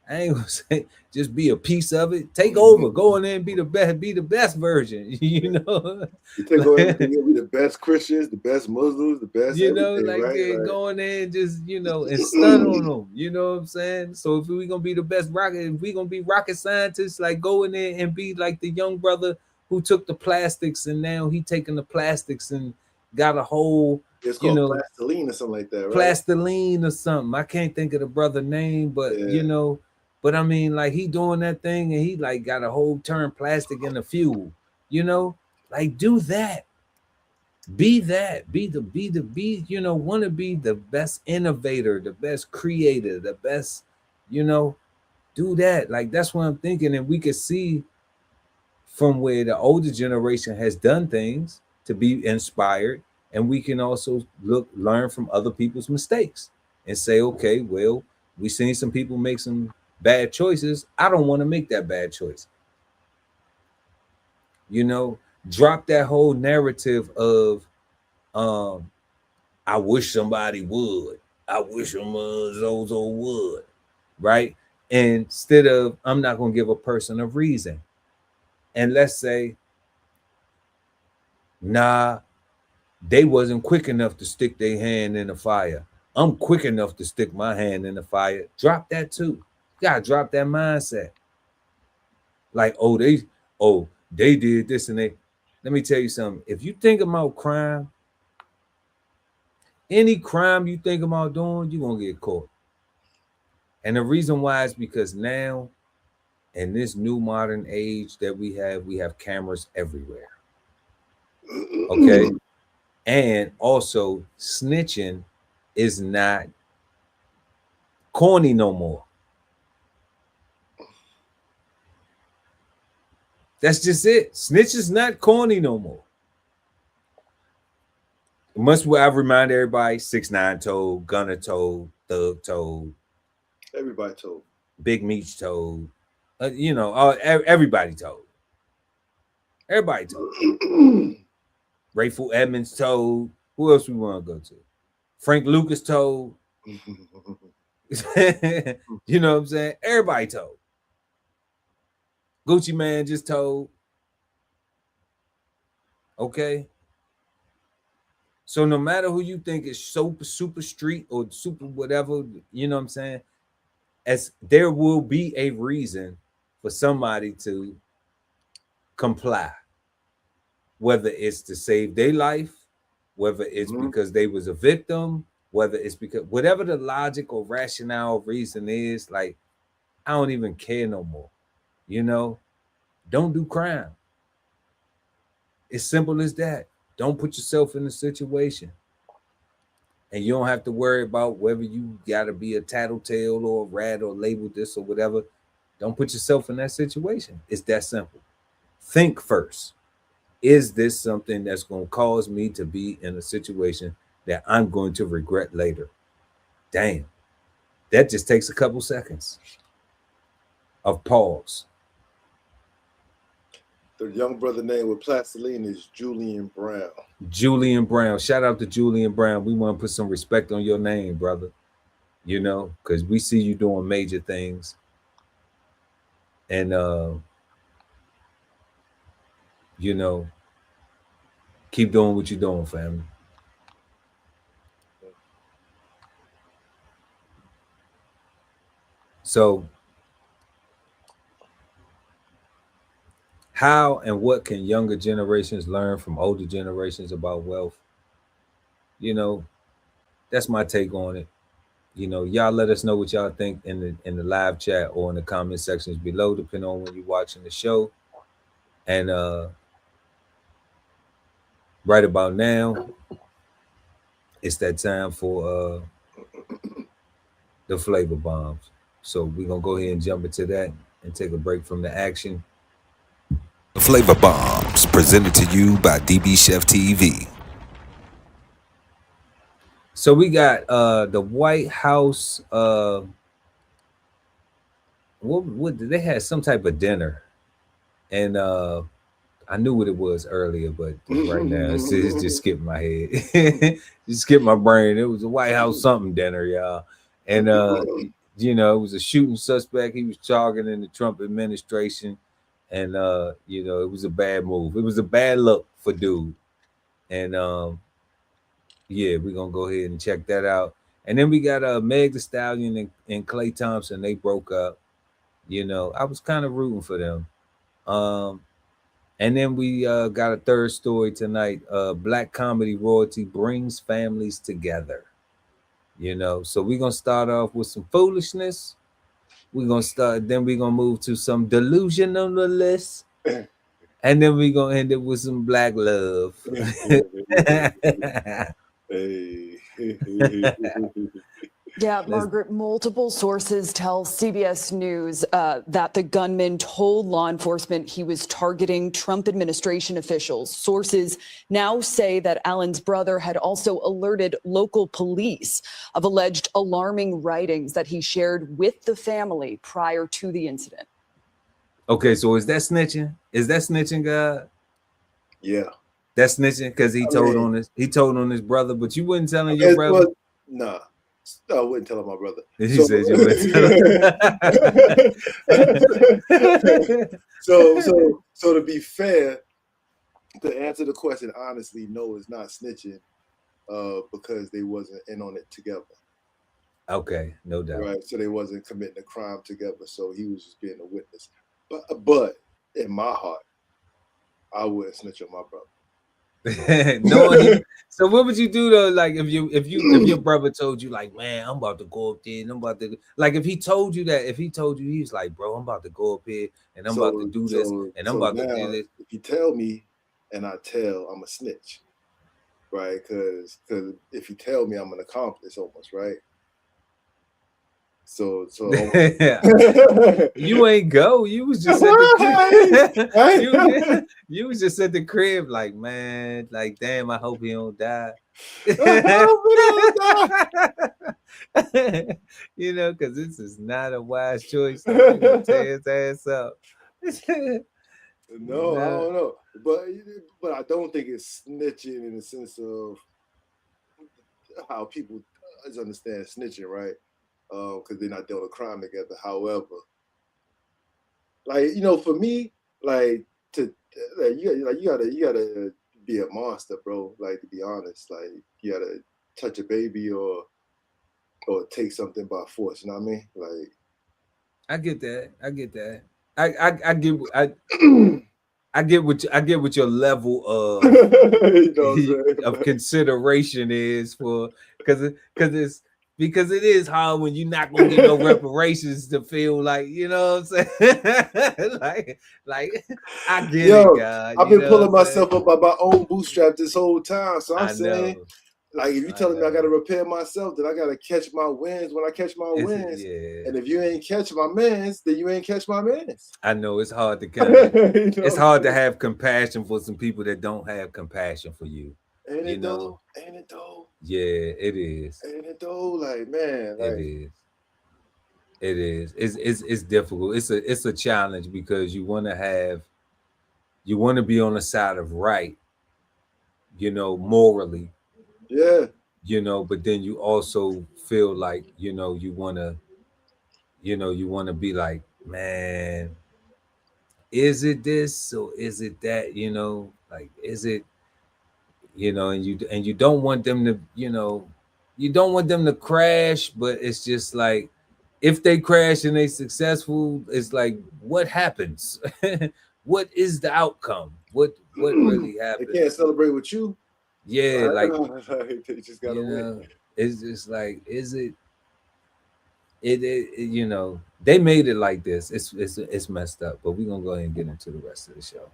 I ain't gonna say just be a piece of it. Take over, go in there and be the best version. You take over everything, you'll be the best Christians, the best Muslims, the best. Right? Go in there and just and stun on them. You know what I'm saying? So if we gonna be the best if we gonna be rocket scientists, like go in there and be like the young brother who took the plastics, and now he taking the plastics and got a whole, it's called plastiline or something like that, right? Plastiline or something. I can't think of the brother name, but but I mean, like, he doing that thing and he like got a whole turn plastic in the fuel, like do that. Be that. Be, you know, want to be the best innovator, the best creator, the best, you know, do that. Like that's what I'm thinking. And we could see from where the older generation has done things to be inspired. And we can also learn from other people's mistakes and say, okay, well, we seen some people make some bad choices. I don't want to make that bad choice. You know, drop that whole narrative of um I wish somebody would. I wish some Zozo would, right? Instead of I'm not gonna give a person a reason. And let's say, nah, they wasn't quick enough to stick their hand in the fire. I'm quick enough to stick my hand in the fire. Drop that too. You gotta drop that mindset. Like, they did this and they. Let me tell you something. If you think about crime, any crime you think about doing, you're gonna get caught. And the reason why is because now, in this new modern age that we have cameras everywhere. Okay. And also, snitching is not corny no more. That's just it. Snitch is not corny no more. Must I remind everybody? 6ix9ine told, Gunna told, Thug told, everybody told, Big Meech told, you know, everybody told. Everybody told. Rayful Edmonds told. Who else we want to go to? Frank Lucas told. You know what I'm saying? Everybody told. Gucci Man just told. Okay. So no matter who you think is super street or super whatever, you know what I'm saying? As there will be a reason for somebody to comply. Whether it's to save their life, whether it's because they was a victim, whether it's because whatever the logic or rationale reason is, like, I don't even care no more. You know, don't do crime. It's simple as that. Don't put yourself in a situation. And you don't have to worry about whether you got to be a tattletale or a rat or label this or whatever. Don't put yourself in that situation. It's that simple. Think first. Is this something that's going to cause me to be in a situation that I'm going to regret later? Damn. That just takes a couple seconds of pause. The young brother name with Plastiline is Julian Brown. Julian Brown. Shout out to Julian Brown. We want to put some respect on your name, brother. You know, because we see you doing major things. And, you know, keep doing what you're doing, family. So, how and what can younger generations learn from older generations about wealth? You know, that's my take on it. You know, y'all let us know what y'all think in the live chat or in the comment sections below, depending on when you're watching the show. And right about now, it's that time for the flavor bombs. So we're gonna go ahead and jump into that and take a break from the action. The Flavor Bombs, presented to you by DBCHEFTV. So we got the White House. What they had some type of dinner, and I knew what it was earlier, but right now it's just skipped my head, just skipped my brain. It was a White House something dinner, y'all, and you know, it was a shooting suspect. He was charging in the Trump administration, and you know, it was a bad move. It was a bad look for dude, and yeah, we're gonna go ahead and check that out. And then we got Meg Thee Stallion and Klay Thompson. They broke up. You know, I was kind of rooting for them. And then we got a third story tonight. Black comedy royalty brings families together. You know, so we're gonna start off with some foolishness. Then we're gonna move to some delusionalness. And then we gonna end it with some black love. Hey. Yeah, Margaret, multiple sources tell CBS News that the gunman told law enforcement he was targeting Trump administration officials. Sources now say that Allen's brother had also alerted local police of alleged alarming writings that he shared with the family prior to the incident. Okay, so is that snitching? Is that snitching, God? Yeah. That's snitching because he told on his brother, but you wouldn't tell him your brother? Well, nah. I wouldn't tell him my brother. He said you wouldn't tell him. So to be fair, to answer the question honestly, no, it's not snitching, because they wasn't in on it together. Okay, no doubt. Right. So they wasn't committing a crime together. So he was just being a witness. But in my heart, I wouldn't snitch on my brother. No, so what would you do though? Like if your brother told you, like, man, I'm about to go up there and I'm about to, like, if he told you he's like, bro, I'm about to go up here and I'm about to do this and I'm about to do this. If you tell me and I tell, I'm a snitch, right? Because if you tell me, I'm an accomplice almost, right? So you ain't go. You was just at the crib. you was just at the crib, like, man, like, damn, I hope he don't die. You know, because this is not a wise choice. So you gonna tear his ass up. No, I don't know, but I don't think it's snitching in the sense of how people understand snitching, right? Because they're not doing a crime together. However, like, you know, for me, like, you gotta be a monster, bro. Like, to be honest, like, you gotta touch a baby or take something by force. You know what I mean? Like, I get that. I get what your level of you know of consideration is for, because it is hard when you're not gonna get no reparations to feel like, you know what I'm saying? like I get it, God. I've been pulling myself up by my own bootstraps this whole time. So I'm saying, like, if you're telling me I gotta repair myself, then I gotta catch my wins when I catch my wins. And if you ain't catch my mans, then you ain't catch my mans. I know it's hard to kind of, it's hard to have compassion for some people that don't have compassion for you. Ain't it though? Ain't it though? Yeah, it is. Ain't it though? Like, man, like, it is. It's difficult. It's a challenge because you want to be on the side of right, you know, morally. Yeah. You know, but then you also feel like, you know, you want to be like, man, is it this or is it that? You know, like, is it, you know, and you don't want them to, you know, you don't want them to crash, but it's just like, if they crash and they successful, it's like, what happens? What is the outcome? What really happens? They can't celebrate with you. Yeah, like, they just gotta win. It's just like, is it you know, they made it like this. It's messed up, but we're gonna go ahead and get into the rest of the show.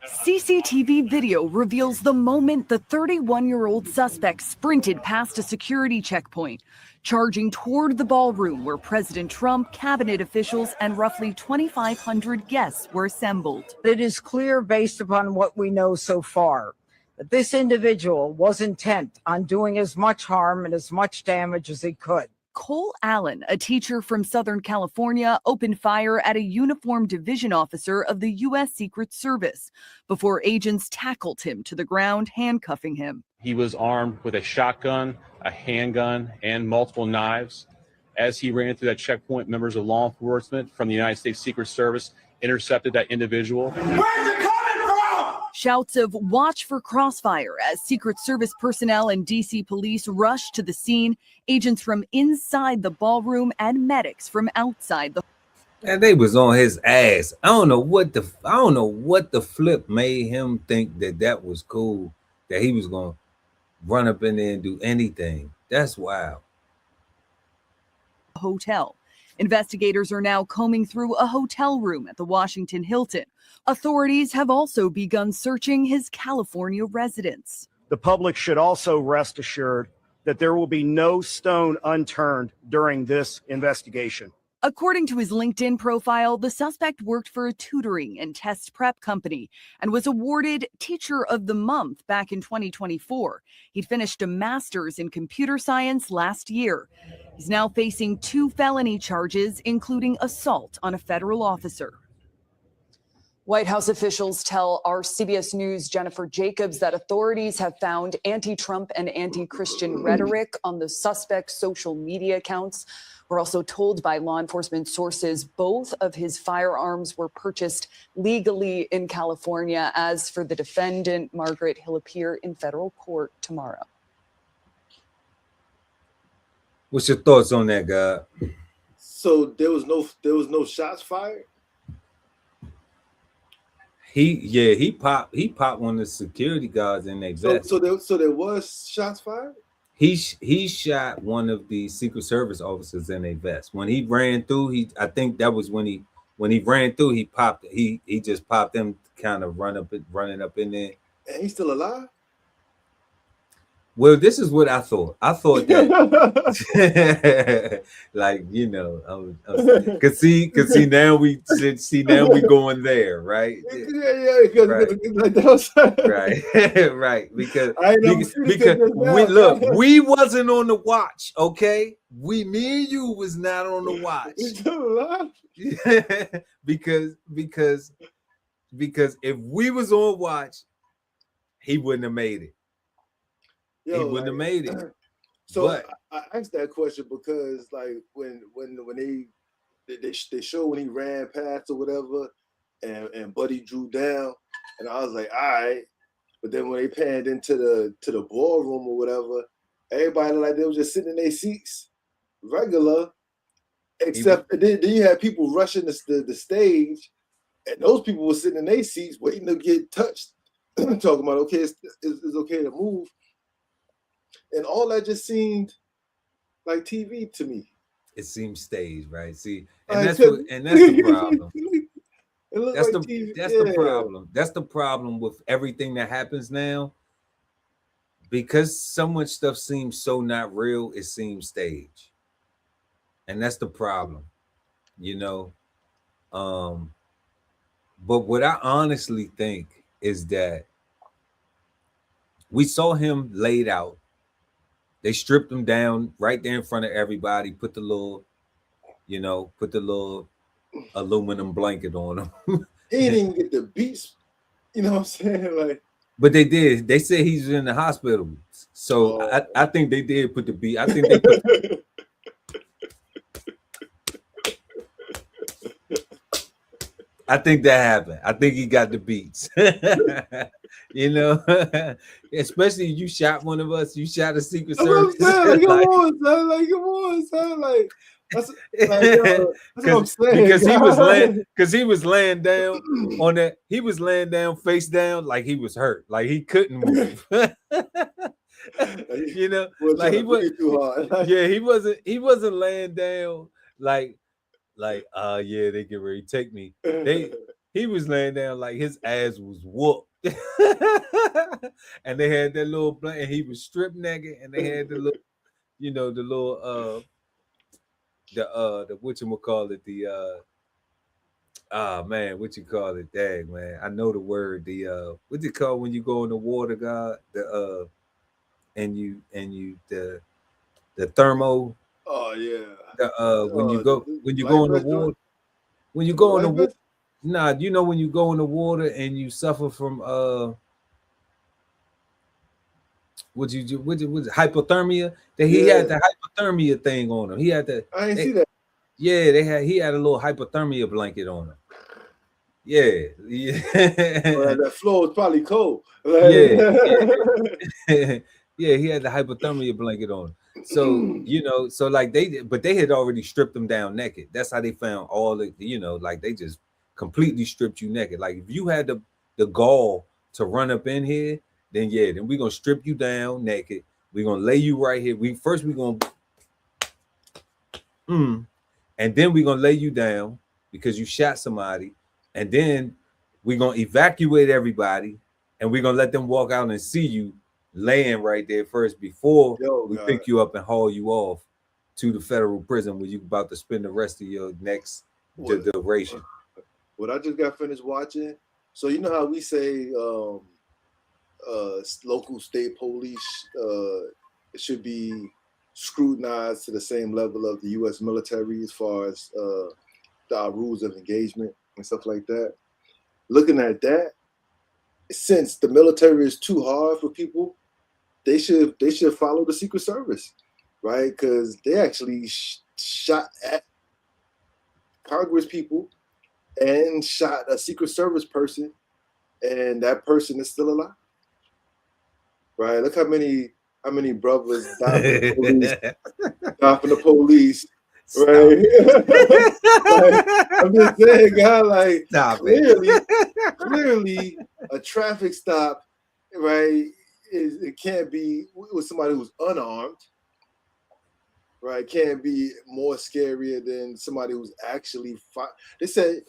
CCTV video reveals the moment the 31-year-old suspect sprinted past a security checkpoint, charging toward the ballroom where President Trump, cabinet officials, and roughly 2,500 guests were assembled. It is clear, based upon what we know so far, that this individual was intent on doing as much harm and as much damage as he could. Cole Allen, a teacher from Southern California, opened fire at a uniformed division officer of the U.S. Secret Service before agents tackled him to the ground, handcuffing him. He was armed with a shotgun, a handgun, and multiple knives. As he ran through that checkpoint, members of law enforcement from the United States Secret Service intercepted that individual. Where's it coming from? Shouts of "watch for crossfire" as Secret Service personnel and D.C. police rushed to the scene. Agents from inside the ballroom and medics from outside the. And they was on his ass. I don't know what the flip made him think that was cool, that he was gonna run up in there and do anything. That's wild. Hotel. Investigators are now combing through a hotel room at the Washington Hilton. Authorities have also begun searching his California residence. The public should also rest assured that there will be no stone unturned during this investigation. According to his LinkedIn profile, the suspect worked for a tutoring and test prep company and was awarded Teacher of the Month back in 2024. He'd finished a master's in computer science last year. He's now facing 2 felony charges, including assault on a federal officer. White House officials tell our CBS News' Jennifer Jacobs that authorities have found anti-Trump and anti-Christian rhetoric on the suspect's social media accounts. We're also told by law enforcement sources both of his firearms were purchased legally in California. As for the defendant, Margaret, he'll appear in federal court tomorrow. What's your thoughts on that, God? So there was no shots fired? He popped one of the security guards in their vest. So there was shots fired? He shot one of the Secret Service officers in a vest. When he ran through, I think that was when he ran through, he popped. He just popped them, kind of running up in there. And he's still alive? Well, this is what I thought. I thought that, like, you know, cause see now we going there, right? Yeah, right, right. Because look, we wasn't on the watch, okay? Me and you was not on the watch. He's still alive? because if we was on watch, he woun't have made it. He wouldn't have made it. So but I asked that question because, like, when they show when he ran past or whatever, and Buddy drew down, and I was like, all right. But then when they panned into the ballroom or whatever, everybody like they were just sitting in their seats, regular. Except then you had people rushing the stage, and those people were sitting in their seats waiting to get touched, talking about okay, it's okay to move. And all that just seemed like TV to me. It seemed staged, right? See, and that's the problem. That's the problem. That's the problem with everything that happens now. Because so much stuff seems so not real, it seems staged. And that's the problem, you know. But what I honestly think is that we saw him laid out. They stripped him down right there in front of everybody, put the little aluminum blanket on him. He didn't even get the beats, you know what I'm saying? Like, but they did. They said he's in the hospital. So I think they did put the beat. I think they put I think that happened. I think he got the beats. You know, especially you shot one of us. You shot a Secret Service. Come on, son. Like that's what I'm saying. Because he was laying down on that. He was laying down face down, like he was hurt, like he couldn't move. You know, like he was too hard. Yeah, he wasn't laying down like yeah, they get ready to take me. He was laying down like his ass was whooped. And they had that little blanket, and he was stripped naked, and they had the little, you know, the little the whatchamacallit, man, what you call it? Dang, man. I know the word. The what's it called when you go in the water, God? The the thermo. Oh yeah. When you go in the water, when you go in the water, nah, you know when you go in the water and you suffer from what you do, what hypothermia? That he had the hypothermia thing on him. He had the I didn't see that. Yeah, he had a little hypothermia blanket on him. Yeah. Well, that floor was probably cold. Yeah, he had the hypothermia blanket on him. So, you know, so like they had already stripped him down naked. That's how they found all the, you know, like they just completely stripped you naked. Like if you had the gall to run up in here, then we're gonna strip you down naked. We're gonna lay you right here. We're gonna and then we're gonna lay you down because you shot somebody, and then we're gonna evacuate everybody, and we're gonna let them walk out and see you laying right there first before we pick you up and haul you off to the federal prison where you're about to spend the rest of your next duration. What I just got finished watching. So you know how we say local state police should be scrutinized to the same level of the U.S. military as far as our rules of engagement and stuff like that. Looking at that, since the military is too hard for people, they should follow the Secret Service, right? Because they actually shot at Congress people and shot a Secret Service person, and that person is still alive. Right? Look how many brothers died from the police. Right? Like, I'm just saying, God, like clearly a traffic stop, right? It can't be with somebody who's unarmed. Right, can't be more scarier than somebody who's actually fought. They say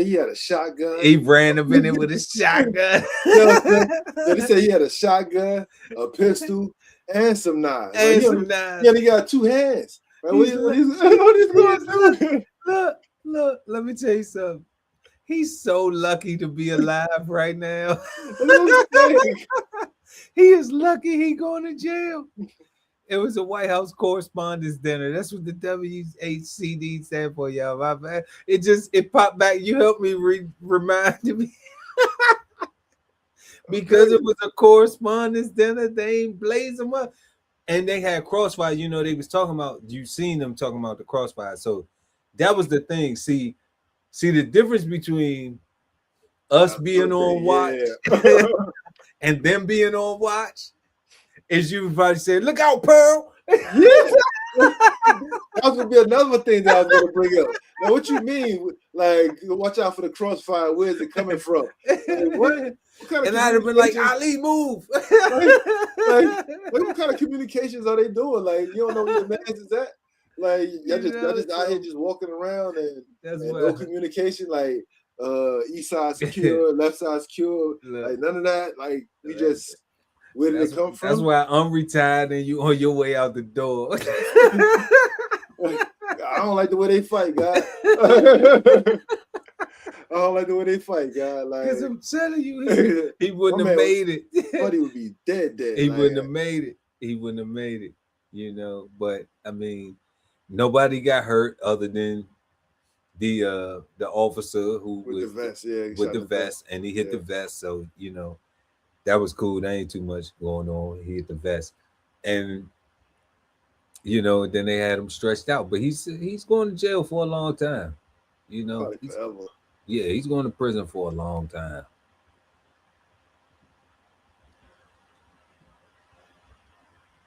he had a shotgun. He ran up in there with a shotgun. They say he had a shotgun, a pistol, and some knives. Yeah, he got two hands. Right? What he's going to do? Look, let me tell you something. He's so lucky to be alive right now. He is lucky he going to jail. It was a White House Correspondents' Dinner. That's what the WHCD stand for, y'all. My bad. It popped back. You helped me remind me. Because it was a Correspondents' Dinner, they ain't blaze them up. And they had Crossfire. You know, they was talking about, you seen them talking about the Crossfire. So that was the thing. See the difference between us being on watch and them being on watch? Is you probably say, "Look out, Pearl." That was gonna be another thing that I was gonna bring up. Now, what you mean? Like, watch out for the crossfire. Where's it coming from? Like, what kind of and I'd have been like, "Ali, move!" like, what kind of communications are they doing? Like, you don't know where the man is at. Like, y'all just out here just walking around and no communication. Like, east side secure, left side secure. Like, none of that. Like, we just. Where did it come from? That's why I'm retired and you on your way out the door. I don't like the way they fight, God. I don't like the way they fight, God. Like, because I'm telling you, he wouldn't have made it. But he would be dead. He wouldn't have made it. He wouldn't have made it. You know, but I mean, nobody got hurt other than the officer who with the vest, with the vest, and he hit the vest. So you know. That was cool. There ain't too much going on. He hit the vest, and you know, then they had him stretched out. But he's going to jail for a long time. You know, he's going to prison for a long time.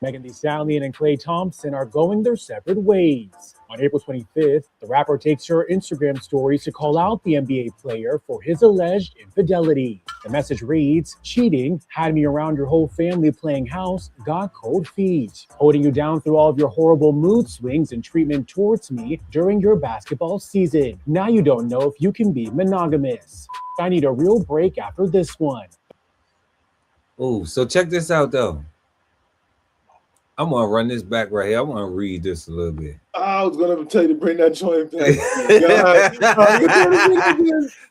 Megan Thee Stallion and Klay Thompson are going their separate ways. On April 25th, the rapper takes her Instagram stories to call out the NBA player for his alleged infidelity. The message reads, "Cheating had me around your whole family playing house, got cold feet. Holding you down through all of your horrible mood swings and treatment towards me during your basketball season. Now you don't know if you can be monogamous. I need a real break after this one." Oh, so check this out though. I'm gonna run this back right here. I want to read this a little bit. I was gonna tell you to bring that joint back.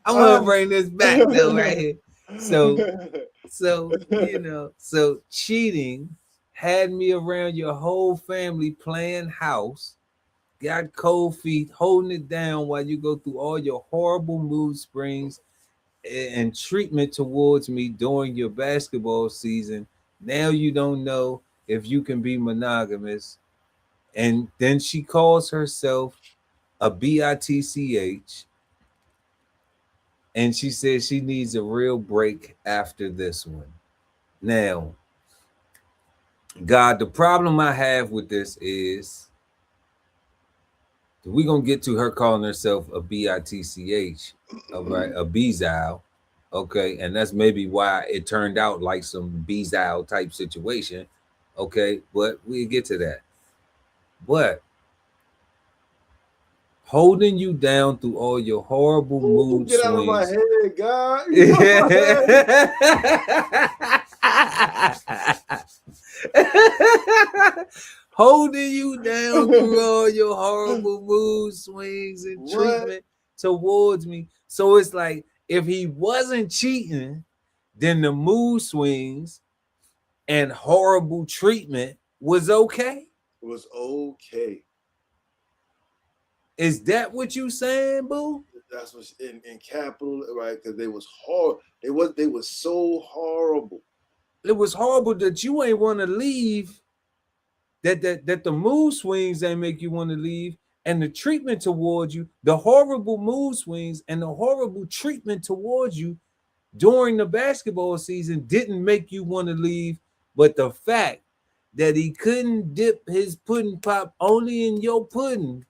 I'm gonna bring this back though, right here. So you know, so cheating had me around your whole family playing house, got cold feet, holding it down while you go through all your horrible mood springs and treatment towards me during your basketball season. Now you don't know if you can be monogamous. And then she calls herself a bitch. And she says she needs a real break after this one. Now, God, the problem I have with this is we're going to get to her calling herself a bitch, all right, a bezile. Okay, and that's maybe why it turned out like some bezile type situation. Okay, but we'll get to that. But holding you down through all your horrible mood Get out of my swings. head, God. Get out of my head. Holding you down through all your horrible mood swings and What? treatment towards me. So it's like, if he wasn't cheating, then the mood swings and horrible treatment was okay. It was okay. Is that what you saying, boo? That's what's in capital, right? Because they was hard. They was so horrible. It was horrible that you ain't want to leave. That the mood swings ain't make you want to leave, and the treatment towards you, the horrible mood swings and the horrible treatment towards you during the basketball season didn't make you want to leave, but the fact that he couldn't dip his pudding pop only in your pudding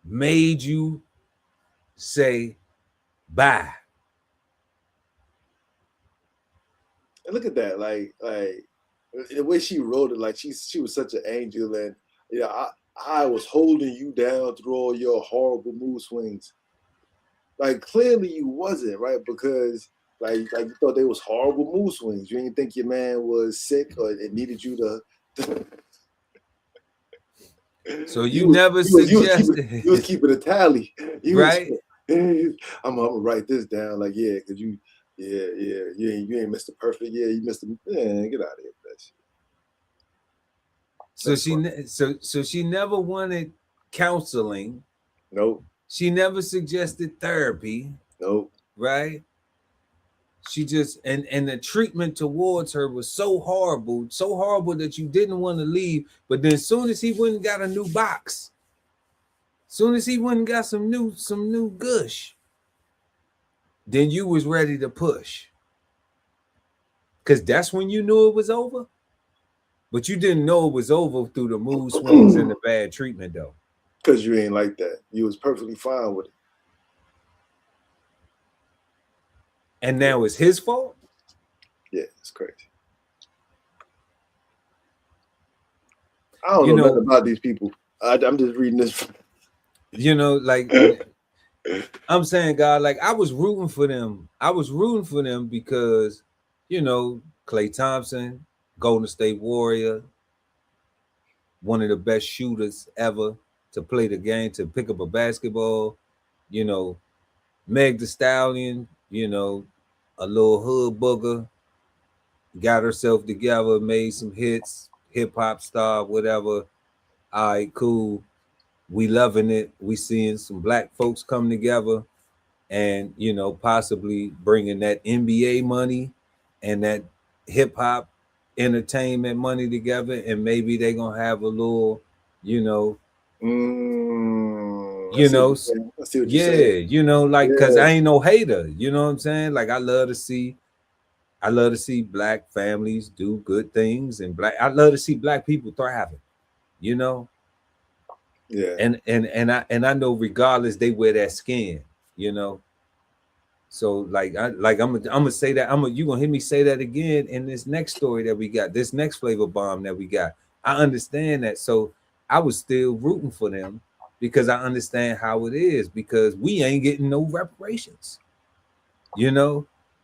made you say bye. And look at that, like the way she wrote it, like she was such an angel, and I was holding you down through all your horrible mood swings. Like clearly you wasn't, right? Because like you thought they was horrible mood swings. You didn't think your man was sick or it needed you to. So you never suggested. You was keeping a tally, right? I'm gonna write this down. Like because you. Yeah, you ain't Mr. Perfect. Yeah, you Mr. Man, get out of here with that shit. So she never wanted counseling. Nope. She never suggested therapy. Nope. Right? She just and the treatment towards her was so horrible that you didn't want to leave. But then as soon as he went and got a new box, soon as he went and got some new gush, then you was ready to push. Because that's when you knew it was over. But you didn't know it was over through the mood swings and the bad treatment, though. Because you ain't like that. You was perfectly fine with it. And now it's his fault? Yeah, it's crazy. I don't know nothing about these people. I'm just reading this. Like... I'm saying, God, like I was rooting for them. I was rooting for them because, Klay Thompson, Golden State Warrior, one of the best shooters ever to play the game, to pick up a basketball, Meg Thee Stallion, a little hood booger, got herself together, made some hits, hip hop star, whatever. All right, cool. We loving it. We seeing some black folks come together and, possibly bringing that NBA money and that hip hop entertainment money together. And maybe they're going to have a little, I see what you're saying. because I ain't no hater. You know what I'm saying? Like I love to see black families do good things, and I love to see black people thriving, Yeah. And I know regardless they wear that skin, So like I'm gonna say that you gonna hear me say that again in this next story that we got, this next flavor bomb that we got. I understand that. So I was still rooting for them because I understand how it is, because we ain't getting no reparations.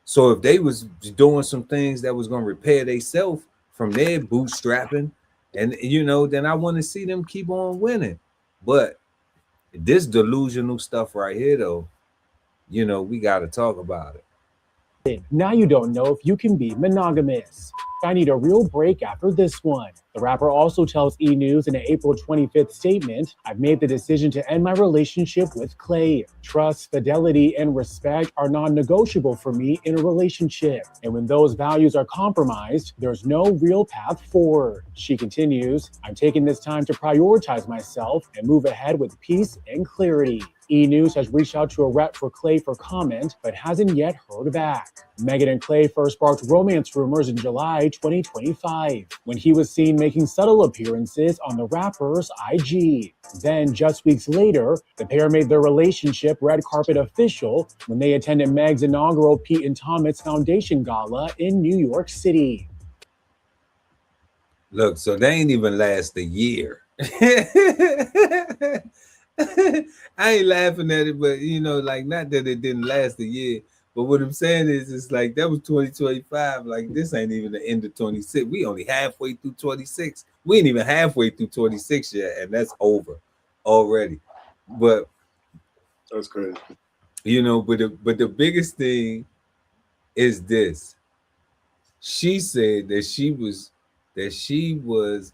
So if they was doing some things that was gonna repair themselves from their bootstrapping, and then I want to see them keep on winning. But this delusional stuff right here, though, we got to talk about it. Now you don't know if you can be monogamous. I need a real break after this one. The rapper also tells E! News in an April 25th statement, I've made the decision to end my relationship with Clay. Trust, fidelity, and respect are non-negotiable for me in a relationship. And when those values are compromised, there's no real path forward. She continues, I'm taking this time to prioritize myself and move ahead with peace and clarity. E! News has reached out to a rep for Clay for comment, but hasn't yet heard back. Megan and Clay first sparked romance rumors in July 2025, when he was seen making subtle appearances on the rapper's IG. Then, just weeks later, the pair made their relationship red carpet official when they attended Meg's inaugural Pete and Thomas Foundation Gala in New York City. Look, so they ain't even last a year. I ain't laughing at it, but you know, like not that it didn't last a year. But what I'm saying is, it's like that was 2025. Like this ain't even the end of 26. We only halfway through 26. We ain't even halfway through 26 yet, and that's over already. But That's crazy. you know, but the biggest thing is this. She said that she was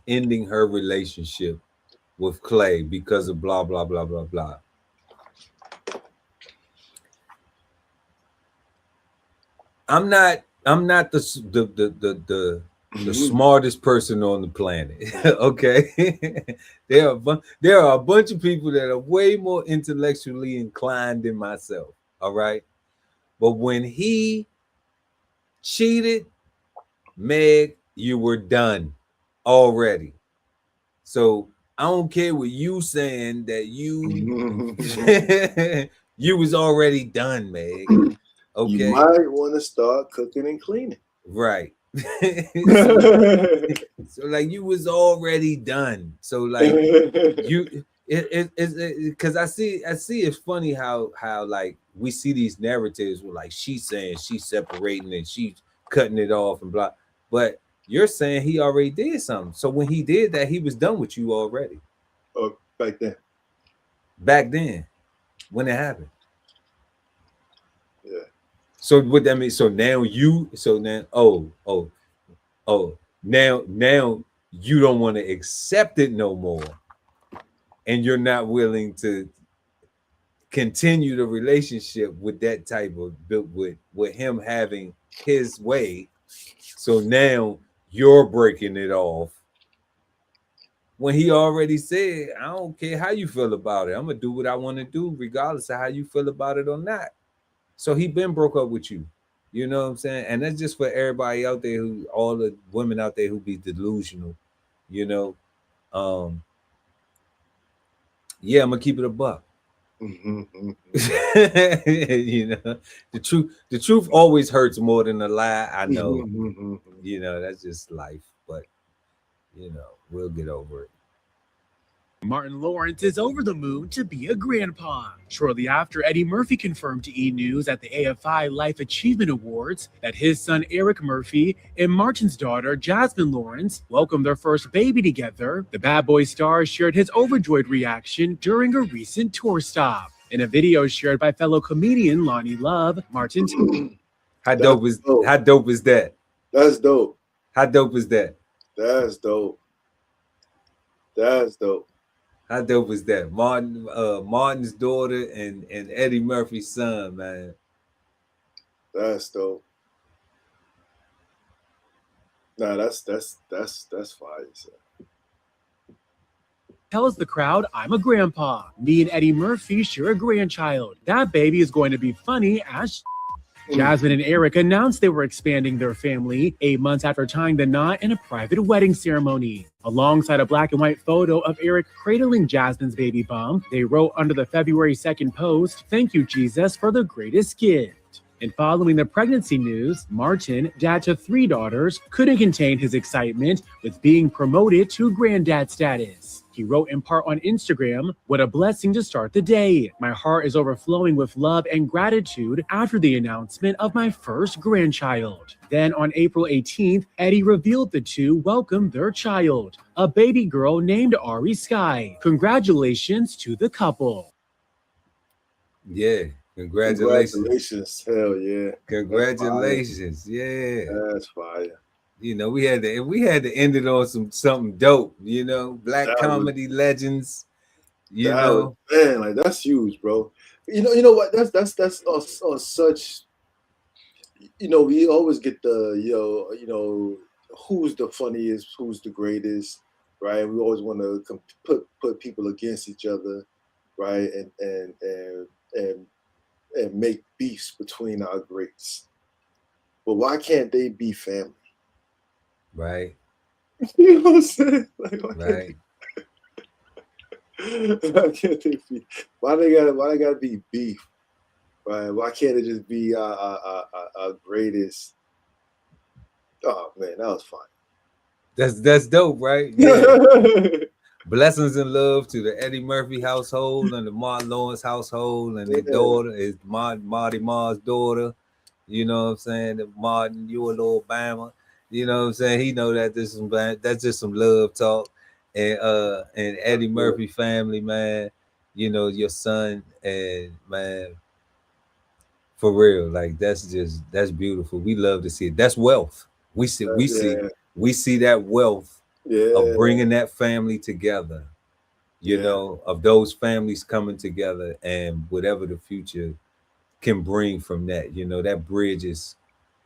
ending her relationship with Clay because of blah blah blah blah blah. I'm not the smartest person on the planet. Okay. there are a bunch of people that are way more intellectually inclined than myself. All right. But when he cheated, Meg, you were done already. So I don't care what you saying that you you was already done, Meg. Okay. You might want to start cooking and cleaning. Right. So like you was already done. So like you because I see it's funny how like we see these narratives where like she's saying she's separating and she's cutting it off and blah, but you're saying he already did something. So when he did that, he was done with you already. Oh, back then. Back then, when it happened. Yeah. So what that means? So now now you don't want to accept it no more, and you're not willing to continue the relationship with that type of with him having his way. So now you're breaking it off when he already said, I don't care how you feel about it. I'm gonna do what I want to do, regardless of how you feel about it or not. So he been broke up with you. You know what I'm saying? And that's just for everybody out there who, all the women out there who be delusional, you know. Yeah, I'm gonna keep it a buck. You know, the truth always hurts more than a lie. I know. You know, that's just life, but you know, we'll get over it. Martin Lawrence is over the moon to be a grandpa. Shortly after, Eddie Murphy confirmed to E! News at the AFI Life Achievement Awards that his son Eric Murphy and Martin's daughter Jasmine Lawrence welcomed their first baby together. The Bad Boy star shared his overjoyed reaction during a recent tour stop. In a video shared by fellow comedian Lonnie Love, Martin. How dope is that? That's dope. How dope is that? That's dope. That's dope. How dope is that? Martin's daughter and Eddie Murphy's son, man. That's dope. Nah, that's fire. Sir. Tells the crowd, I'm a grandpa. Me and Eddie Murphy share a grandchild. That baby is going to be funny as Jasmine and Eric announced they were expanding their family 8 months after tying the knot in a private wedding ceremony. Alongside a black and white photo of Eric cradling Jasmine's baby bump, they wrote under the February 2nd post, "Thank you, Jesus, for the greatest gift." And following the pregnancy news, Martin, dad to 3 daughters, couldn't contain his excitement with being promoted to granddad status. He wrote in part on Instagram, "What a blessing to start the day. My heart is overflowing with love and gratitude after the announcement of my first grandchild." Then on April 18th, Eddie revealed the two welcomed their child, a baby girl named Ari Sky. Congratulations to the couple. Yeah, congratulations. Hell yeah. Congratulations. Yeah. That's fire. You know, we had to end it on something dope, you know, black comedy legends, you know. Man, like that's huge, bro. You know what? That's on such, you know, we always get the, you know, who's the funniest, who's the greatest, right? We always want to put people against each other, right? And make beefs between our greats. But why can't they be family? Right. You know what I'm saying? Like, right. Why can't they be? Why they gotta be beef? Right? Why can't it just be our greatest? Oh man, that was fun. That's dope, right? Yeah. Blessings and love to the Eddie Murphy household and the Martin Lawrence household and their daughter is Marty Mar's daughter. You know what I'm saying? That Martin, you a little Bama. You know what I'm saying? He know that that's just some love talk. And Eddie Murphy family, man. You know, your son and man, for real, like that's beautiful. We love to see it. That's wealth. We see that wealth of bringing that family together. You know, of those families coming together and whatever the future can bring from that. You know, that bridge is,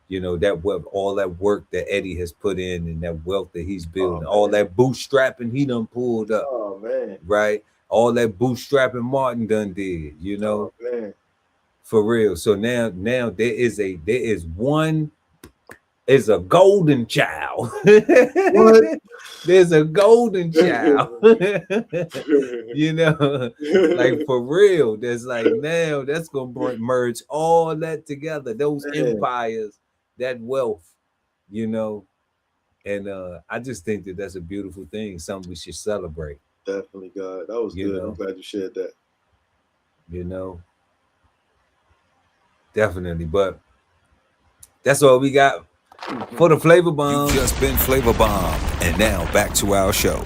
you know, that wealth, all that work that Eddie has put in and that wealth that he's building, all that bootstrapping he done pulled up. Oh man. Right? All that bootstrapping Martin done did, you know. Oh man. For real. So now there is a golden child. What? There's a golden child. You know, like for real. There's like now that's gonna merge all that together, those empires, that wealth, you know. And I just think that that's a beautiful thing, something we should celebrate. Definitely, God. That was good. I'm glad you shared that. You know. Definitely, but that's all we got for the Flavor Bomb. You've just been Flavor Bomb, and now back to our show.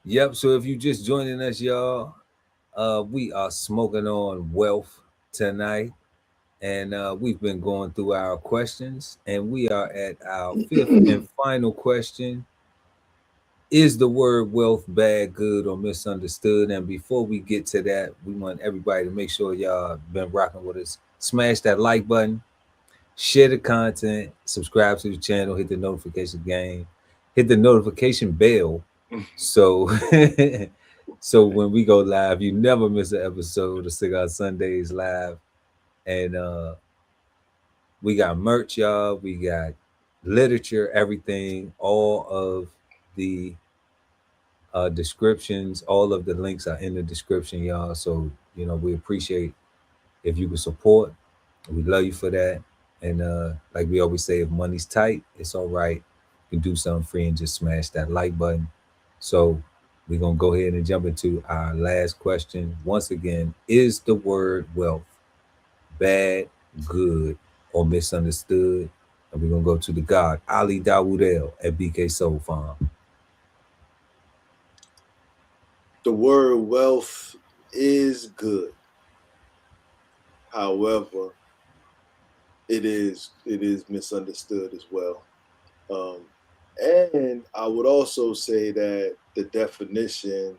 Yep. So if you just joining us, y'all, we are smoking on wealth tonight, and we've been going through our questions, and we are at our fifth and final question. Is the word wealth bad, good, or misunderstood? And before we get to that, we want everybody to make sure y'all been rocking with us. Smash that like button, share the content, subscribe to the channel, hit the notification game, hit the notification bell. So when we go live, you never miss an episode of Cigar Sundays live. And we got merch, y'all. We got literature, everything, all of the descriptions, all of the links are in the description, y'all. So, you know, we appreciate if you can support. We love you for that. And like we always say, if money's tight, it's all right. You can do something free and just smash that like button. So we're going to go ahead and jump into our last question. Once again, is the word wealth bad, good, or misunderstood? And we're going to go to the God, Ali Dawoodel at BK Soul Farm. The word wealth is good. However, it is misunderstood as well. And I would also say that the definition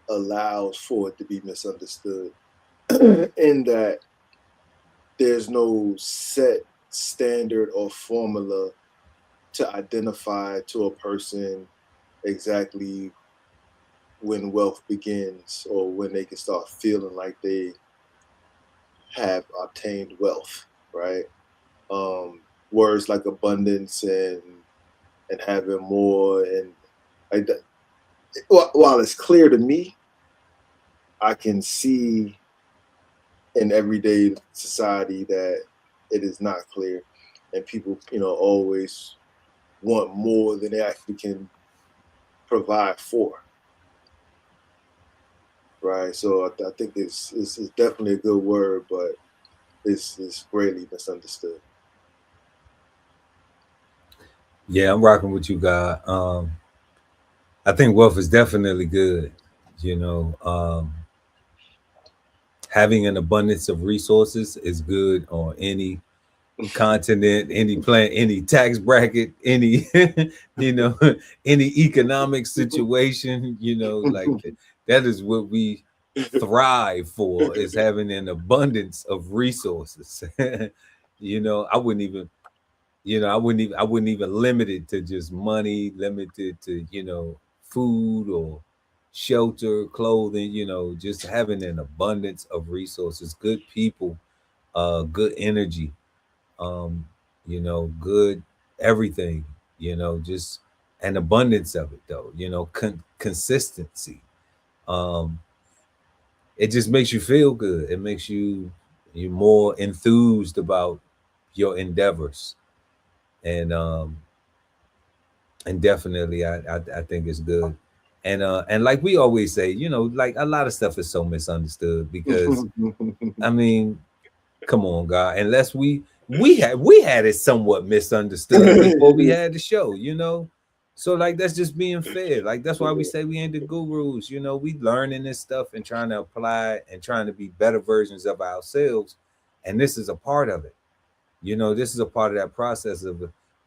allows for it to be misunderstood in that there's no set standard or formula to identify to a person exactly when wealth begins or when they can start feeling like they have obtained wealth, right? Words like abundance and having more and like that. While it's clear to me, I can see in everyday society that it is not clear, and people, you know, always want more than they actually can provide for. Right, so I think it's definitely a good word, but it's greatly misunderstood. Yeah, I'm rocking with you, God. I think wealth is definitely good. You know, having an abundance of resources is good on any continent, any planet, any tax bracket, any you know, any economic situation. You know, like that is what we thrive for, is having an abundance of resources. You know, I wouldn't even limit it to just money, limited to, you know, food or shelter, clothing, you know, just having an abundance of resources, good people, good energy, you know, good everything, you know, just an abundance of it though, you know, consistency. It just makes you feel good. It makes you more enthused about your endeavors. And And definitely I think it's good. And like we always say, you know, like a lot of stuff is so misunderstood because I mean, come on, God, unless we had it somewhat misunderstood before we had the show, you know. So like that's just being fair. Like that's why we say we ain't the gurus, you know, we learning this stuff and trying to apply and trying to be better versions of ourselves. And this is a part of it. You know, this is a part of that process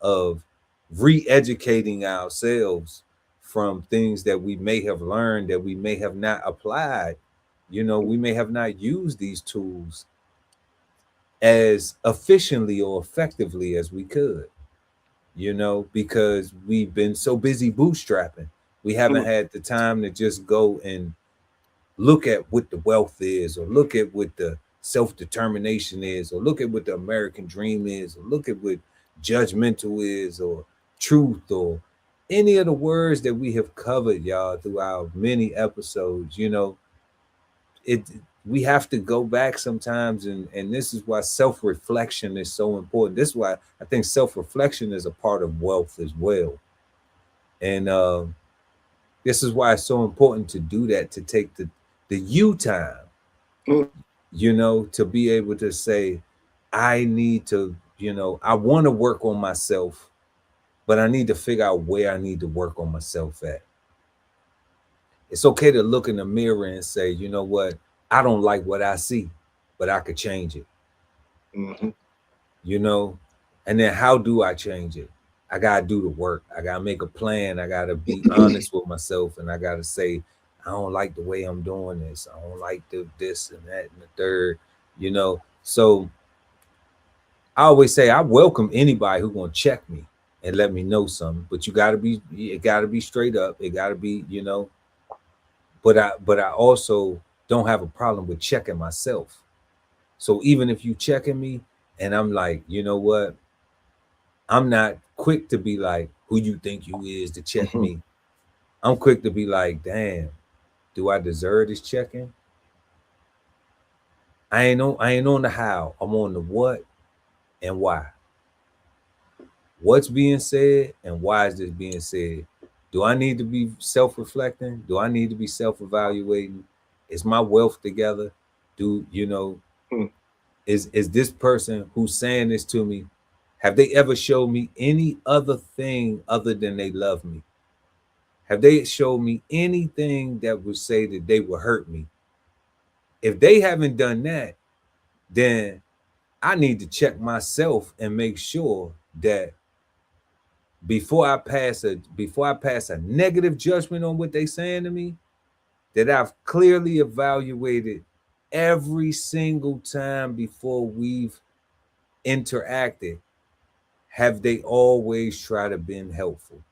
of re-educating ourselves from things that we may have learned that we may have not applied. You know, we may have not used these tools as efficiently or effectively as we could, you know, because we've been so busy bootstrapping. We haven't had the time to just go and look at what the wealth is, or look at what the self-determination is, or look at what the American dream is, or look at what judgmental is, or truth, or any of the words that we have covered, y'all, through our many episodes. You know, it we have to go back sometimes, and this is why self-reflection is so important. This is why I think self-reflection is a part of wealth as well. And this is why it's so important to do that, to take the you time, you know, to be able to say, I need to, you know, I want to work on myself, but I need to figure out where I need to work on myself at. It's okay to look in the mirror and say, you know what, I don't like what I see, but I could change it. You know, and then how do I change it? I gotta do the work. I gotta make a plan. I gotta be honest with myself, and I gotta say, I don't like the way I'm doing this. I don't like this and that and the third. You know, so I always say I welcome anybody who gonna check me and let me know something. But it gotta be straight up. It gotta be, you know. But I also don't have a problem with checking myself. So even if you checking me and I'm like, you know what, I'm not quick to be like, who you think you is to check me. I'm quick to be like, damn, do I deserve this checking? I ain't on the how. I'm on the what and why. What's being said and why is this being said? Do I need to be self-reflecting? Do I need to be self-evaluating? Is my wealth together? Do you know? Is this person who's saying this to me? Have they ever showed me any other thing other than they love me? Have they showed me anything that would say that they would hurt me? If they haven't done that, then I need to check myself and make sure that before I pass a negative judgment on what they saying to me, that I've clearly evaluated every single time before we've interacted. Have they always tried to been helpful?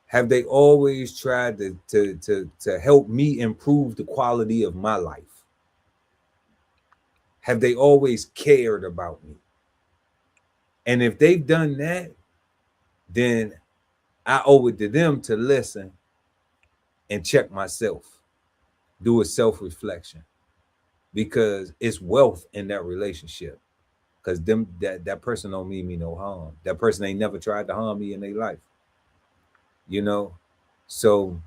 Have they always tried to help me improve the quality of my life? Have they always cared about me? And if they've done that, then I owe it to them to listen and check myself, do a self-reflection, because it's wealth in that relationship. Because that person don't mean me no harm. That person ain't never tried to harm me in their life. You know, so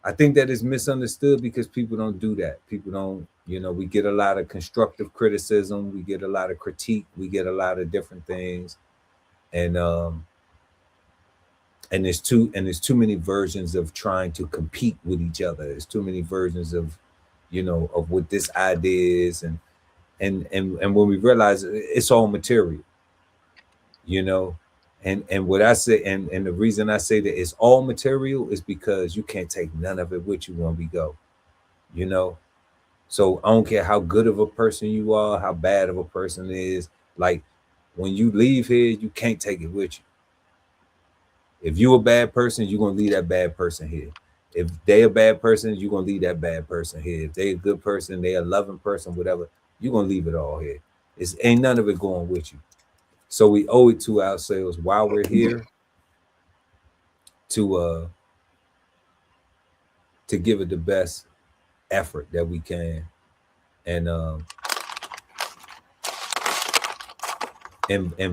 I think that is misunderstood because people don't do that. People don't, you know, we get a lot of constructive criticism, we get a lot of critique, we get a lot of different things, and there's too many versions of trying to compete with each other. There's too many versions of, you know, of what this idea is, and when we realize it's all material, you know. And what I say, and the reason I say that it's all material is because you can't take none of it with you when we go, you know. So I don't care how good of a person you are, how bad of a person is. Like when you leave here, you can't take it with you. If you a bad person, you're gonna leave that bad person here. If they a bad person, you're gonna leave that bad person here. If they a good person, they a loving person, whatever, you're gonna leave it all here. It's ain't none of it going with you. So we owe it to ourselves while we're here to give it the best effort that we can, and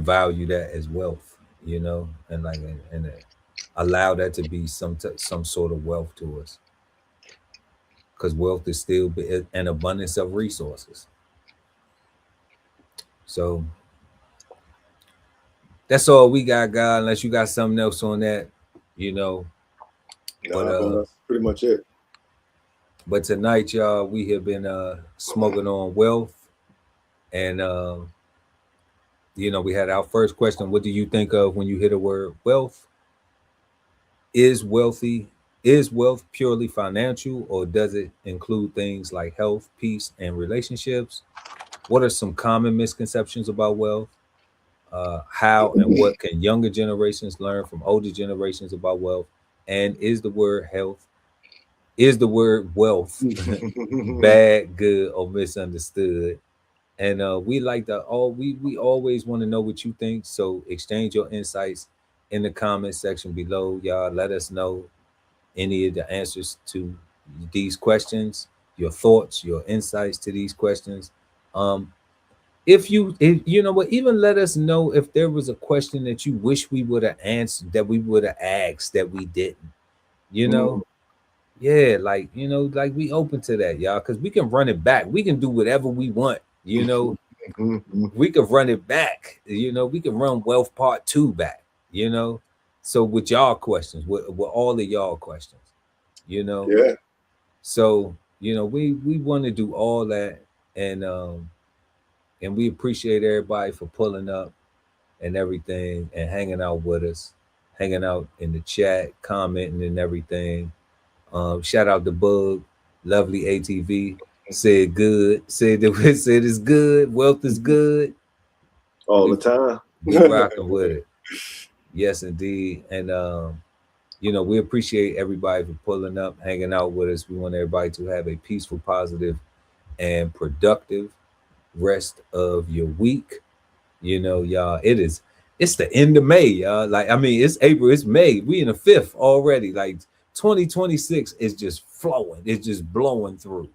value that as wealth, you know, and like and allow that to be some sort of wealth to us, because wealth is still an abundance of resources. So that's all we got, God. Unless you got something else on that, you know. No, that's pretty much it. But tonight, y'all, we have been smoking on wealth, and you know, we had our first question: what do you think of when you hear the word wealth? Is wealth purely financial, or does it include things like health, peace, and relationships? What are some common misconceptions about wealth? How and what can younger generations learn from older generations about wealth? And is the word wealth bad, good, or misunderstood? And we like to we always want to know what you think. So exchange your insights in the comment section below, y'all. Let us know any of the answers to these questions, your thoughts, your insights to these questions. If you know what, even let us know if there was a question that you wish we would have answered, that we would have asked, that we didn't, you know. Yeah, like, you know, like, we open to that, y'all, because we can run it back. We can do whatever we want, you know. We can run it back, you know. We can run Wealth Part 2 back, you know. So with y'all questions, with all of y'all questions, you know. Yeah. So, you know, we want to do all that, and we appreciate everybody for pulling up and everything and hanging out with us, hanging out in the chat, commenting and everything. Shout out to Bug, lovely ATV, said good, said it's good, wealth is good. All the time. We rocking with it. Yes, indeed. And you know, we appreciate everybody for pulling up, hanging out with us. We want everybody to have a peaceful, positive, and productive rest of your week. You know, y'all, it's the end of May, y'all. Like, I mean, it's April, it's May. We in the 5th already. Like, 2026 is just flowing. It's just blowing through,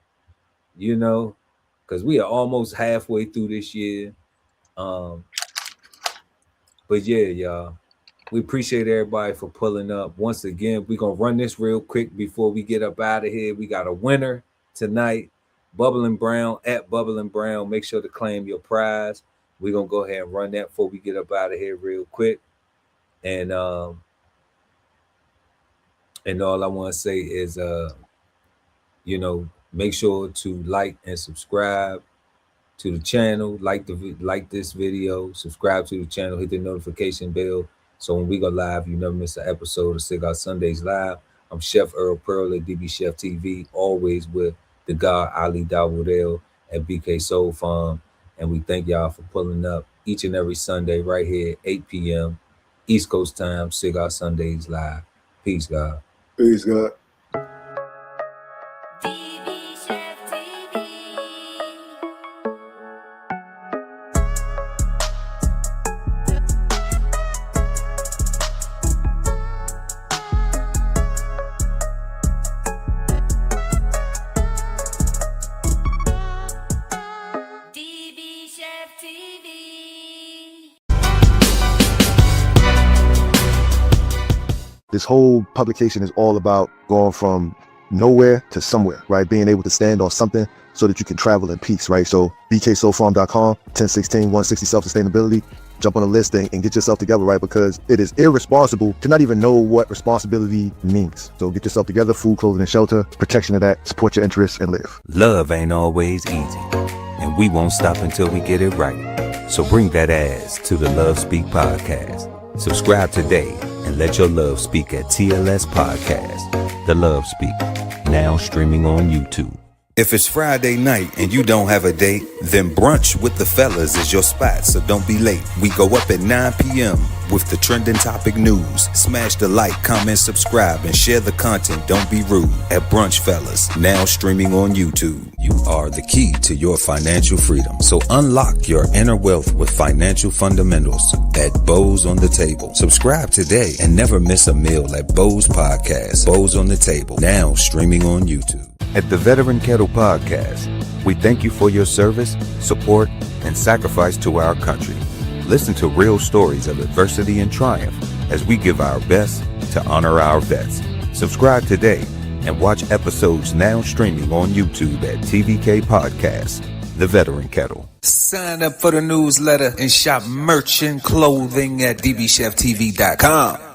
you know, because we are almost halfway through this year. But yeah, y'all, we appreciate everybody for pulling up. Once again, we're going to run this real quick before we get up out of here. We got a winner tonight, Bubbling Brown, at Bubbling Brown. Make sure to claim your prize. We're going to go ahead and run that before we get up out of here real quick. And all I want to say is, you know, make sure to like and subscribe to the channel, like this video, subscribe to the channel, hit the notification bell, so when we go live, you never miss an episode of Cigar Sundays Live. I'm Chef Earl Pearl at DBCHEFTV, always with the God Ali Dawoodell at BK Soul Farm, and we thank y'all for pulling up each and every Sunday right here, 8 p.m. East Coast time, Cigar Sundays Live. Peace, God. Peace, God. This whole publication is all about going from nowhere to somewhere, right? Being able to stand on something so that you can travel in peace, right? So bksoulfarm.com, 1016 160 self-sustainability. Jump on the list and get yourself together, right? Because it is irresponsible to not even know what responsibility means. So get yourself together, food, clothing, and shelter, protection of that, support your interests, and live. Love ain't always easy, and we won't stop until we get it right. So bring that ass to the Love Speak podcast. Subscribe today and let your love speak at TLS Podcast. The Love Speak, now streaming on YouTube. If it's Friday night and you don't have a date, then brunch with the fellas is your spot, so don't be late. We go up at 9 p.m. with the trending topic news. Smash the like, comment, subscribe, and share the content. Don't be rude at Brunch Fellas, now streaming on YouTube. You are the key to your financial freedom, so unlock your inner wealth with financial fundamentals at Bows on the Table. Subscribe today and never miss a meal at Bows Podcast. Bows on the Table, now streaming on YouTube. At the Veteran Kettle Podcast, we thank you for your service, support, and sacrifice to our country. Listen to real stories of adversity and triumph as we give our best to honor our vets. Subscribe today and watch episodes now streaming on YouTube at TVK Podcasts, The Veteran Kettle. Sign up for the newsletter and shop merch and clothing at DBCHEFTV.com.